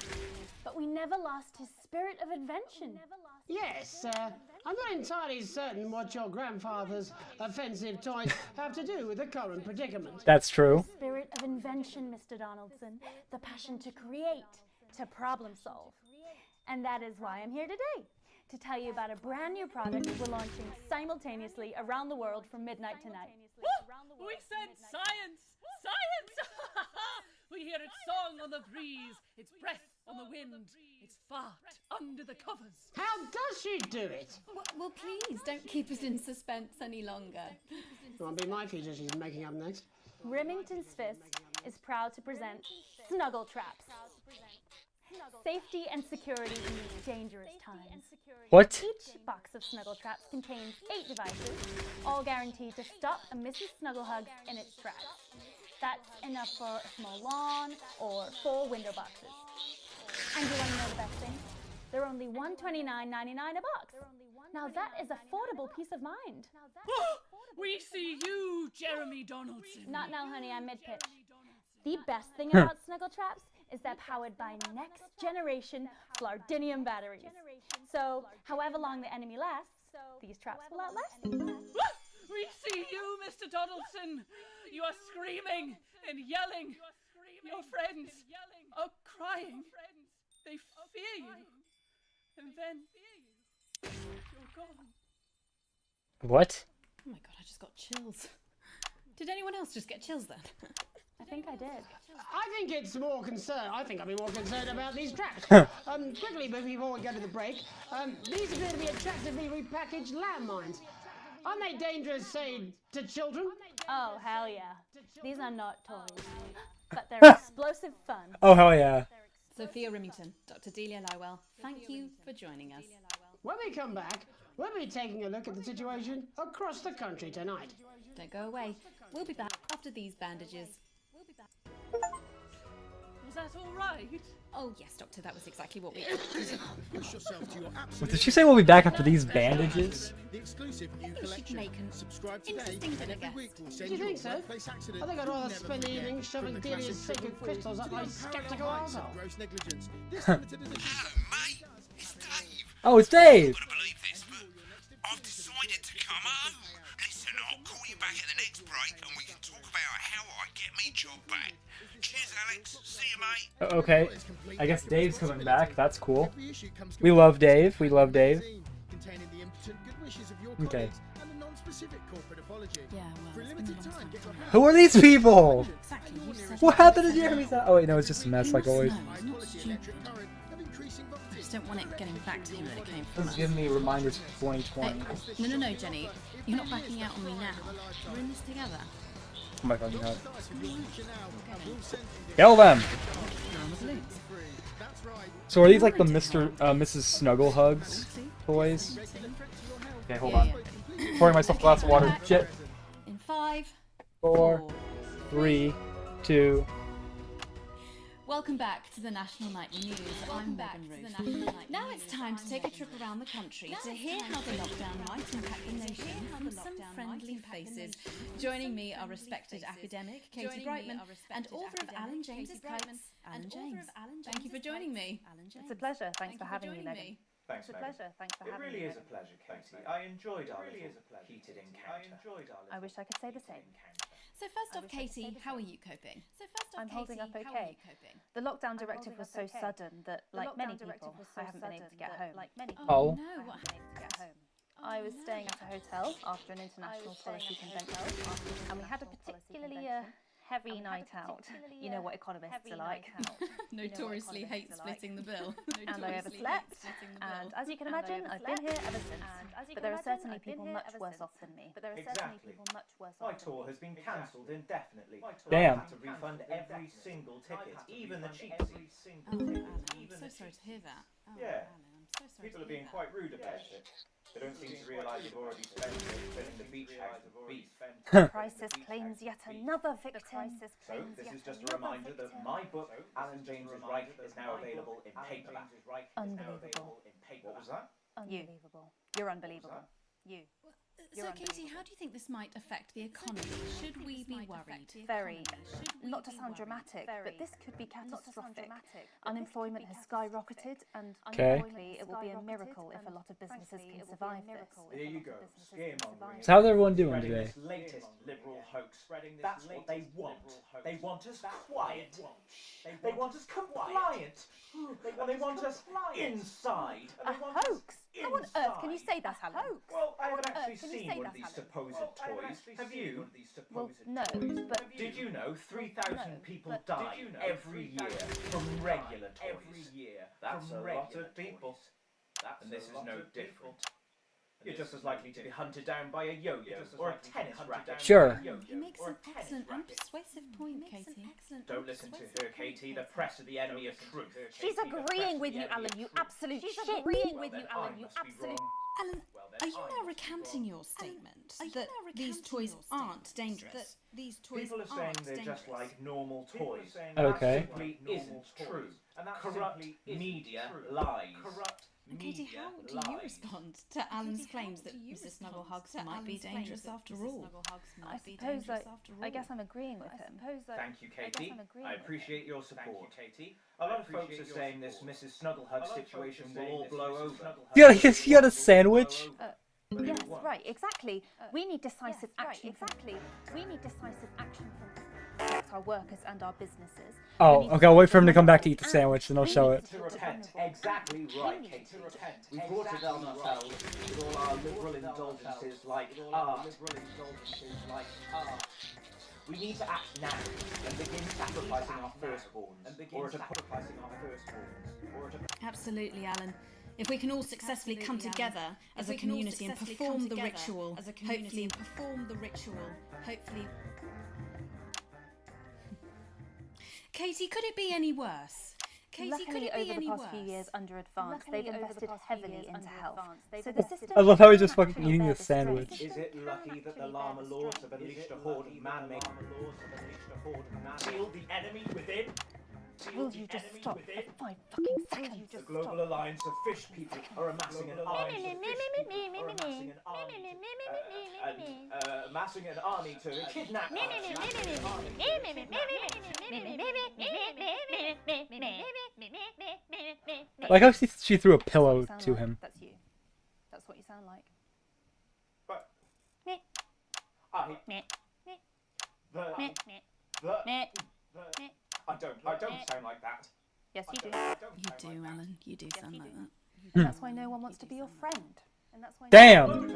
But we never lost his spirit of invention. Yes, I'm not entirely certain what your grandfather's offensive toys have to do with the current predicament. That's true. The spirit of invention, Mr. Donaldson. The passion to create, to problem solve. And that is why I'm here today, to tell you about a brand new product we're launching simultaneously around the world from midnight tonight. We said science! Science! We hear its song on the breeze, its breath on the wind, its fart under the covers. How does she do it? Well, please, don't keep us in suspense any longer. Won't be my feature she's making up next. Remington's Fist is proud to present Snuggle Traps. Safety and security in these dangerous times. What? Each box of Snuggle Traps contains 8 devices, all guaranteed to stop a Mrs. Snugglehug in its tracks. That's enough for a small lawn or 4 window boxes. And you want to know the best thing? They're only $129.99 a box. Now that is affordable peace of mind. We see you, Jeremy Donaldson. Not now, honey, I'm mid-pitch. The best thing about Snuggle Traps is they're powered by next generation Flardinium batteries. So, however long the enemy lasts, these traps will outlast them. We see you, Mr. Donaldson. You are screaming and yelling. Your friends are crying. They fear you. And then you're gone. What? Oh my god, I just got chills. Did anyone else just get chills then? I think I did. I think it's more concerned. I think I'll be more concerned about these traps. Quickly, before we go to the break, these appear to be attractively repackaged landmines. Aren't they dangerous, say, to children? Oh, hell yeah. These are not toys. But they're explosive fun. Oh, hell yeah. Sophia Remington, Dr. Delia Lywell, thank you for joining us. When we come back, we'll be taking a look at the situation across the country tonight. Don't go away. We'll be back after these bandages. Was that all right? Oh yes, Doctor, that was exactly what we... Push yourself to your What, did she say we'll be back after these bandages? The exclusive new we should make an Subscribe today, interesting and dinner every guest. week we'll Do send you you think a so? workplace accident. I think I'd rather you'll spend the never evening forget. shoving From the Delia's classic sacred film crystals up to my the skeptical unparalleled heights of arsehole. gross negligence. This limited edition. Oh, it's Dave! I've decided to come home. Listen, I'll call you back at the next break and we can talk about how I get me job back. Cheers, Alex. See you, mate. Okay, I guess Dave's coming back. That's cool. We love Dave. We love Dave. Containing the impotent good wishes of your Okay. colleagues and a non-specific corporate apology. Yeah, well, For a limited time, get your hands Who are these people? Exactly, you said What happened to Jeremy's house? Oh wait, no, it's just a mess like always. I just don't want it getting back to him that it came from This us. is giving me reminders of 2020. Hey, no, Jenny. You're not backing out on me now. We're in this together. Oh my god, you know it. Kill them! So are these like the Mrs. Snuggle Hugs toys? Okay, hold on. Pouring myself a glass of water. Shit. In 5, 4, 3, 2. Welcome back to the National Nightly News. I'm Megan Ruth. Now it's time to take a trip around the country to hear how the lockdown might impact the nation from some friendly faces. Joining me are respected academic Katie Brightman and author of Alan James's Kites, Alan James. Thank you for joining me. It's a pleasure. Thanks for having me, Megan. Thanks, It's a Megan. pleasure. Thanks for It having really me. is a pleasure, Katie. I enjoyed our heated encounter. I wish I could say the same. So first off, Katie, how are you coping? I'm holding up okay. The lockdown directive was so sudden that, like many people, I haven't been able to get home. Oh. No, what I was staying at a hotel after an international policy convention, and we had a particularly heavy night out. You know what economists are like. Notoriously hate splitting the bill. And I overslept, and as you can imagine, I've been here ever since. But there are certainly people much worse off than me. Exactly. My tour has been cancelled indefinitely. Damn. I had to refund every single ticket, even the cheap seats. Alan, I'm so sorry to hear that. Oh, Yeah. Alan, I'm so sorry People to are being hear quite rude about it. They don't seem to realise you've already spent it filling the beach house The crisis claims yet another victim. So, this is just a reminder that my book, Alan James is Right, is now available in paperback. Unbelievable. What was that? Unbelievable. You're unbelievable. You. So, Katie, how do you think this might affect the economy? Should we be worried? Very. Not to sound dramatic, but this could be catastrophic. Unemployment has skyrocketed, and unfortunately, it will be a miracle if a lot of businesses can survive this. There you go. Scaremongering. So how's everyone doing Spreading today? this latest liberal hoax. That's what they want. They want us quiet. They want us compliant. And they want us inside. A hoax? How on earth can you say that, Alan? Well, I haven't actually seen one of these supposed toys. Have you? Well, no, but... Did you know 3,000 people die every year from regular toys? Every year. That's a lot of people. And this is no different. You're just as likely to be hunted down by a yo-yo or a tennis racket. Sure. He makes an excellent and persuasive point, Katie. Don't listen to her, Katie. The press are the enemy of truth. She's agreeing with you, Alan, you absolute shit. She's agreeing with you, Alan, you absolute... Alan, are you now recanting your statement that these toys aren't dangerous? People are saying they're just like normal toys. Okay. That simply isn't true. Corrupt media lies. And Katie, how do you respond to Alan's claims that Mrs. Snugglehugs might be dangerous after all? I guess I'm agreeing with him. Thank you, Katie. I appreciate your support. A lot of folks are saying this Mrs. Snugglehug situation will all blow over. You got a sandwich? Yes, right, exactly. We need decisive action. We need decisive action from our workers and our businesses. Oh, okay, I'll wait for him to come back to eat the sandwich, and I'll show it. To repent. Exactly right, Katie. We brought it on ourselves with all our liberal indulgences like art. We need to act now and begin sacrificing our firstborns. Absolutely, Alan. If we can all successfully come together as a community and perform the ritual, hopefully. Katie, could it be any worse? Luckily, over the past few years under Advance, they've invested heavily into health. So the system I love how he's just fucking eating this sandwich. Is it lucky that the Llama Laws have unleashed a horde of man-made... Shield the enemy within? Will you just stop for 5 fucking seconds? The Global Alliance of Fish People are amassing an army to kidnap Like how she threw a pillow to him. That's you. That's what you sound like. But I don't sound like that. Yes, you do. You do, Alan. You do sound like that. That's why no one wants to be your friend. And that's why Damn! Haven't.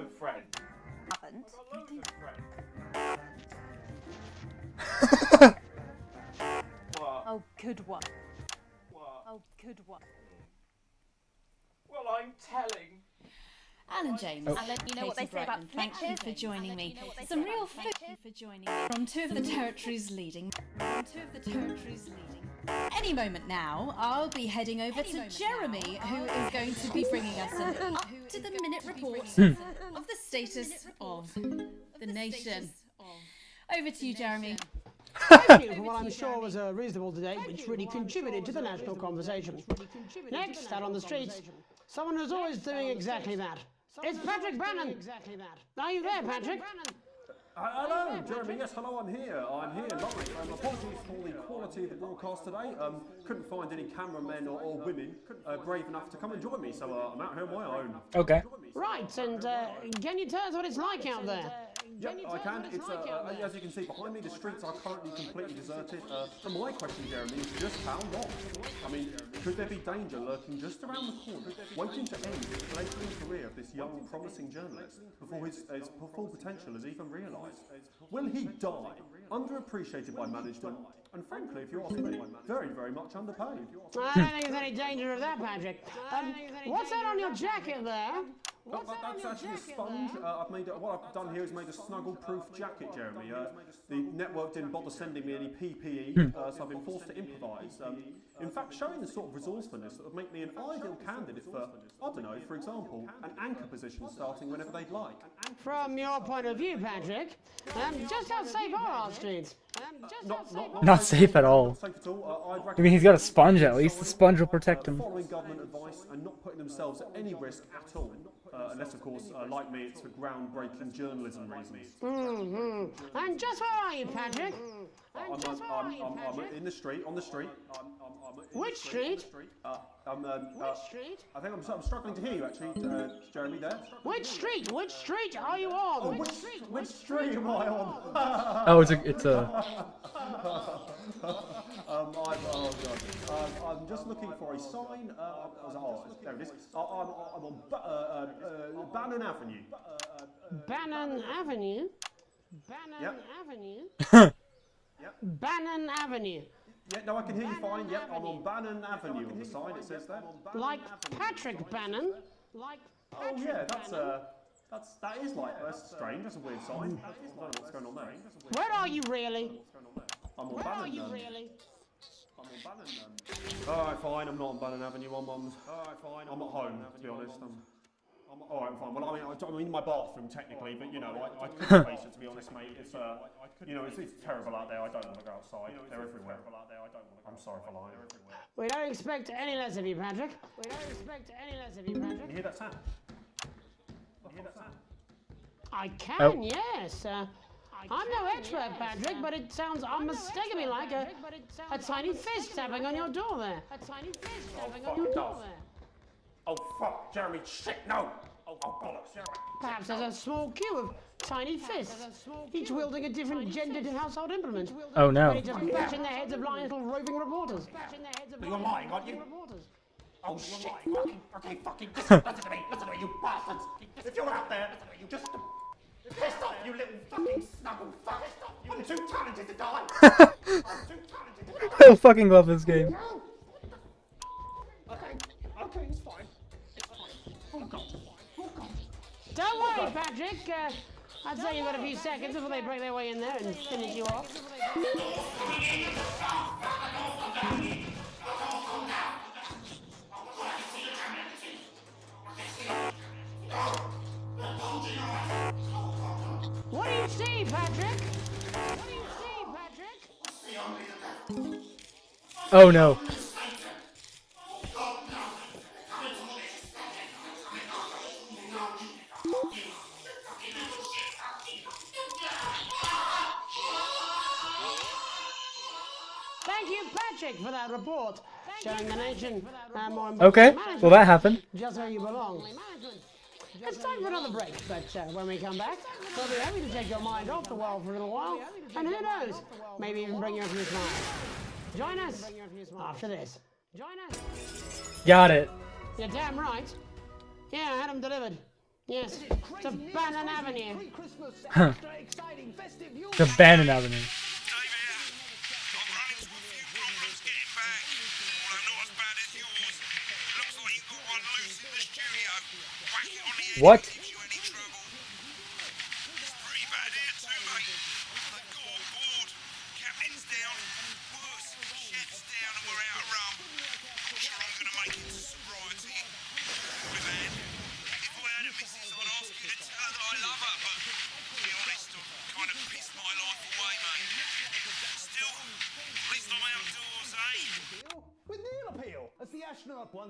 Oh, good one. Oh, good one. Well, I'm telling. Alan James, Alan, you know what they say about thank you for joining me. Some real from two of the territories leading. Any moment now, I'll be heading over to Jeremy, who is going to be bringing us an up-to-the-minute report of the status of the nation. Over to you, Jeremy. Thank you for what I'm sure was a reasonable debate which really contributed to the national conversation. Next, out on the streets, someone who's always doing exactly that. It's Patrick Brannan. Are you there, Patrick? Hello, Jeremy. Yes, hello. I'm here. Lovely. Apologies for the quality of the broadcast today. Couldn't find any cameramen or women brave enough to come and join me, so I'm out here on my own. Okay. Right, and can you tell us what it's like out there? Yep, I can. It's as you can see behind me, the streets are currently completely deserted. So my question, Jeremy, is just how long? I mean, could there be danger lurking just around the corner, waiting to end the fledgling career of this young, promising journalist before his full potential is even realised? Will he die, underappreciated by management, and frankly, if you ask me, very, very much underpaid? I don't think there's any danger of that, Patrick. What's that on your jacket there? That's actually a sponge. What I've done here is made a snuggle-proof jacket, Jeremy. The network didn't bother sending me any PPE, so I've been forced to improvise. In fact, showing the sort of resourcefulness that would make me an ideal candidate for, I don't know, for example, an anchor position starting whenever they'd like. From your point of view, Patrick, just how safe are our streets? Not safe at all. I mean, he's got a sponge at least. The sponge will protect him. Following government advice and not putting themselves at any risk at all. Unless, of course, like me, it's for groundbreaking journalism reasons. And just where are you, Patrick? I'm in the street, on the street. Which street? Which street? I think I'm struggling to hear you, actually, Jeremy, there. Which street? Which street are you on? Oh, which street am I on? Oh, it's a... I'm just looking for a sign. There it is. I'm on Bannon Avenue. Bannon Avenue? Bannon Yep. Avenue? Yep. Bannon Avenue. Yeah, no, I can hear you fine. Yep, I'm on Bannon Avenue on the side, it says there. Like Patrick Bannon? Like Oh yeah, that is like, that's strange, that's a weird sign. I don't know what's going on there. Where are you really? I'm on Where Bannon. are you really? I'm on Bannon. Alright, fine, I'm not on Bannon Avenue, I'm at home, to be honest. Alright, fine. Well, I'm in my bathroom technically, but you know, I couldn't face it, to be honest, mate. It's you know, it's terrible out there. I don't want to go outside. They're everywhere. I'm sorry for lying. We don't expect any less of you, Patrick. We don't expect any less of you, Patrick. You hear that sound? I can, yes. I'm no expert, Patrick, but it sounds unmistakably like a tiny fist tapping on your door there. A tiny fist tapping on your door there. Oh fuck, Jeremy, shit, no! Oh bollocks, Jeremy. Perhaps there's a small queue of tiny fists, each wielding a different gendered household implement. Oh no. Ready to bash in the heads of lying little roving reporters. You're lying, aren't you? Oh shit, okay, fucking listen to me, you bastards! If you're out there, you just piss off, you little fucking snuggle fuck! I'm too talented to die! I'm too talented to die! I fucking love this game. Okay, it's fine. Oh god. Don't worry, Patrick. I'd say you've got a few seconds before they break their way in there and finish you off. What do you see, Patrick? What do you see, Patrick? Oh no. Thank you, Patrick, for that report showing the nation more important Okay, management, well that happened. just where you belong. It's time for another break, but when we come back, we'll be happy to take your mind off the world for a little while, and who knows, maybe even bring you a few smiles. Join us after this. Join us. Got it. You're damn right. Yeah, I had them delivered. Yes, to Bannon Avenue. Huh. The Bannon Avenue. What?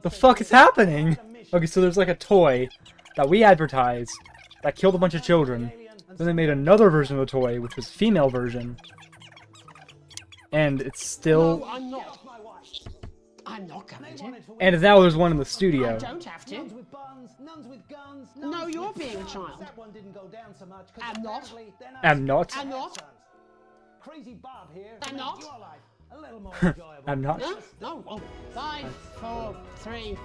The fuck is happening? Okay, so there's like a toy that we advertised that killed a bunch of children. Then they made another version of the toy, which was a female version. And it's still... No, I'm not. I'm not coming to. And now there's one in the studio. I don't have to. No, you're being a child. I'm not. I'm not. I'm not. Crazy Bob here. I'm not. Your life a little more enjoyable. I'm not. No. Oh, 5, 4, 3.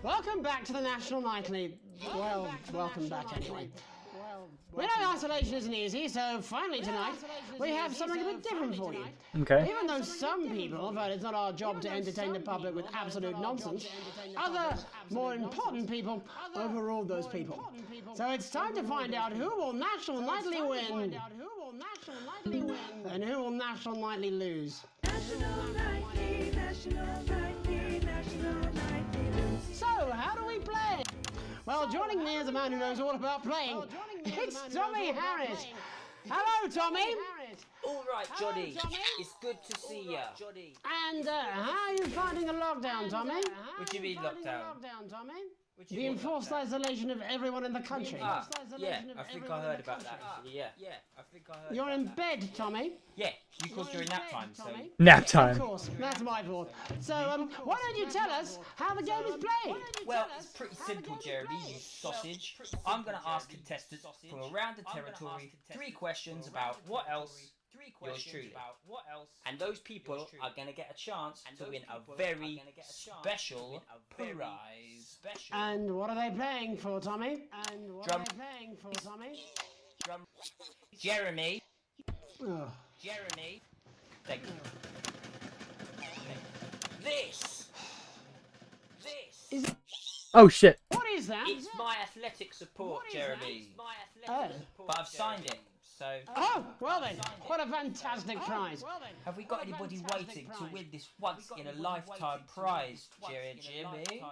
Welcome back to the National Nightly. Well, welcome back anyway. We know isolation isn't easy, so finally tonight we have something a bit different for you. Okay. Even though some people feel it's not our job to entertain the public with absolute nonsense, other, more important people overruled those people. So it's time to find out who will National Nightly win and who will National Nightly lose. So, how do we play? Well, joining me is a man who knows all about playing. It's Tommy Harris. Hello, Tommy. All right, Johnny. It's good to see you. And how are you finding the lockdown, Tommy? What do you mean lockdown? The enforced isolation of everyone in the country. Ah, yeah, I think I heard about that. Actually, yeah, I think I heard. You're in bed, Tommy. Yeah, you called during nap time, so. Nap time. Of course, that's my fault. So, why don't you tell us how the game is played? Well, it's pretty simple, Jeremy, you sausage. I'm going to ask contestants from around the territory 3 questions about what else. Yours truly. And those people are going to get a chance to win a very special prize. And what are they playing for, Tommy? Drum. Drum. Jeremy. Oh. Jeremy. Thank you. This. Oh shit. What is that? It's my athletic support, Jeremy. But I've signed it. So, oh, well then, what a fantastic prize. Have we got anybody waiting to win this once-in-a-lifetime prize, Jimmy?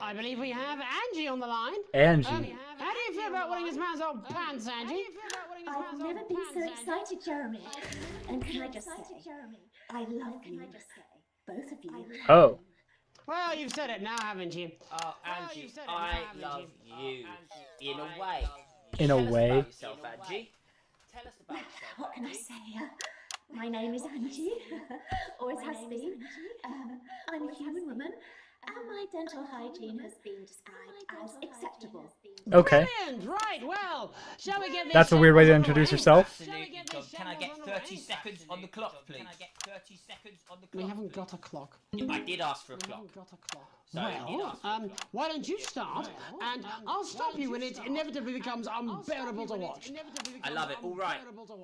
I believe we have Angie on the line. Angie. How do you feel about winning this man's old pants, Angie? I've never been so excited, Jeremy. And can I just say, I love you, both of you. Oh. Well, you've said it now, haven't you? Oh, Angie, I love you. In a way. In a way. Tell us about yourself, Angie. Tell us about yourself. What can I say? My name is Angie. Always has been. I'm a human woman, and my dental hygiene has been described as acceptable. Okay. Brilliant! Right, well, shall we get this? That's a weird way to introduce yourself. Absolutely, John. Can I get 30 seconds on the clock, please? We haven't got a clock. I did ask for a clock. So Well, why don't you start, and I'll stop you when it inevitably becomes unbearable to watch. I love it. All right,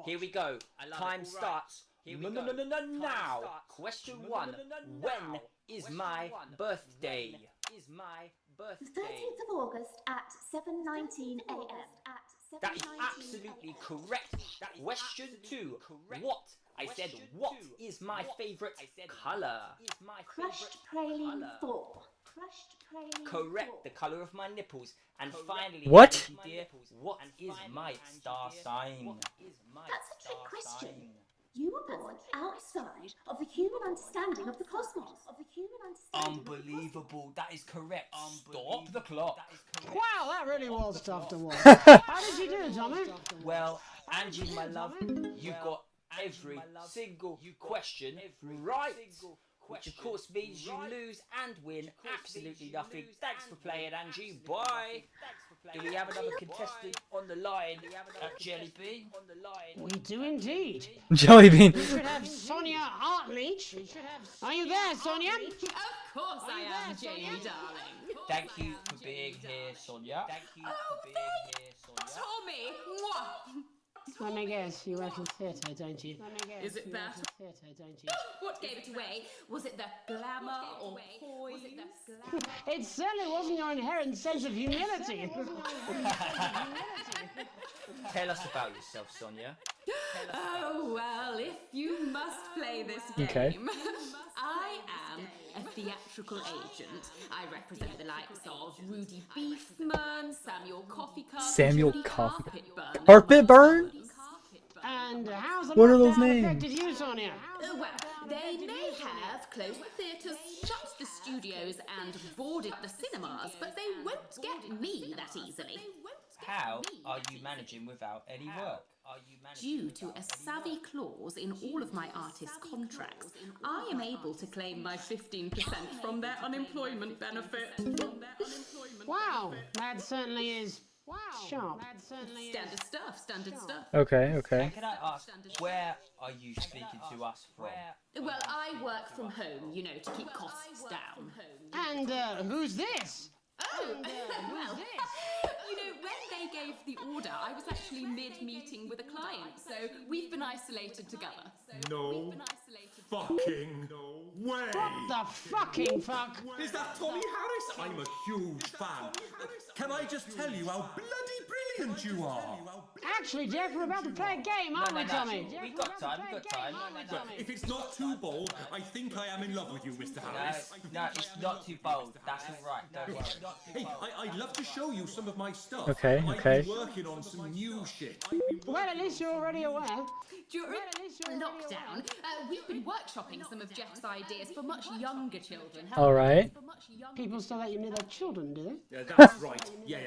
here we go. Time starts. Now. Question 1. When is my birthday? The 13th of August at 7:19 a.m. That is absolutely correct. Question 2. What? I said, what is my favourite colour? Crushed praline 4. Correct, the colour of my nipples. And finally, What? Dear, what is my star sign? That's a trick question. You were born outside of the human understanding of the cosmos. Unbelievable, that is correct. Stop the clock. Wow, that really was tough to watch. How did you do, Tommy? Well, Angie, my love, you got every single question right. Which of course means you lose and win absolutely nothing. Thanks for playing, Angie. Bye. Do we have another contestant on the line at Jellybean? We do indeed. Jellybean. We should have Sonia Hartleach. Are you there, Sonia? Of course I am, Jamie, darling. Thank you for being here, Sonia. Thank you for being here, Sonia. Tommy! Mwah. Let me guess, you work in theatre, don't you? Is it that? Theatre, don't you? What gave it away? Was it the glamour or poise? It certainly wasn't your inherent sense of humility. Tell us about yourself, Sonia. Oh, well, if you must play this game. Okay. I am a theatrical agent. I represent the likes of Rudy Beefman, Samuel Coffeecup, Samuel Judy Coffee. Carpetburn. Carpetburn? And how's the What are those lockdown names? affected you, Sonia? Well, they may have closed the theatres, shut the studios, and boarded the cinemas, but they won't get me that easily. How are you managing without any work? Due to a savvy clause in all of my artist contracts, I am able to claim my 15% from their unemployment benefit. Wow, that certainly is sharp. Standard stuff, standard stuff. Okay, okay. And can I ask, where are you speaking to us from? Well, I work from home, you know, to keep costs down. And who's this? Well, you know, when they gave the order, I was actually mid-meeting with a client, so we've been isolated together. No fucking way! What the fucking fuck? Is that Tommy Harris? I'm a huge fan. Can I just tell you how bloody brilliant you are? Actually, Jeff, we're about to play a game, aren't we, Tommy? We've got time, we've got time. But if it's not too bold, I think I am in love with you, Mr. Harris. No, it's not too bold. That's all right. Don't worry. Hey, I'd love to show you some of my stuff. Okay, okay. I've been working on some new shit. Well, at least you're already aware. During lockdown, we've been workshopping some of Jeff's ideas for much younger children. All right. People still let you near their children, do they? Yeah, that's right. Yeah.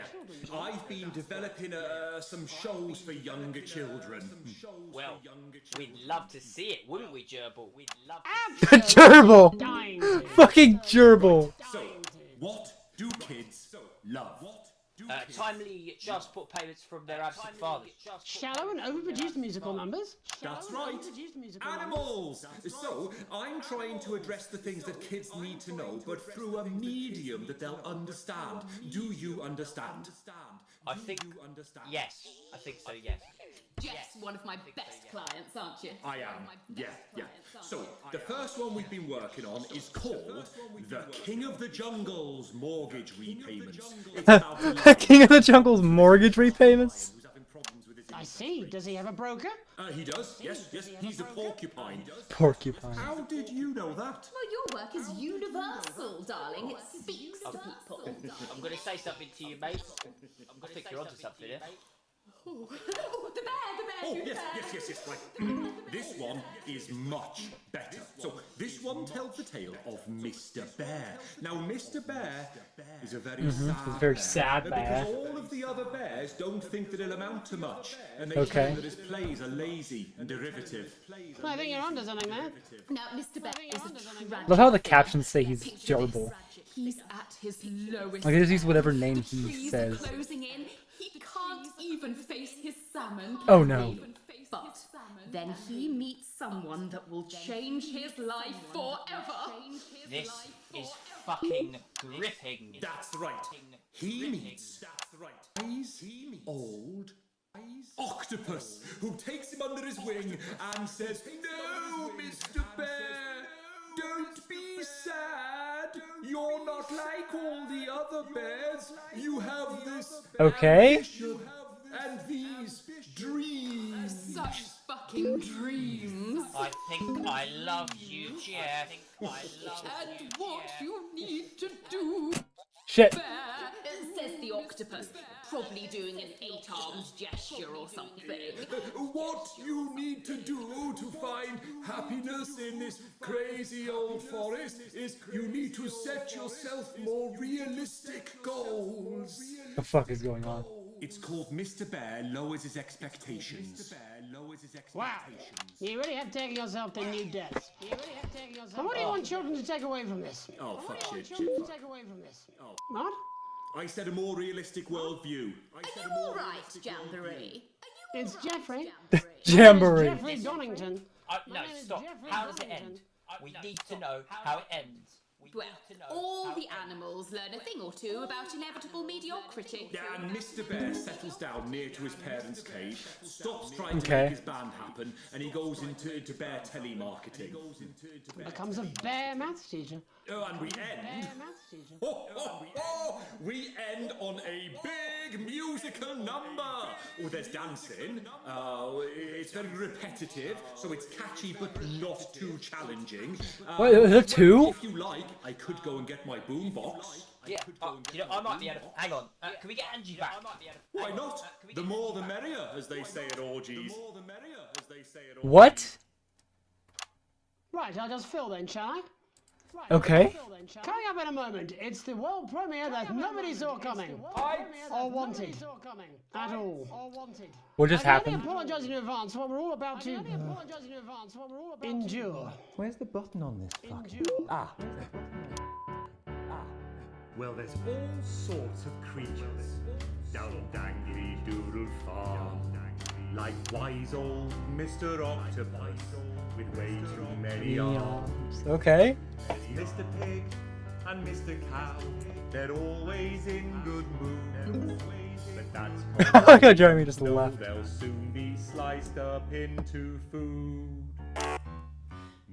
I've been developing some shows for younger children. Well, we'd love to see it, wouldn't we, Gerbil? We'd love Gerbil! Fucking Gerbil! So, what do kids love? Timely child support payments from their absent fathers. Shallow and overproduced musical numbers. That's right. Animals! So, I'm trying to address the things that kids need to know, but through a medium that they'll understand. Do you understand? I think, yes. I think so, yes. Jeff's one of my best clients, aren't you? I am. Yeah. So, the first one we've been working on is called The King of the Jungle's Mortgage Repayments. King of the Jungle's mortgage repayments? I see. Does he have a broker? He does. Yes. He's a porcupine. Porcupine. How did you know that? Well, your work is universal, darling. It speaks to people. I'm going to say something to you, mate. I think you're onto something here. Oh, the bear! Oh, yes, right. This one is much better. So, this one tells the tale of Mr. Bear. Now, Mr. Bear is a very sad He's a very sad bear. Because all of the other bears don't think that it'll amount to much. And they Okay. claim that his plays are lazy and derivative. I think you're onto something, man. Now, Mr. Bear is a tragic. Love how the captions say he's Gerbil. He's at his lowest. Like, I just use whatever name The he trees says. are closing in. He can't even face his salmon. Oh, no. But then he meets someone that will change his life forever. This is fucking gripping. That's right. He meets old octopus, who takes him under his wing and says, "No, Mr. Bear, don't be sad. You're not like all the other bears. You have this Okay. ambition and these dreams." Such fucking dreams. I think I love you, Jeff. And what you need to do. Shit. Bear, says the octopus, probably doing an 8-armed gesture or something. What you need to do to find happiness in this crazy old forest is you need to set yourself more realistic goals. The fuck is going on? It's called Mr. Bear Lowers His Expectations. Wow. You really have taken yourself to new depths. And what do you want children to take away from this? Oh, fuck shit. Take away from this? Oh. What? I said a more realistic worldview. Are you all right, Jamboree? It's Jeffrey. Jamboree. Jeffrey Donington. No, stop. How does it end? We need to know how it ends. Well, all the animals learn a thing or two about inevitable mediocrity. Yeah, and Mr. Bear settles down near to his parents' cave, stops trying to Okay. make his band happen, and he goes into bear telemarketing. Becomes a bear maths teacher. Oh, and we end. We end on a big musical number. Oh, there's dancing. It's very repetitive, so it's catchy but not too challenging. Wait, is there two? If you like, I could go and get my boombox. Yeah, you know, I might be able to... Hang on, can we get Angie back? Why not? The more the merrier, as they say at orgies. What? Right, I'll just fill then, shall I? Okay. Coming up in a moment, it's the world premiere that nobody saw coming. Or wanted. At all. What just I happened? only apologise in advance for what we're all about to endure. Where's the button on this fucking... Ah. Well, there's all sorts of creatures down Dangly Doodle Farm. Like wise old Mr. Octopus with way too many arms. Okay. There's Mr. Pig and Mr. Cow They're always in good mood. But that's I like how Jeremy just laughed. They'll soon be sliced up into food.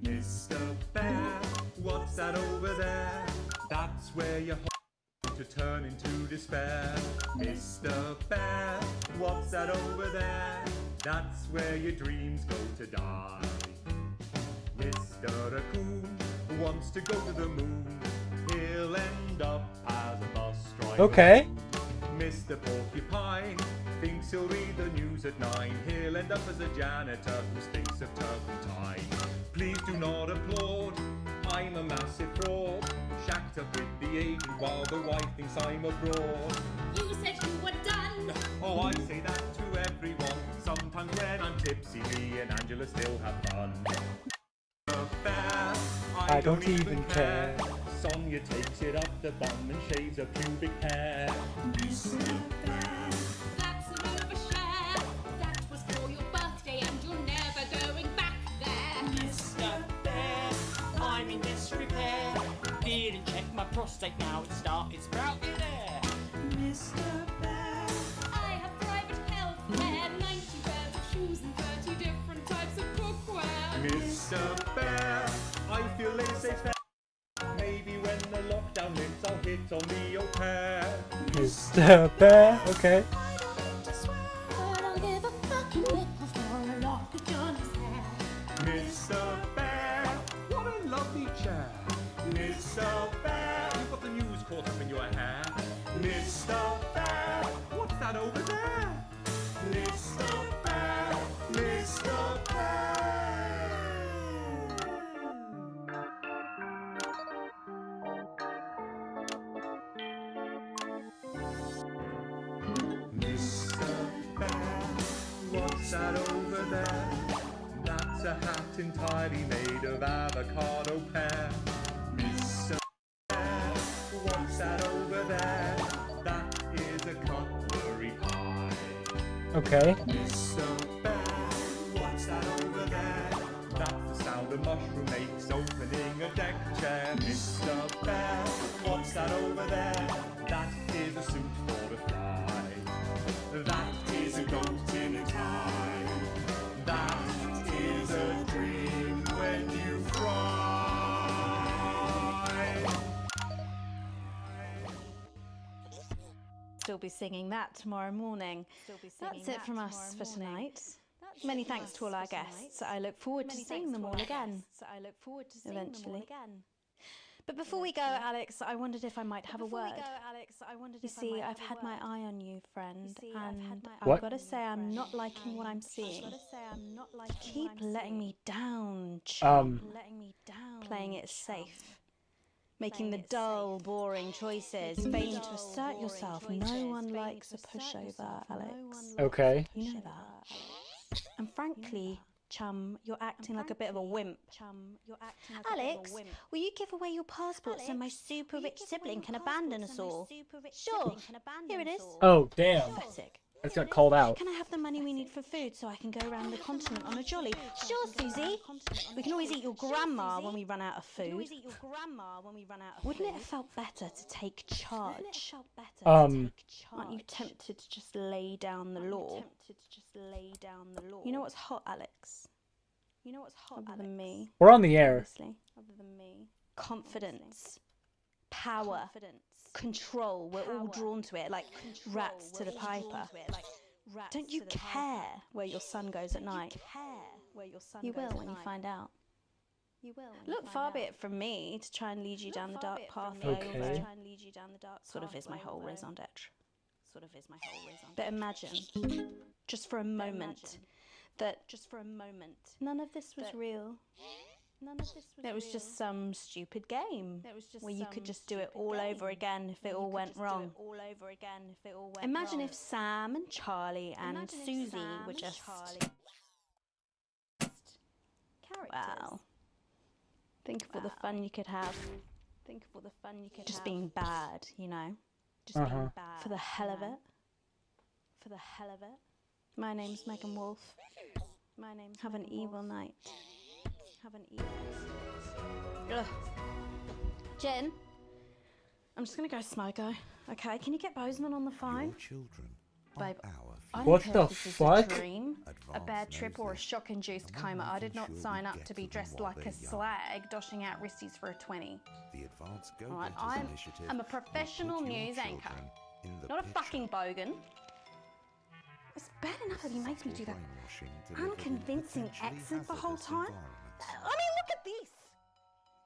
Mr. Bear, what's that over there? That's where you hope to turn into despair. Mr. Bear, what's that over there? That's where your dreams go to die. Mr. Raccoon wants to go to the moon. He'll end up as a bus driver. Okay. Mr. Porcupine thinks he'll read the news at 9. He'll end up as a janitor who stinks of turpentine. Please do not applaud, I'm a massive fraud. Shacked up with the agent while the wife thinks I'm abroad. You said you were done. Oh, I say that to everyone. Sometimes when I'm tipsy, me and Angela still have fun. Bear, I don't even care. Sonia takes it up the bum and shaves her pubic hair. Mr. Bear, that's a bit of a share. That was for your birthday and you're never going back there. Mr. Bear, I'm in disrepair. Didn't check my prostate, now it started sprouting there. Mr. Bear, I have private health care, 90 pairs of shoes and 30 different types of cookware. Mr. Bear, I feel laissez-faire. Maybe when the lockdown lifts, I'll hit on the au pair. Mr. Bear, okay. But I'll give a fucking nickel for a lock of Johnny's hair. Mr. Bear, what a lovely chair. Mr. Bear, you've got the news caught up in your hair. Mr. Bear, what's that over there? Mr. Bear, Mr. Bear. Mr. Bear, what's that over there? That's a hat entirely made of avocado pear. Mr. Bear, what's that over there? That is a cutlery pie. Okay. Mr. Bear, what's that over there? That's the sound a mushroom makes opening a deck chair. Mr. Bear, what's that over there? That is a suit for a fly. That is a goat in a tie. That is a dream when you fry. Still be singing that tomorrow morning. That's it from us for tonight. Many thanks to all our guests. I look forward to seeing them all again. Eventually. But before we go, Alex, I wondered if I might have a word. You see, I've had my eye on you, friend, and What? I've got to say I'm not liking what I'm seeing. Keep letting me down, chum. Playing it safe. Making the dull, boring choices, failing to assert yourself. No one likes a pushover, Alex. Okay. You know that. And frankly, chum, you're acting like a bit of a wimp. Alex, will you give away your passport so my super rich sibling can abandon us all? Sure. Here it is. Oh, damn. Pathetic. I just got called out. Can I have the money we need for food so I can go around the continent on a jolly? Sure, Susie. We can always eat your grandma when we run out of food. Wouldn't it have felt better to take charge? Aren't you tempted to just lay down the law? You know what's hot, Alex? Other than me. We're on the air. Honestly. Confidence. Power. Control. We're all drawn to it like rats to the piper. Don't you care where your son goes at night? You will when you find out. Look, far be it from me to try and lead you down the dark path. Okay. Sort of is my whole raison d'etre. But imagine, just for a moment, that none of this was real. It was just some stupid game where you could just do it all over again if it all went wrong. Imagine if Sam and Charlie and Susie were just wow. Think of all the fun you could have. Just being bad, you know. Just being bad for the hell of it. My name's Megan Wolf. Have an evil night. Ugh. Jen, I'm just gonna go smoko. Okay, can you get Bozeman on the phone? Children. Babe, I What don't care the if this is fuck? a dream, a bad trip, or a shock-induced coma. I did not sign up to be dressed like a slag, doshing out wristies for a 20. The Advanced Alright, Go-Getters Initiative I'm a will professional put your news anchor, children in the not a picture. fucking bogan. It's bad enough that he makes me do that Brainwashing delivered in unconvincing potentially accent the whole hazardous time. environments. I mean, look at this!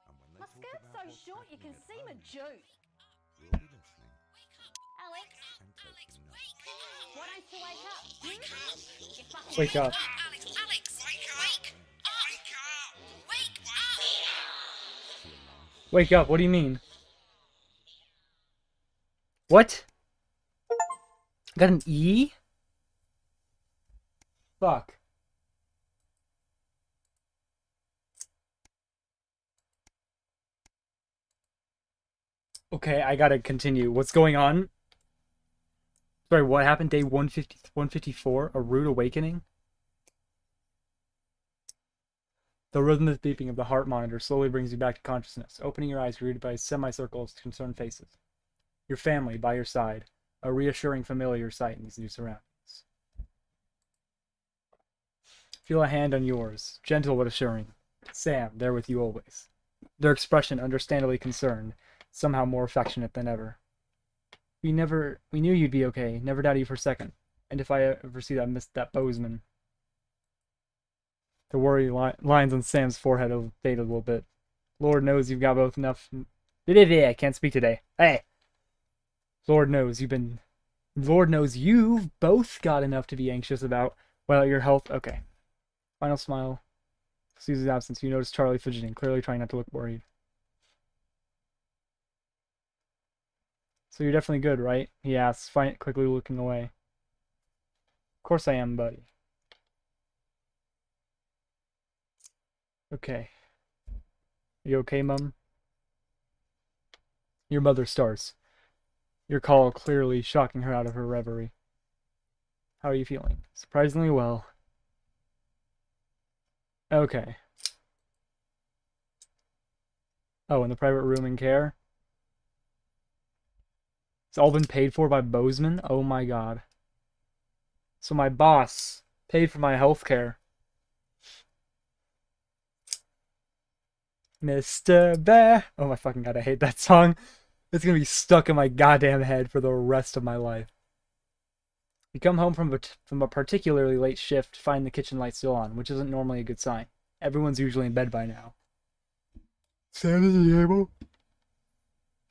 And when they My talk skirt's about so what's short you can happening see at my home, juice. we'll be listening Alex, and taking notes. why don't you wake up? Wake up! You fucking Wake up. Alex, Alex, wake up! Wake up! Wake up, what do you mean? What? Got an E? Fuck. Okay, I gotta continue. What's going on? Sorry, what happened? Day 150, 154? A rude awakening? The rhythmic beeping of the heart monitor slowly brings you back to consciousness. Opening your eyes, greeted by a semicircle of concerned faces. Your family by your side. A reassuring, familiar sight in these new surroundings. Feel a hand on yours, gentle but assuring. Sam, there with you always. Their expression understandably concerned, somehow more affectionate than ever. We knew you'd be okay, never doubted you for a second. And if I ever see that Bozeman. The worry lines on Sam's forehead have faded a little bit. Lord knows you've got both enough. I can't speak today. Hey! Lord knows you've both got enough to be anxious about. Well, your health. Okay. Final smile. Susan's absence. You notice Charlie fidgeting, clearly trying not to look worried. So you're definitely good, right? He asks, quickly looking away. Of course I am, buddy. Okay. You okay, Mum? Your mother starts. Your call clearly shocking her out of her reverie. How are you feeling? Surprisingly well. Okay. Oh, in the private room and care? It's all been paid for by Bozeman? Oh my god. So my boss paid for my health care. Mr. Bear. Oh my fucking god, I hate that song. It's gonna be stuck in my goddamn head for the rest of my life. You come home from a particularly late shift, find the kitchen light still on, which isn't normally a good sign. Everyone's usually in bed by now. Sam is the table.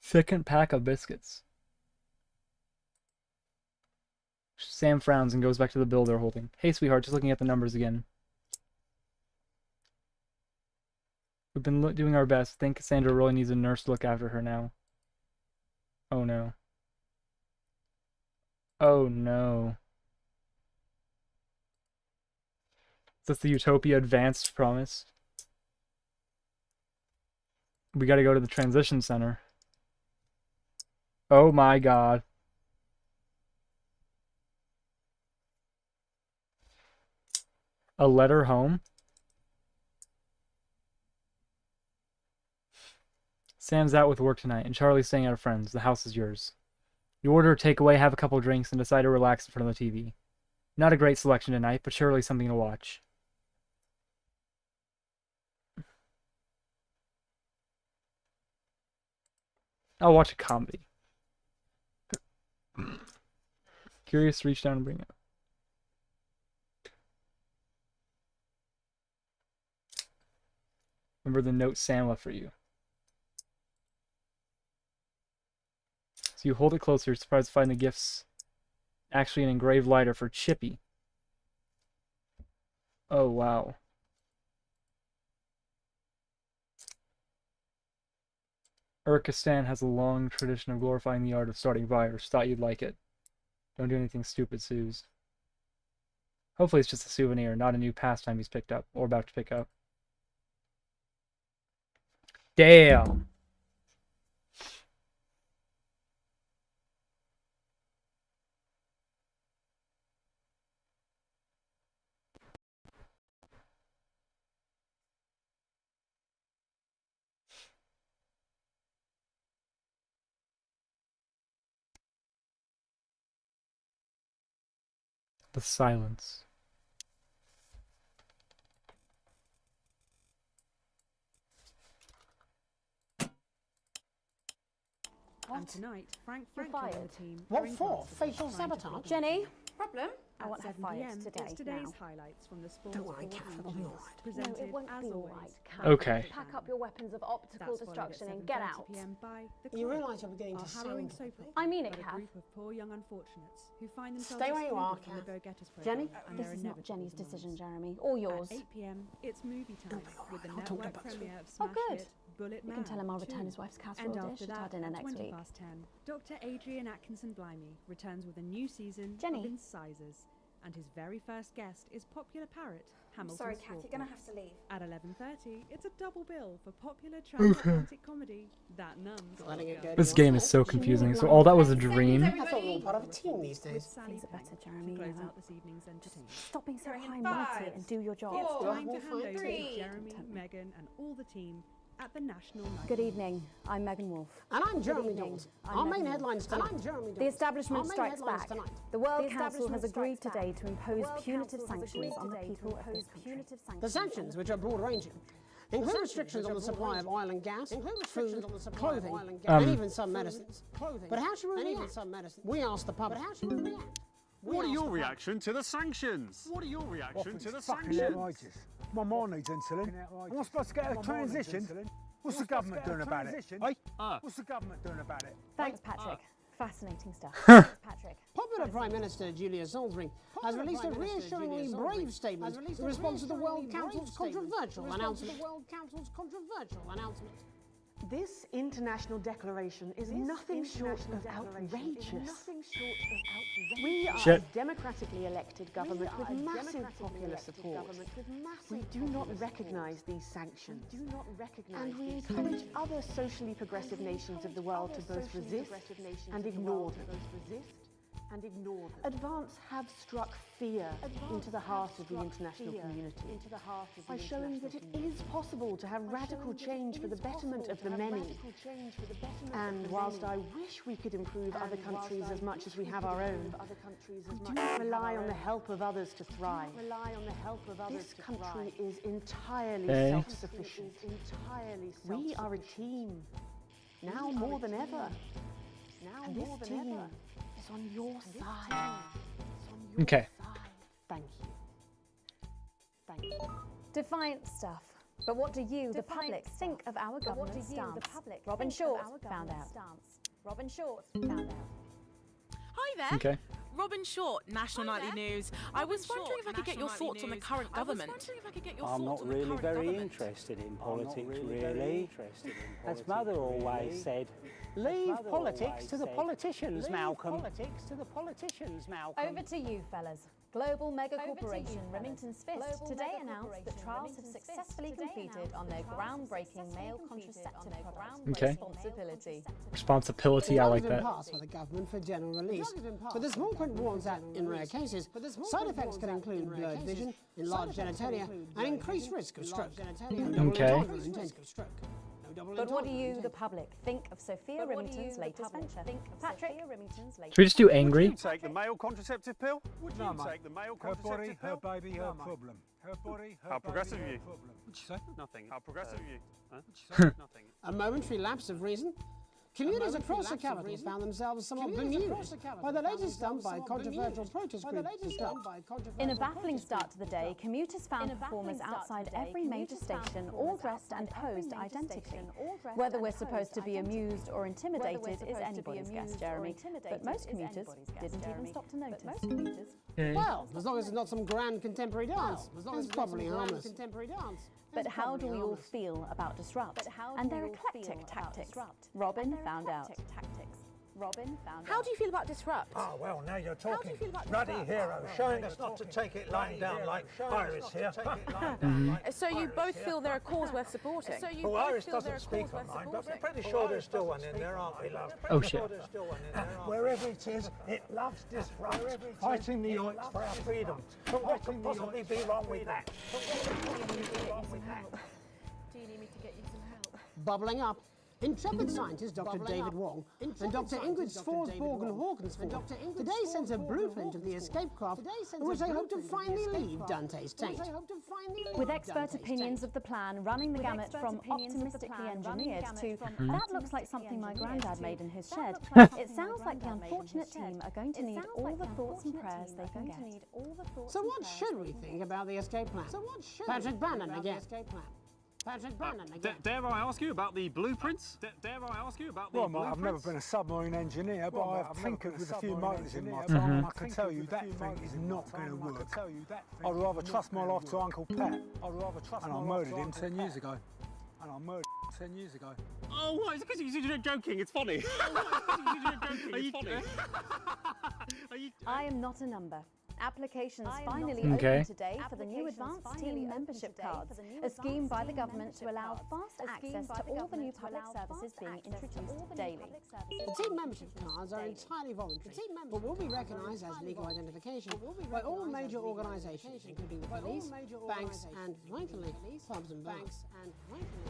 Second pack of biscuits. Sam frowns and goes back to the bill they're holding. Hey, sweetheart, just looking at the numbers again. We've been doing our best. I think Cassandra really needs a nurse to look after her now. Oh no. Oh no. Is this the Utopia Advanced promise? We gotta go to the transition center. Oh my god. A letter home? Sam's out with work tonight, and Charlie's staying out with friends. The house is yours. You order a takeaway, have a couple drinks, and decide to relax in front of the TV. Not a great selection tonight, but surely something to watch. I'll watch a comedy. Curious, reach down and bring it. Remember the note Sam left for you. So you hold it closer, surprised to find the gifts actually an engraved lighter for Chippy. Oh, wow. Urkistan has a long tradition of glorifying the art of starting fires. Thought you'd like it. Don't do anything stupid, Suze. Hopefully it's just a souvenir, not a new pastime he's picked up, or about to pick up. Damn! The silence. And tonight, Frank Franklin fired. and the team. What are in for? Glasgow Facial trying to sabotage? Jenny, problem? I At want her 7 fired p.m. today. It's today's now. highlights from the sports. Don't worry, Hall Kath, of it'll be Interest, all right. Presented No, it won't as be all always. right, Kath. Okay. Pack up your weapons of optical That's followed at destruction and get 7:30 out. PM by the You Club, realise you're beginning our to harrowing sound soap properly. I mean it, about a Kath. group of poor young unfortunates who find themselves Stay where you are, excluded from the Kath. Go-Getters Jenny? program and This their is not inevitable Jenny's demise. decision, Jeremy, or yours. At 8 p.m. it's movie time with the I'll talk network about premiere of Oh, Smash good. Hit Bullet You Man can tell him I'll return 2. his wife's casserole And dish after at our that, dinner at next 20 week. past 10, Dr. Adrian Atkinson Blimey returns with a new season Jenny? of Incisors, and his very first guest is popular parrot Hamilton Sorry, Kath, you're gonna Strawford. have to leave. At 11:30, it's a double bill for popular transatlantic comedy That Nuns. Letting it go. This game is so confusing. So all that was a dream. I thought we were all part of a team these With days. Sally Things are Payne better, to Jeremy. close Now. out this evening's entertainment. Stop being so Going in high-mighty 5, and do your job. It's Oh, time to well, hand over to 3. Jeremy, Megan, and all the team at the National Night. Good evening. I'm Megan Wolf. And I'm Jeremy evening. Dawes. I'm Our main Megan headlines Wolf. tonight. I'm Jeremy The Dawes. establishment Our main strikes headlines back. tonight. The World The Council has establishment agreed strikes today back. to impose punitive sanctions on the people of this country. The sanctions, which are broad-ranging, include restrictions on the supply of oil and gas, food, clothing, and even some medicines. But how should we react? We asked the public. But how should we react? What are your reaction to the sanctions? What are your reaction to the Fucking sanctions? outrageous. My mom needs insulin. Am I supposed to get a transition? What's the government doing about it? Eh? What's the government doing about it? Thanks, Patrick. Fascinating stuff. Thanks, Patrick. Popular Prime Minister Julia Salisbury has released a reassuringly brave statement in response to the World Council's controversial announcement. This international declaration is nothing short of outrageous. We are Shit. a democratically elected government with massive popular support. We do not recognise these sanctions. And we encourage other socially progressive nations of the world to both resist and ignore them. Advance have struck fear into the heart of the international community by showing that it is possible to have radical change for the betterment of the many. And whilst I wish we could improve other countries as much as we have our own, we do not rely on the help of others to thrive. This country is entirely Okay. self-sufficient. We are a team, now more than ever. And this team is on your side. Okay. Thank you. Thank you. Defiant stuff. But what do you, the public, think of our government's stance? Robin Short found out. Robin Short found out. Hi there. Okay. Robin Short, National Nightly News. I was wondering if I could get your thoughts on the current government. I'm not really very interested in politics, really. As Mother always said, leave politics to the politicians, Malcolm. Over to you, fellas. Global mega corporation Remington Fist today announced that trials have successfully completed on their groundbreaking male contraceptive product Okay. Responsibility. Responsibility, I like It's not that. even passed by the government for general release. But the small print warns that, in rare cases, side effects can include blurred vision, enlarged genitalia, and increased risk of stroke. Okay. But what do you, the public, think of Sophia Remington's latest venture? Patrick? Should we just do angry? Would you take the male contraceptive pill? Would you take the male Her body, contraceptive her pill? baby, her problem. Her body, her How baby, progressive her are you? problem. What'd you say? Nothing. How progressive are you? Nothing. A momentary lapse of reason. Communities across the capital found themselves somewhat bemused by the latest stunt by controversial protest group. In a baffling start to the day, commuters found performers outside every major station, all dressed and posed identically. Whether we're supposed to be amused or intimidated is anybody's guess, Jeremy. But most commuters didn't even stop to notice. Well, as long as it's not some grand contemporary dance, it's probably harmless. But how do we all feel about Disrupt and their eclectic tactics? Robin found out. How do you feel about Disrupt? Ah, well, now you're talking. Ruddy hero, showing us not to take it lying down like Iris here. So you both feel they're a cause worth supporting? Well, Iris doesn't speak on mine, but we're pretty sure there's still one in there, aren't we, love? Oh, shit. Wherever it is, it loves Disrupt, fighting the Yoinks for our freedom. But what could possibly be wrong with that? Do you need me to get you some help? Bubbling up, Intrepid scientist Dr. David Wong and Dr. Ingrid Sforsborg Håkensford today sent a blueprint of the escape craft in which they hope to finally leave Dante's taint. With expert opinions of the plan running the gamut from optimistically engineered to that looks like something my granddad made in his shed, it sounds like the unfortunate team are going to need all the thoughts and prayers they can get. So what should we think about the escape plan? Patrick Bannon again. Patrick Bannon again. Dare I ask you about the blueprints? Dare I ask you about the Well, blueprints? I've never been a submarine engineer, but I've tinkered with a few motors in my time, and I can tell you that thing is not going to work. I'd rather trust my life to Uncle Pat, and I murdered him 10 years ago. Oh, what? It's because you're joking. It's funny. I am not a number. Applications finally Okay. opened today for the new Advanced Team membership cards, a scheme by the government to allow fast access to all the new public services being introduced daily. The team membership cards are entirely voluntary, but will be recognised as legal identification by all major organisations, including the police, banks, and rightfully, pubs and bars.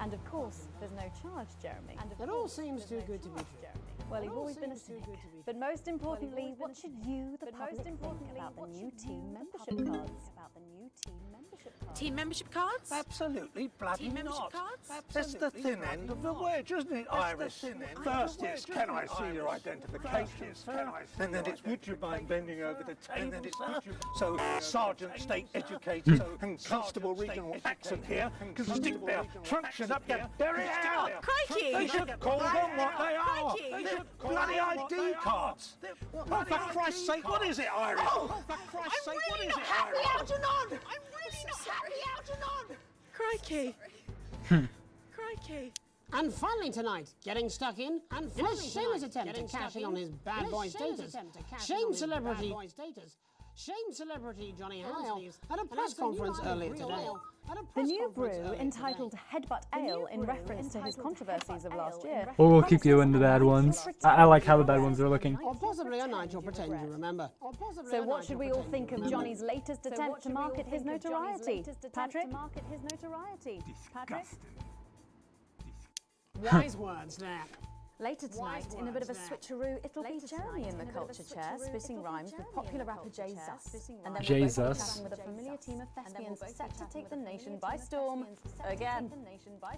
And of course, there's no charge, Jeremy. It all seems too good to be true. Well, you've always been a cynic. But most importantly, what should you, the public, think about the new team membership cards? Team membership cards? Absolutely bloody Team membership not. cards? That's the thin end of the wedge, isn't it, Iris? First it's, can I see your identification, sir? And then it's, would you mind bending over the table, sir? So, Sergeant State Educator and Constable Regional Accent here can stick their truncheon up your bury out. Crikey! They should call them what they are. Crikey! They're bloody ID cards. Oh, for Christ's sake, what is it, Iris? Oh, for Christ's sake, what is it, Iris? I'm really not happy, Algernon! Crikey! Crikey! And finally tonight, getting stuck in, and Seamus attempt to cash in on his bad boy status. Shame celebrity Johnny Hale at a press conference earlier today. The new brew, entitled Headbutt Ale, in reference to his controversies of last year. Or we'll keep doing the bad ones. I like how the bad ones are looking. Or possibly a night you'll pretend you remember. So what should we all think of Johnny's latest attempt to market his notoriety? Patrick? Wise words there. Later tonight, in a bit of a switcheroo, it'll be Jeremy in the culture chair, spitting rhymes with popular rapper Jay Zus. And then we'll both be chatting with a familiar team of thespians set to take the nation by storm again.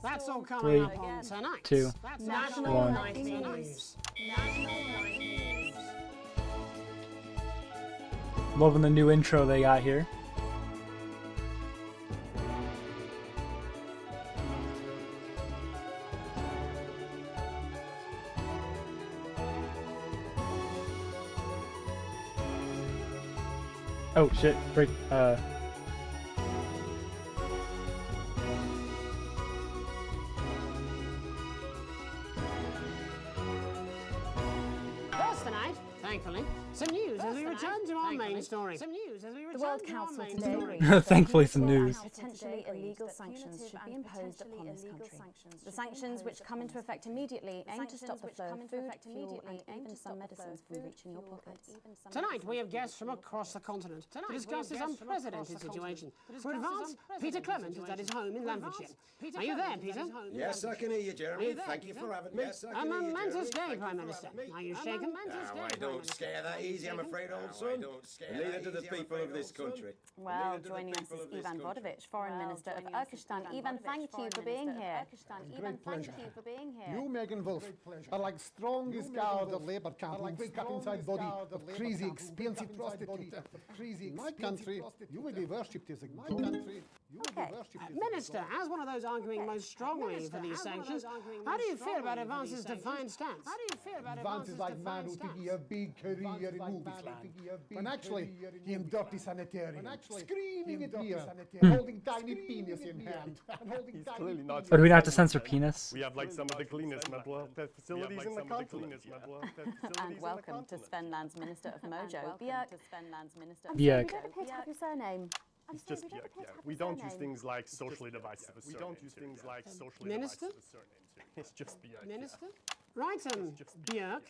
That's all coming up 3, on tonight. 2, National 1. Nightly News. Loving the new intro they got here. Oh shit, break, First tonight, thankfully, some news as we return to our main story. The World Council today agreed Thankfully some news. potentially illegal sanctions should be imposed upon this country. The sanctions, which come into effect immediately, aim to stop the flow of food, fuel, and even some medicines from reaching your pockets. Tonight, we have guests from across the continent to discuss this unprecedented situation. For advance, Peter Clement is at his home in Lanfordshire. Are you there, Peter? Yes, I can hear you, Jeremy. Thank you for having me. Yes, I A can hear you, momentous Jeremy. day, Prime Minister. Are you shaken? I don't scare that easy, I'm afraid, old son. Neither do the people of this country. Well, joining us is Ivan Vodovich, Foreign Minister of Urkistan. Ivan, thank you for being here. You, Megan Wolf, are like strongest guard of Labour camp who wake up inside body of crazy, expensive prostitute. In my country, you will be worshipped as a god. Minister, as one of those arguing most strongly for these sanctions, how do you feel about Advance's defiant stance? Advance is like man who thinking a big career in movies land. When actually, he in dirty sanitarium, screaming at beer, holding tiny penis in hand. He's clearly not. Oh, do we not have to censor penis? We have like some of the cleanest mental health facilities in the continent. And welcome to Svenland's Minister of Mojo, Björk. Björk. You don't appear to have your surname. It's just Björk, yeah. We don't use things like socially divisive as surnames. We don't use things like socially divisive as surnames. It's just Björk. Minister? Right, Björk.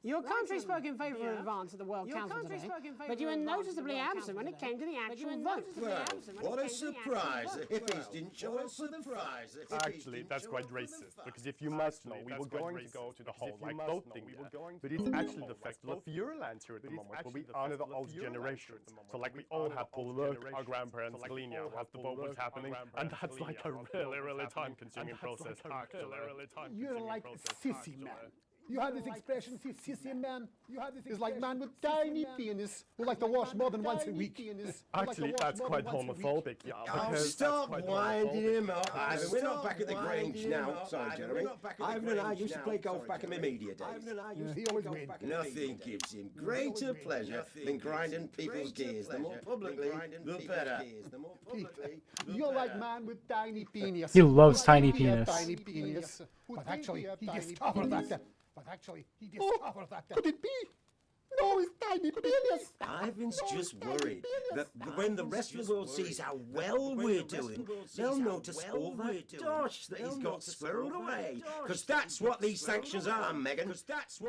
Your country spoke in favour of advance at the World Council today, but you were noticeably absent when it came to the actual vote. Well, what a surprise! The hippies didn't show up for the prize. Actually, that's quite racist, because if you must know, we were going to go to the whole like boat thing there, but it's actually the festival of Euroland here at the moment, where we honor the old generations. So like we all have to look our grandparents' linear as the boat was happening, and that's like a really time-consuming process. You're like sissy man. You had this expression, sissy man. It's like man with tiny penis who like to wash more than once a week. Actually, that's quite homophobic, yeah. Oh, stop winding him up, Ivan. We're not back at the Grange now. Sorry, Jeremy. Ivan and I used to play golf back in my media days. He always wins. Nothing gives him greater pleasure than grinding people's gears. The more publicly, the better. You're like man with tiny penis. He loves tiny penis. Tiny penis. But actually, he discovered that. Could it be? No, it's tiny penis. Ivan's just worried that when the rest of the world sees how well we're doing, they'll notice all that dosh that he's got squirreled away. Because that's what these sanctions are, Megan.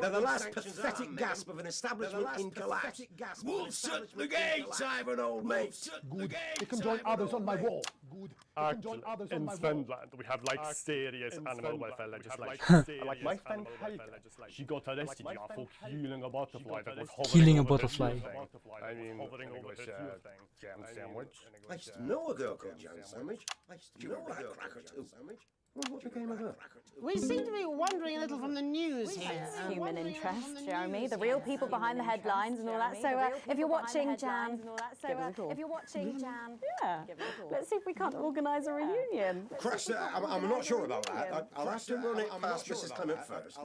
They're the last pathetic gasp of an establishment in collapse. Wolves shut the gates, Ivan, old mate. Good. You can join others on my wall. Good. Actually, in Svenland, we have like serious animal welfare legislation. Like my friend Helga, she got arrested for killing a butterfly that was hovering Killing a over her butterfly. thing. I mean, English jam sandwich. I used to know a girl called Jam Sandwich. She wrote a cracker too. Well, what became of her? We seem to be wandering a little from the news here. Human interest, Jeremy. The real people behind the headlines and all that. So if you're watching Jan, give us a call. If you're watching Jan, yeah. Let's see if we can't organise a reunion. Crash, I'm not sure about that. I'll have to run it past Mrs. Clement first.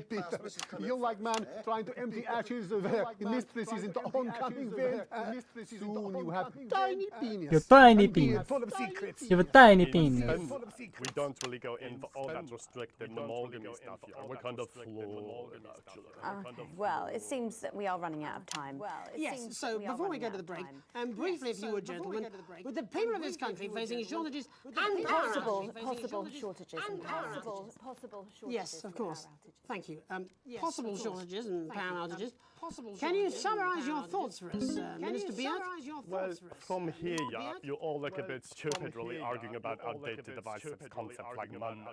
Peter, you're like man trying to empty ashes of mistresses into oncoming vein. Soon you have tiny penis. Your tiny penis. Full of secrets. You have a tiny penis. We don't really go in for all that restricted monogamy stuff here. We're kind of fluid, actually. Okay. Well, it seems that we are running out of time. Yes, so before we go to the break, briefly, if you would, gentlemen, with the people of this country facing shortages and possible shortages and possible shortages. Yes, of course. Thank you. Possible shortages and power outages. Can you summarise your thoughts for us, Minister Beard? Well, from here, you all look a bit stupid, really arguing about outdated devices, concepts like money.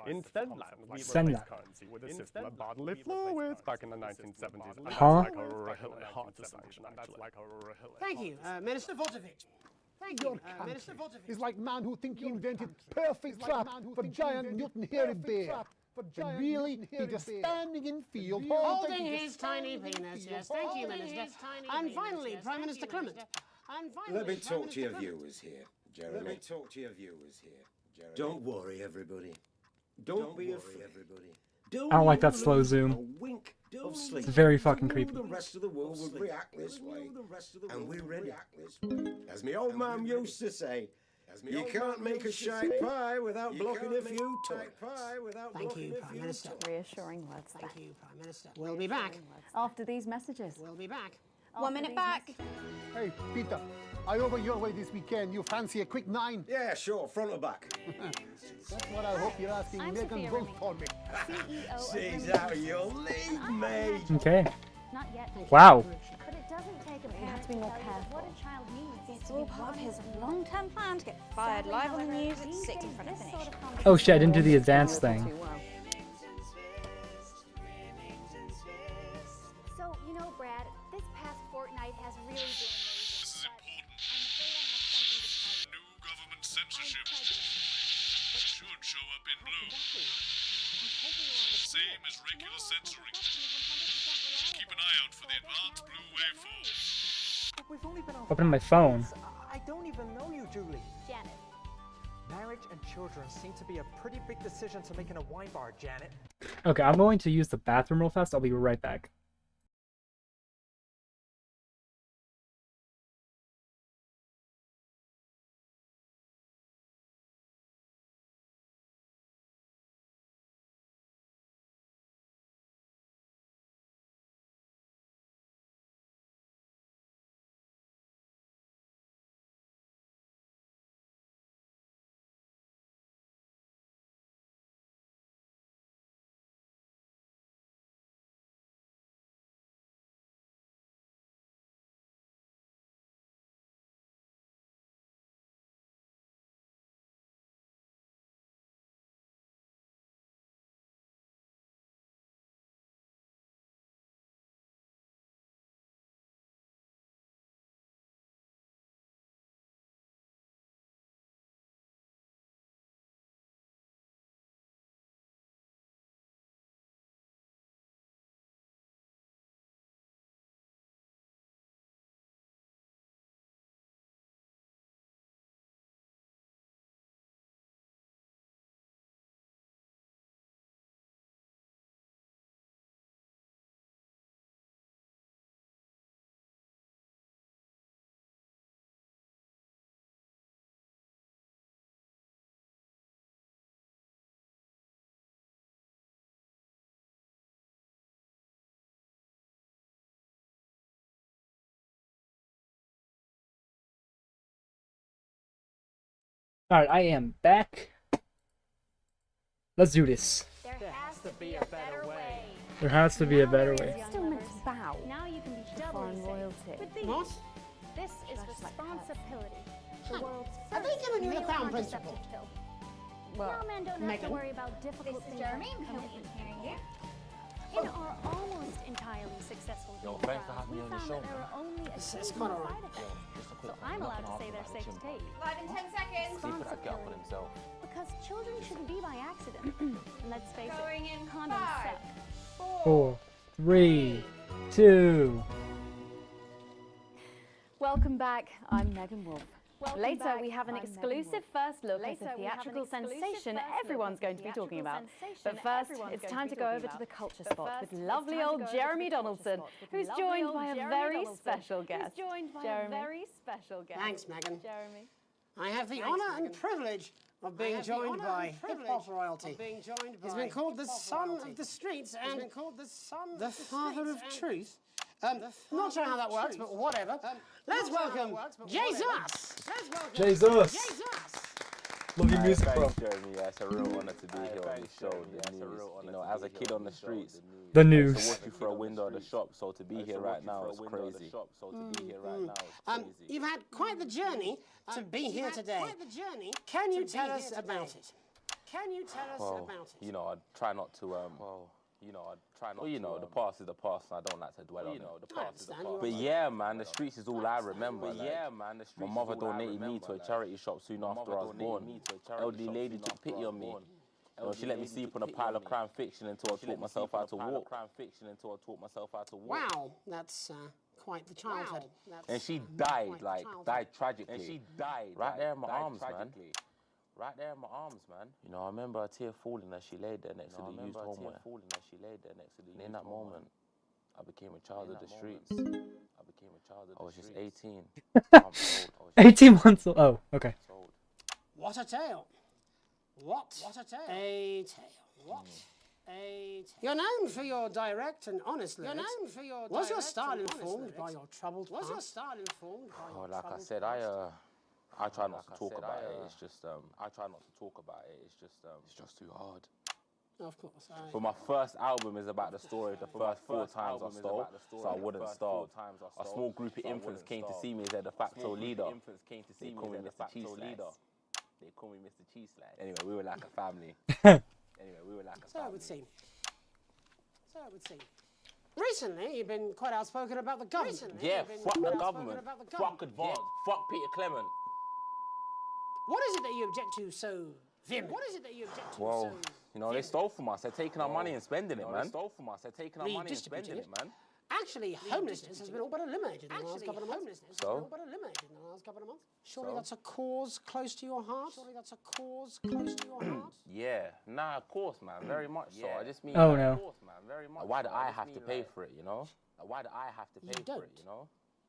In Finland, we replaced currency with a system of bodily fluids back in the 1970s. And Huh? that's like a really hard to sanction, actually. Thank you, Minister Votovich. Thank you, Minister Votovich. It's like man who think he invented perfect trap for giant mutant hairy bear. And really, he just standing in field Holding his tiny penis, yes. Thank you, Minister. And finally, Prime Minister Clement. Let me talk to your viewers here, Jeremy. Don't worry, everybody. Don't be afraid, everybody. I don't like that slow zoom. Wink of sleep. It's very fucking creepy. The rest of the world will react this way, and we're ready. As my old man used to say, you can't make a shite pie without blocking a few toilets. Thank you, Prime Minister. Reassuring words. Thank you, Prime Minister. We'll be back. After these messages. We'll be back. 1 minute back. Hey, Peter, I over your way this weekend. You fancy a quick 9? Yeah, sure, front or back. That's what I hope you're asking Megan Wolf for me. She's out of your league, mate. Okay. Not yet. Wow. But it doesn't take a parent to be more careful. What a child needs. It's all part of his long-term plan to get fired live on the news at 6 in front of finish. Oh shit, I didn't do the advanced thing. So, you know, Brad, this past fortnight has really been amazing. This is important. New government censorship should show up in blue. Same as regular censoring. Keep an eye out for the advanced blue wave form. We've only been on Open my phone. I don't even know you, Julie. Janet. Marriage and children seem to be a pretty big decision to make in a wine bar, Janet. Okay, I'm going to use the bathroom real fast. I'll be right back. Alright, I am back. Let's do this. There has to be a better way. There has to be a better way. Still meant to bow. Now you can be foreign royalty. What? This is responsibility. The world's Have they given you the crown principle? Well, now men don't have Megan? to worry about difficult things. Jeremy, hearing you. In our almost entirely successful thanks for having me on the show. there are only a It's few quite all right. side effects. So I'm allowed to say they're safe to take. 5 and 10 seconds. Sleep with that girl for himself. Because children shouldn't be by accident. And let's face Going it, in condoms 5, suck. 4, 3, 2. Welcome back. I'm Megan Wolf. Later, we have an exclusive first look at a theatrical sensation everyone's going to be talking about. But first, it's time to go over to the culture spot with lovely old Jeremy Donaldson, who's joined by a very special guest. Jeremy. Thanks, Megan. Jeremy. I have the honour and privilege of being joined by hip-hop royalty. He's been called the son of the streets and the father of truth. Not sure how that works, but whatever. Let's welcome Jesus! Jesus! Love your music, bro. Thanks, Jeremy. Yeah, it's a real honor to be here on this show. The news. You know, as a kid on the streets, The I used news. to watch you through a window of the shop, so to be here right now is crazy. You've had quite the journey to be here today. Can you tell us about it? Well, you know, I try not to. Well, you know, the past is the past, and I don't like to dwell on it. But yeah, man, the streets is all I remember. My mother donated me to a charity shop soon after I was born. Elderly lady took pity on me. You know, she let me sleep on a pile of crime fiction until I taught myself how to walk. Wow, that's quite the childhood. And she died, died tragically. Right there in my arms, man. Right there in my arms, man. You know, I remember a tear falling as she laid there next to the used homeware. And in that moment, I became a child of the streets. I was just 18. 18 months old. Oh, okay. What a tale. What a tale. A tale. What a tale. You're known for your direct and honest lyrics. Was your style informed by your troubled past? Oh, like I said, I try not to talk about it. It's just, it's just too hard. Of course. But my first album is about the story of the first 4 times I stole, so I wouldn't starve. A small group of infants came to see me as their de facto leader. They call me Mr. Cheese Slice. Anyway, we were like a family. So it would seem. Recently, you've been quite outspoken about the government. Yeah, fuck the government. Fuck Advance. Fuck Peter Clement. What is it that you object to so vehemently? Well, you know, they stole from us. They're taking our money and spending it, man. Actually, homelessness has been all but eliminated in the last couple of months. So? Surely that's a cause close to your heart? Yeah, nah, of course, man, very much so. I just mean, Oh, no. of course, man, very much. Why do I have to pay for it, you know?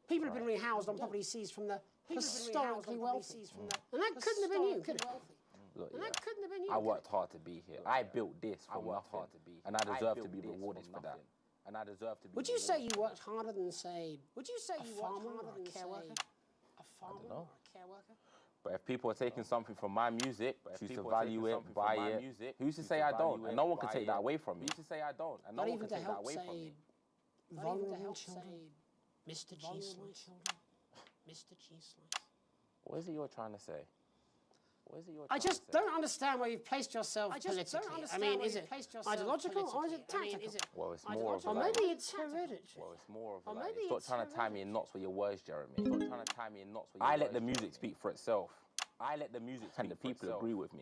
People have been rehoused on property seized from the historically wealthy. And that couldn't have been you, could it? Look, yeah, I worked hard to be here. I built this from nothing, and I deserve to be rewarded for that. Would you say you worked harder than, say, a farmer or a care worker? I don't know. But if people are taking something from my music, choose to value it, buy it, who's to say I don't? And no one can take that away from me. Not even to help, say, vulnerable children? Mr. Cheese Slice. What is it you're trying to say? I just don't understand where you've placed yourself politically. I mean, is it ideological or is it tactical? Well, it's more of Or maybe it's hereditary. Stop trying to tie me in knots with your words, Jeremy. I let the music speak for itself. And the people agree with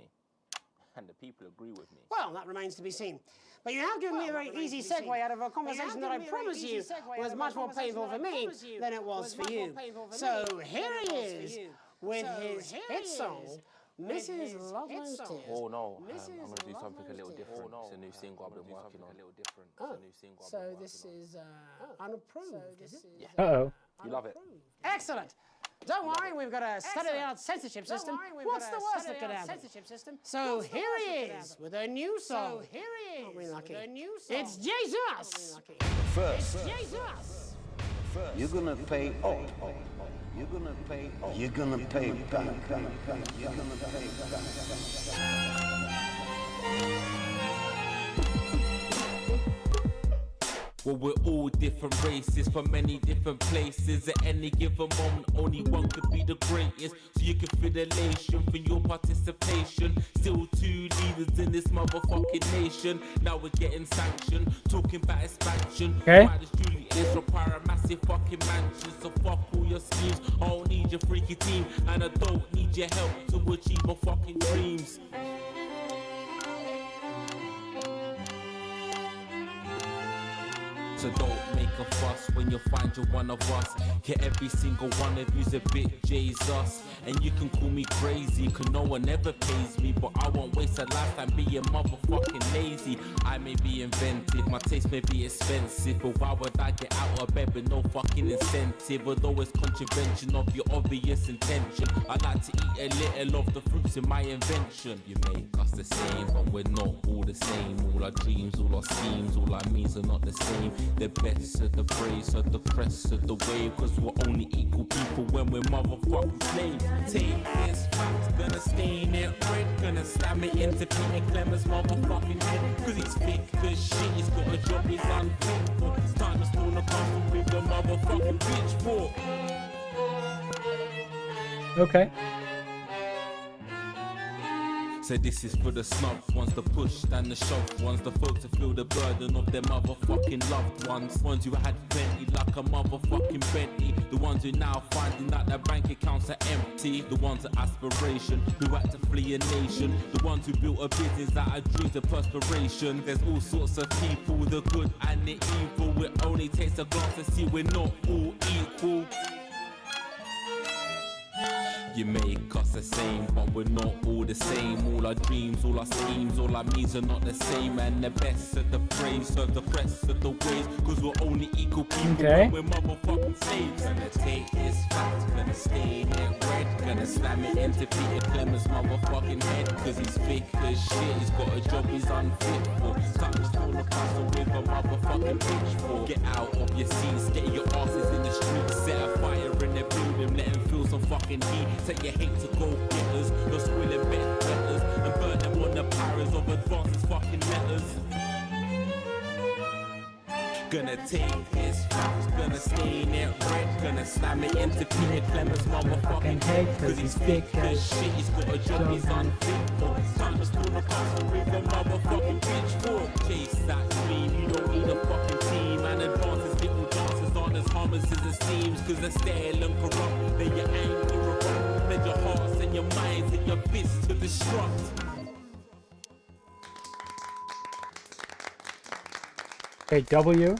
me. Well, that remains to be seen. But you have given me a very easy segue out of a conversation that I promise you was much more painful for me than it was for you. So here he is with his hit song, Mrs. Ludlow's Tears. Oh no, I'm going to do something a little different. It's a new single I've been working on. Oh, so this is unapproved, is it? Yeah. Uh-oh. You love it. Excellent. Don't worry, we've got a state-of-the-art censorship system. What's the worst that could happen? So here he is with a new song. Aren't we lucky? It's Jesus! First, Jesus! you're gonna pay up. You're gonna pay. You're gonna pay back. You're gonna pay back. Well, we're all different races from many different places. At any given moment, only one could be the greatest. So you can feel elation from your participation. Still two leaders in this motherfucking nation. Now we're getting sanctioned, talking about expansion. Okay. Why does Julie Israel require a massive fucking mansion? So fuck all your schemes. I don't need your freaky team, and I don't need your help to achieve my fucking dreams. So don't make a fuss when you find you're one of us. Yeah, every single one of you's a bit Jesus. And you can call me crazy, cause no one ever pays me. But I won't waste a lifetime being motherfucking lazy. I may be inventive, my taste may be expensive. But why would I get out of bed with no fucking incentive? Although it's contravention of your obvious intention. I like to eat a little of the fruits in my invention. You make us the same, but we're not all the same. All our dreams, all our schemes, all our means are not the same. The best of the praise of the press of the wave. Cause we're only equal people when we're motherfucking slaves. Take this fact, gonna stain it red. Gonna slam it into Peter Clemens' motherfucking head. Cause he's thick as shit, he's got a job he's unfit for. It's time to spawn a castle with a motherfucking pitchfork. Okay. So this is for the snubs, ones the push and the shove, ones the folks to feel the burden of their motherfucking loved ones, ones who had plenty like a motherfucking Bentley, the ones who now finding out their bank accounts are empty, the ones of aspiration who had to flee a nation, the ones who built a business out of dreams of perspiration. There's all sorts of people, the good and the evil. It only takes a glance to see we're not all equal. You make us the same, but we're not all the same. All our dreams, all our schemes, all our means are not the same. And the best of the praise serve the press of the ways. Cause we're only equal people Okay. when we're motherfucking slaves. Gonna take this fact, gonna stain it red. Gonna slam it into Peter Clemens' motherfucking head. Cause he's thick as shit, he's got a job he's unfit for. Time to spawn a castle with a motherfucking pitchfork. Get out of your seats, get your asses in the streets. Set a fire in the building, let them feel some fucking heat. Take your hate to go getters, your squilling bet betters, and burn them on the powers of advances fucking letters. Gonna take this fact, gonna stain it red, gonna slam it into Peter Clemens' motherfucking head. Cause he's thick as shit, he's got a job he's unfit for. Time to spawn a castle with a motherfucking pitchfork. Chase that dream, you don't need a fucking team. And advances, little dances aren't as harmless as it seems. Cause they're stale and corrupt, then you're angry or wrong. Then your hearts and your minds and your fists to destruct. Okay, W.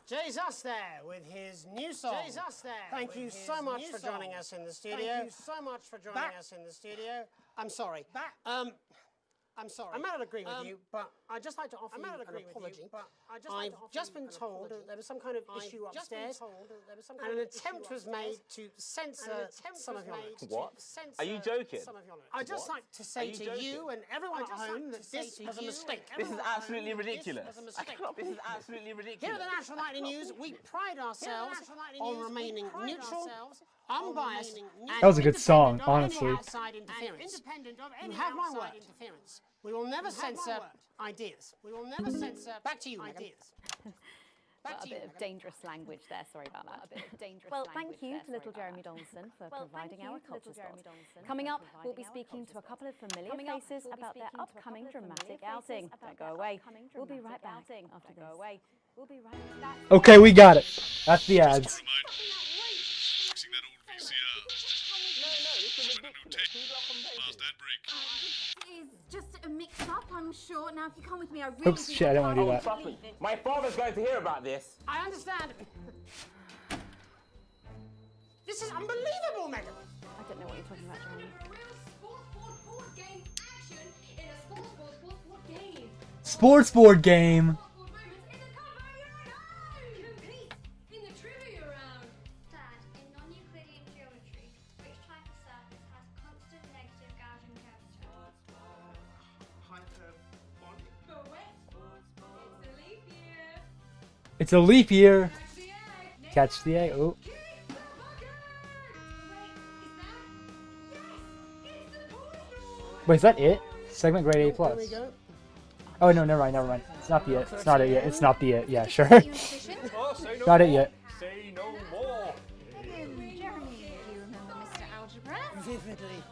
Jesus there with his new song. Jesus there. Thank you so much for joining us in the studio. Thank you so much for joining us in the studio. I'm sorry. I'm sorry. I may not agree with you, but I'd just like to offer you an apology. I've just been told that there was some kind of issue upstairs, and an attempt was made to censor some of your notes. What? Are you joking? I'd just like to say to you and everyone at home that this was a mistake. This is absolutely ridiculous. This is absolutely ridiculous. Here at the National Nightly News, we pride ourselves on remaining neutral, unbiased, and That was a good song, independent of any honestly. outside interference. You have my word. We will never censor ideas. We will never censor. Back to you, ideas. A bit of dangerous language there, sorry about that. A bit of dangerous well, thank you to little Jeremy Donaldson for providing our culture spot. Coming up, we'll be speaking to a couple of familiar faces about their upcoming dramatic outing. Don't go away. We'll be right back after this. Okay, we got it. That's the ads. It's just a mix-up, I'm sure. Now, if you come with me, I really Oops, shit, I don't want to do that. Trust me, my father's going to hear about this. I understand. This is unbelievable, Megan. I don't know what you're talking about, Jeremy. Sports board game. In the trivia round. Dad, in non-Euclidean geometry, which type of surface has constant negative Gaussian curvature? Correct. It's a leap year. It's a leap year. Catch the egg. Oh. Wait, is that it? Segment grade A+. There we go. Oh no, never mind. It's not the it. It's not it yet. It's not the it. Yeah, sure. Oh, say no Not it more. yet. Say no more. Jeremy, do you remember Mr. Algebra? Vividly.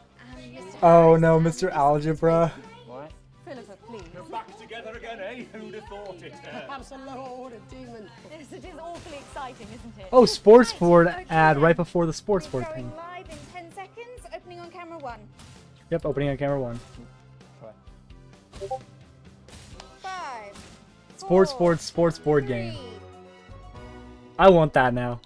Oh no, Mr. Algebra. What? Philippa, please. You're back together again, eh? Who'd have thought it? Perhaps a lower order demon. Yes, it is awfully exciting, isn't it? Oh, sports board ad right before the sports board Going thing. live in 10 seconds. Opening on camera 1. Yep, opening on camera 1. 5. Sports board game. I want that now.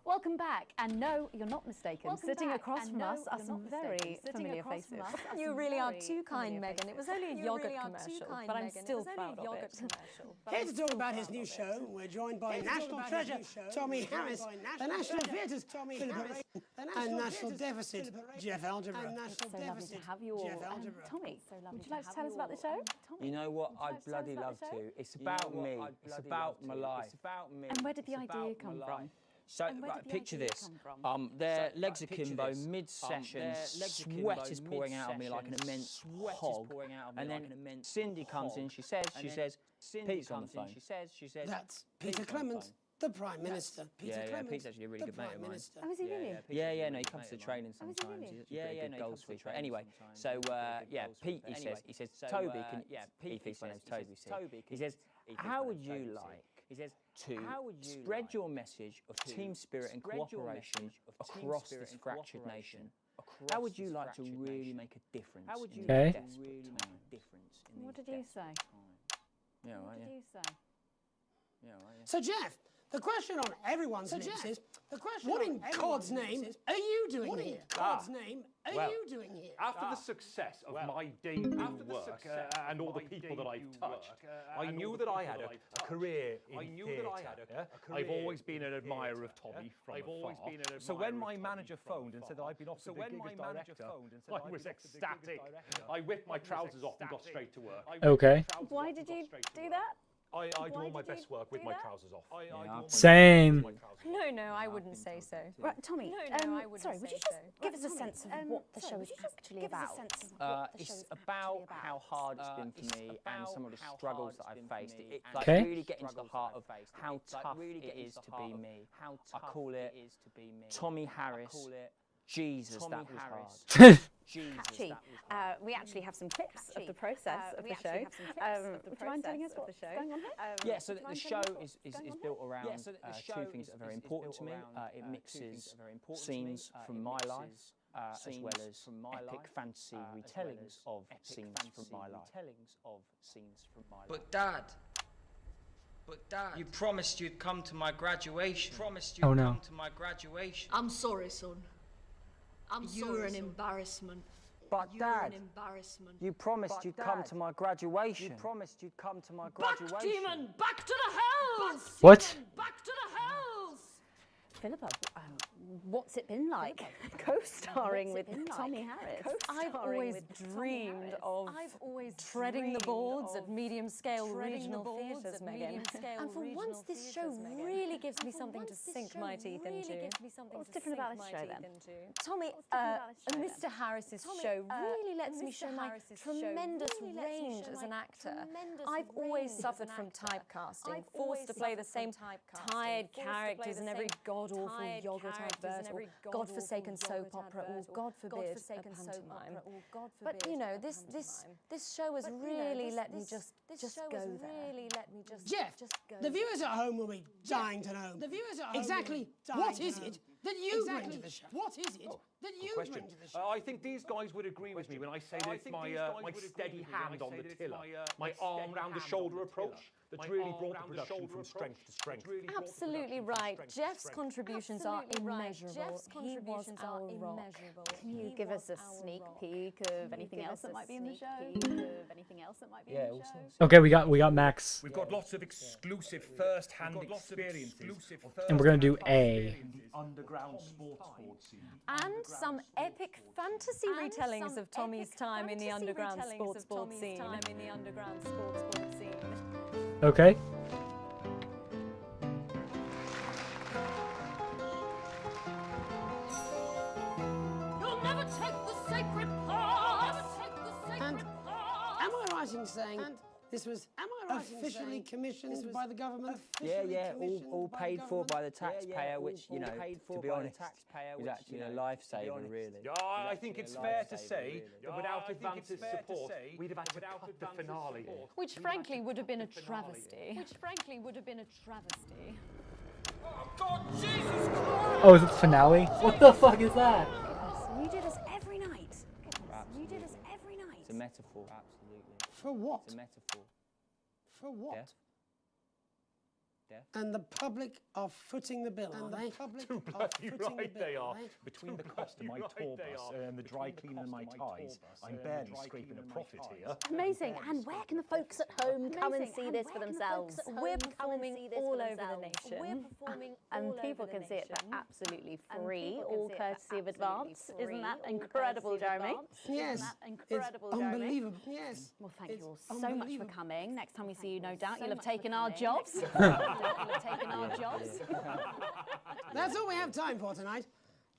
Welcome back, and no, you're not mistaken. Sitting across from us are some very familiar faces. You really are too kind, Megan. It was only a yogurt commercial, but I'm still proud of it. Here to talk about his new show, we're joined by National Treasure Tommy Harris, the National Theatre's Tommy Harris, and National Deficit Jeff Algebra. So lovely to have you all. Tommy, would you like to tell us about the show? You know what? I'd bloody love to. It's about me. It's about my life. It's about me. And where did the idea come from? So, right, picture this. Their legs akimbo, mid-session, sweat is pouring out of me like an immense hog. And then Cindy comes in, she says, Pete's on the phone. That's Peter Clement, the Prime Minister. Yeah, Pete's actually a really good mate of mine. Oh, is he really? Yeah, no, he comes to the training sometimes. He's a pretty good goal sweeper. Anyway, so, yeah, Pete, he says, Toby, he thinks my name's Toby, he says, how would you like to spread your message of team spirit and cooperation across this fractured nation? How would you like to really make a difference? How would you Okay. What did you say? Yeah, right, What did you say? yeah, right, yeah. So, Jeff, the question on everyone's lips is, what in God's name are you doing here? God's name are you doing here? After the success of my debut work and all the people that I've touched, I knew that I had a career in theatre. I've always been an admirer of Tommy from afar. So when my manager phoned and said that I'd been offered the gig as director, I was ecstatic. I whipped my trousers off and got straight to work. Okay. Why did you do that? I do all my best work with my trousers off. Same. No, I wouldn't say so. Right, Tommy, sorry, would you just give us a sense of what the show is actually about? It's about how hard it's been for me and some of the struggles that I've faced. It Okay. really get into the heart of how tough it is to be me. I call it Tommy Harris. Jesus, that was hard. Catchy. We actually have some clips of the process of the show. Would you mind telling us what's going on here? Yeah, so the show is built around two things that are very important to me. It mixes scenes from my life as well as epic fantasy retellings of scenes from my life. But Dad, you promised you'd come to my graduation. Oh, no. Come to my graduation. I'm sorry, son. You're an embarrassment. But You're Dad, an embarrassment. you promised you'd come to my graduation. You promised you'd come to my graduation. Back, demon! Back to the hells! What? Back to the hells! Philippa, what's it been like co-starring with Tommy Harris? I've always dreamed of treading the boards at medium-scale regional theatres, Megan. And for once, this show really gives me something to sink my teeth into. What's different about this show, then? Tommy, Mr. Harris's show really lets me show my tremendous range as an actor. I've always suffered from typecasting, forced to play the same tired characters in every god-awful yogurt advert or godforsaken soap opera or, God forbid, a pantomime. But, you know, this show has really let me just go there. Jeff, the viewers at home will be dying to know exactly what is it that you bring to the show? What is it that you bring to the show? I think these guys would agree with me when I say that it's my steady hand on the tiller, my arm round the shoulder approach that's really brought the production from strength to strength. Absolutely right. Jeff's contributions are immeasurable. He was our rock. Can you give us a sneak peek of anything else that might be in the show? Yeah, all sorts. Okay, we got Max. We've got lots of exclusive first-hand experiences. And we're gonna do A. Underground sports board scene. And some epic fantasy retellings of Tommy's time in the underground sports board scene. Okay. And am I right in saying this was officially commissioned by the government? Yeah, all paid for by the taxpayer, which, you know, to be honest, is actually a lifesaver, really. I think it's fair to say that without Advance's support, we'd have had to cut the finale. Which frankly would have been a travesty. Oh, God, Jesus Christ! Oh, is it the finale? What the fuck is that? You do this every night. You do this every night. It's a metaphor, absolutely. For what? It's a metaphor. For what? Death. And the public are footing the bill, are they? Too bloody right they are. Between the cost of my tour bus and the dry cleaning of my ties, I'm barely scraping a profit here. Amazing. And where can the folks at home come and see this for themselves? We're performing all over the nation. And people can see it for absolutely free, all courtesy of Advance. Isn't that incredible, Jeremy? Yes. It's unbelievable. Yes. Well, thank you all so much for coming. Next time we see you, no doubt you'll have taken our jobs. That's all we have time for tonight.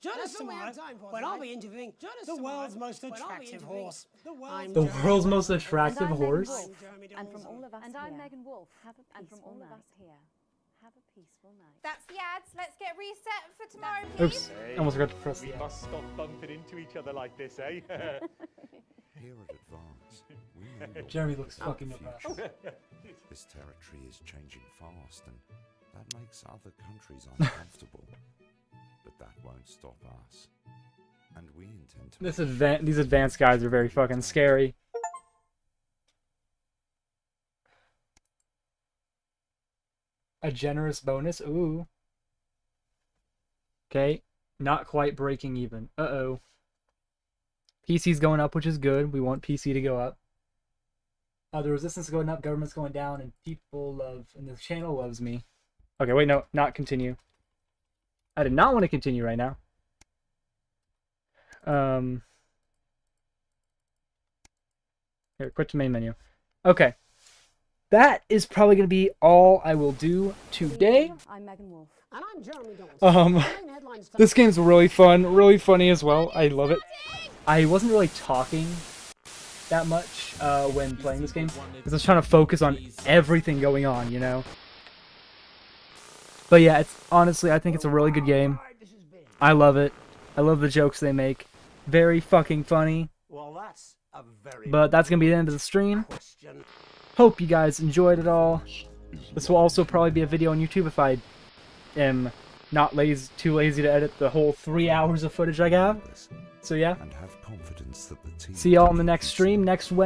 Join us tomorrow when I'll be interviewing the world's most attractive horse. The world's most attractive horse? And from all of us and here. I'm Megan Wolf. Have a peaceful And from all night. of us here, Have a peaceful night. That's the ads. Let's get reset for tomorrow, please. Oops, almost forgot to press We the must stop bumping into each other like this, eh? Here at Advance, we know your Jeremy looks fucking future. This territory is changing fast, and that makes other countries uncomfortable. But that won't stop us. And we intend to... These advanced guys are very fucking scary. A generous bonus? Ooh. Okay. Not quite breaking even. Uh-oh. PC's going up, which is good. We want PC to go up. The resistance is going up, government's going down, and people love... And the channel loves me. Okay, wait, no. Not continue. I did not want to continue right now. Here, quit to main menu. Okay. That is probably going to be all I will do today. I'm Megan Wolf. And I'm Jeremy Dawson. This game's really fun, really funny as well. I love it. I wasn't really talking that much when playing this game, because I was trying to focus on everything going on, you know? But yeah, it's honestly, I think it's a really good game. I love it. I love the jokes they make. Very fucking funny. Well, that's a very But that's going to be the end of the stream. question. Hope you guys enjoyed it all. This will also probably be a video on YouTube if I am not too lazy to edit the whole 3 hours of footage I have. So yeah. And have confidence that the team See y'all in the next stream next Wednesday.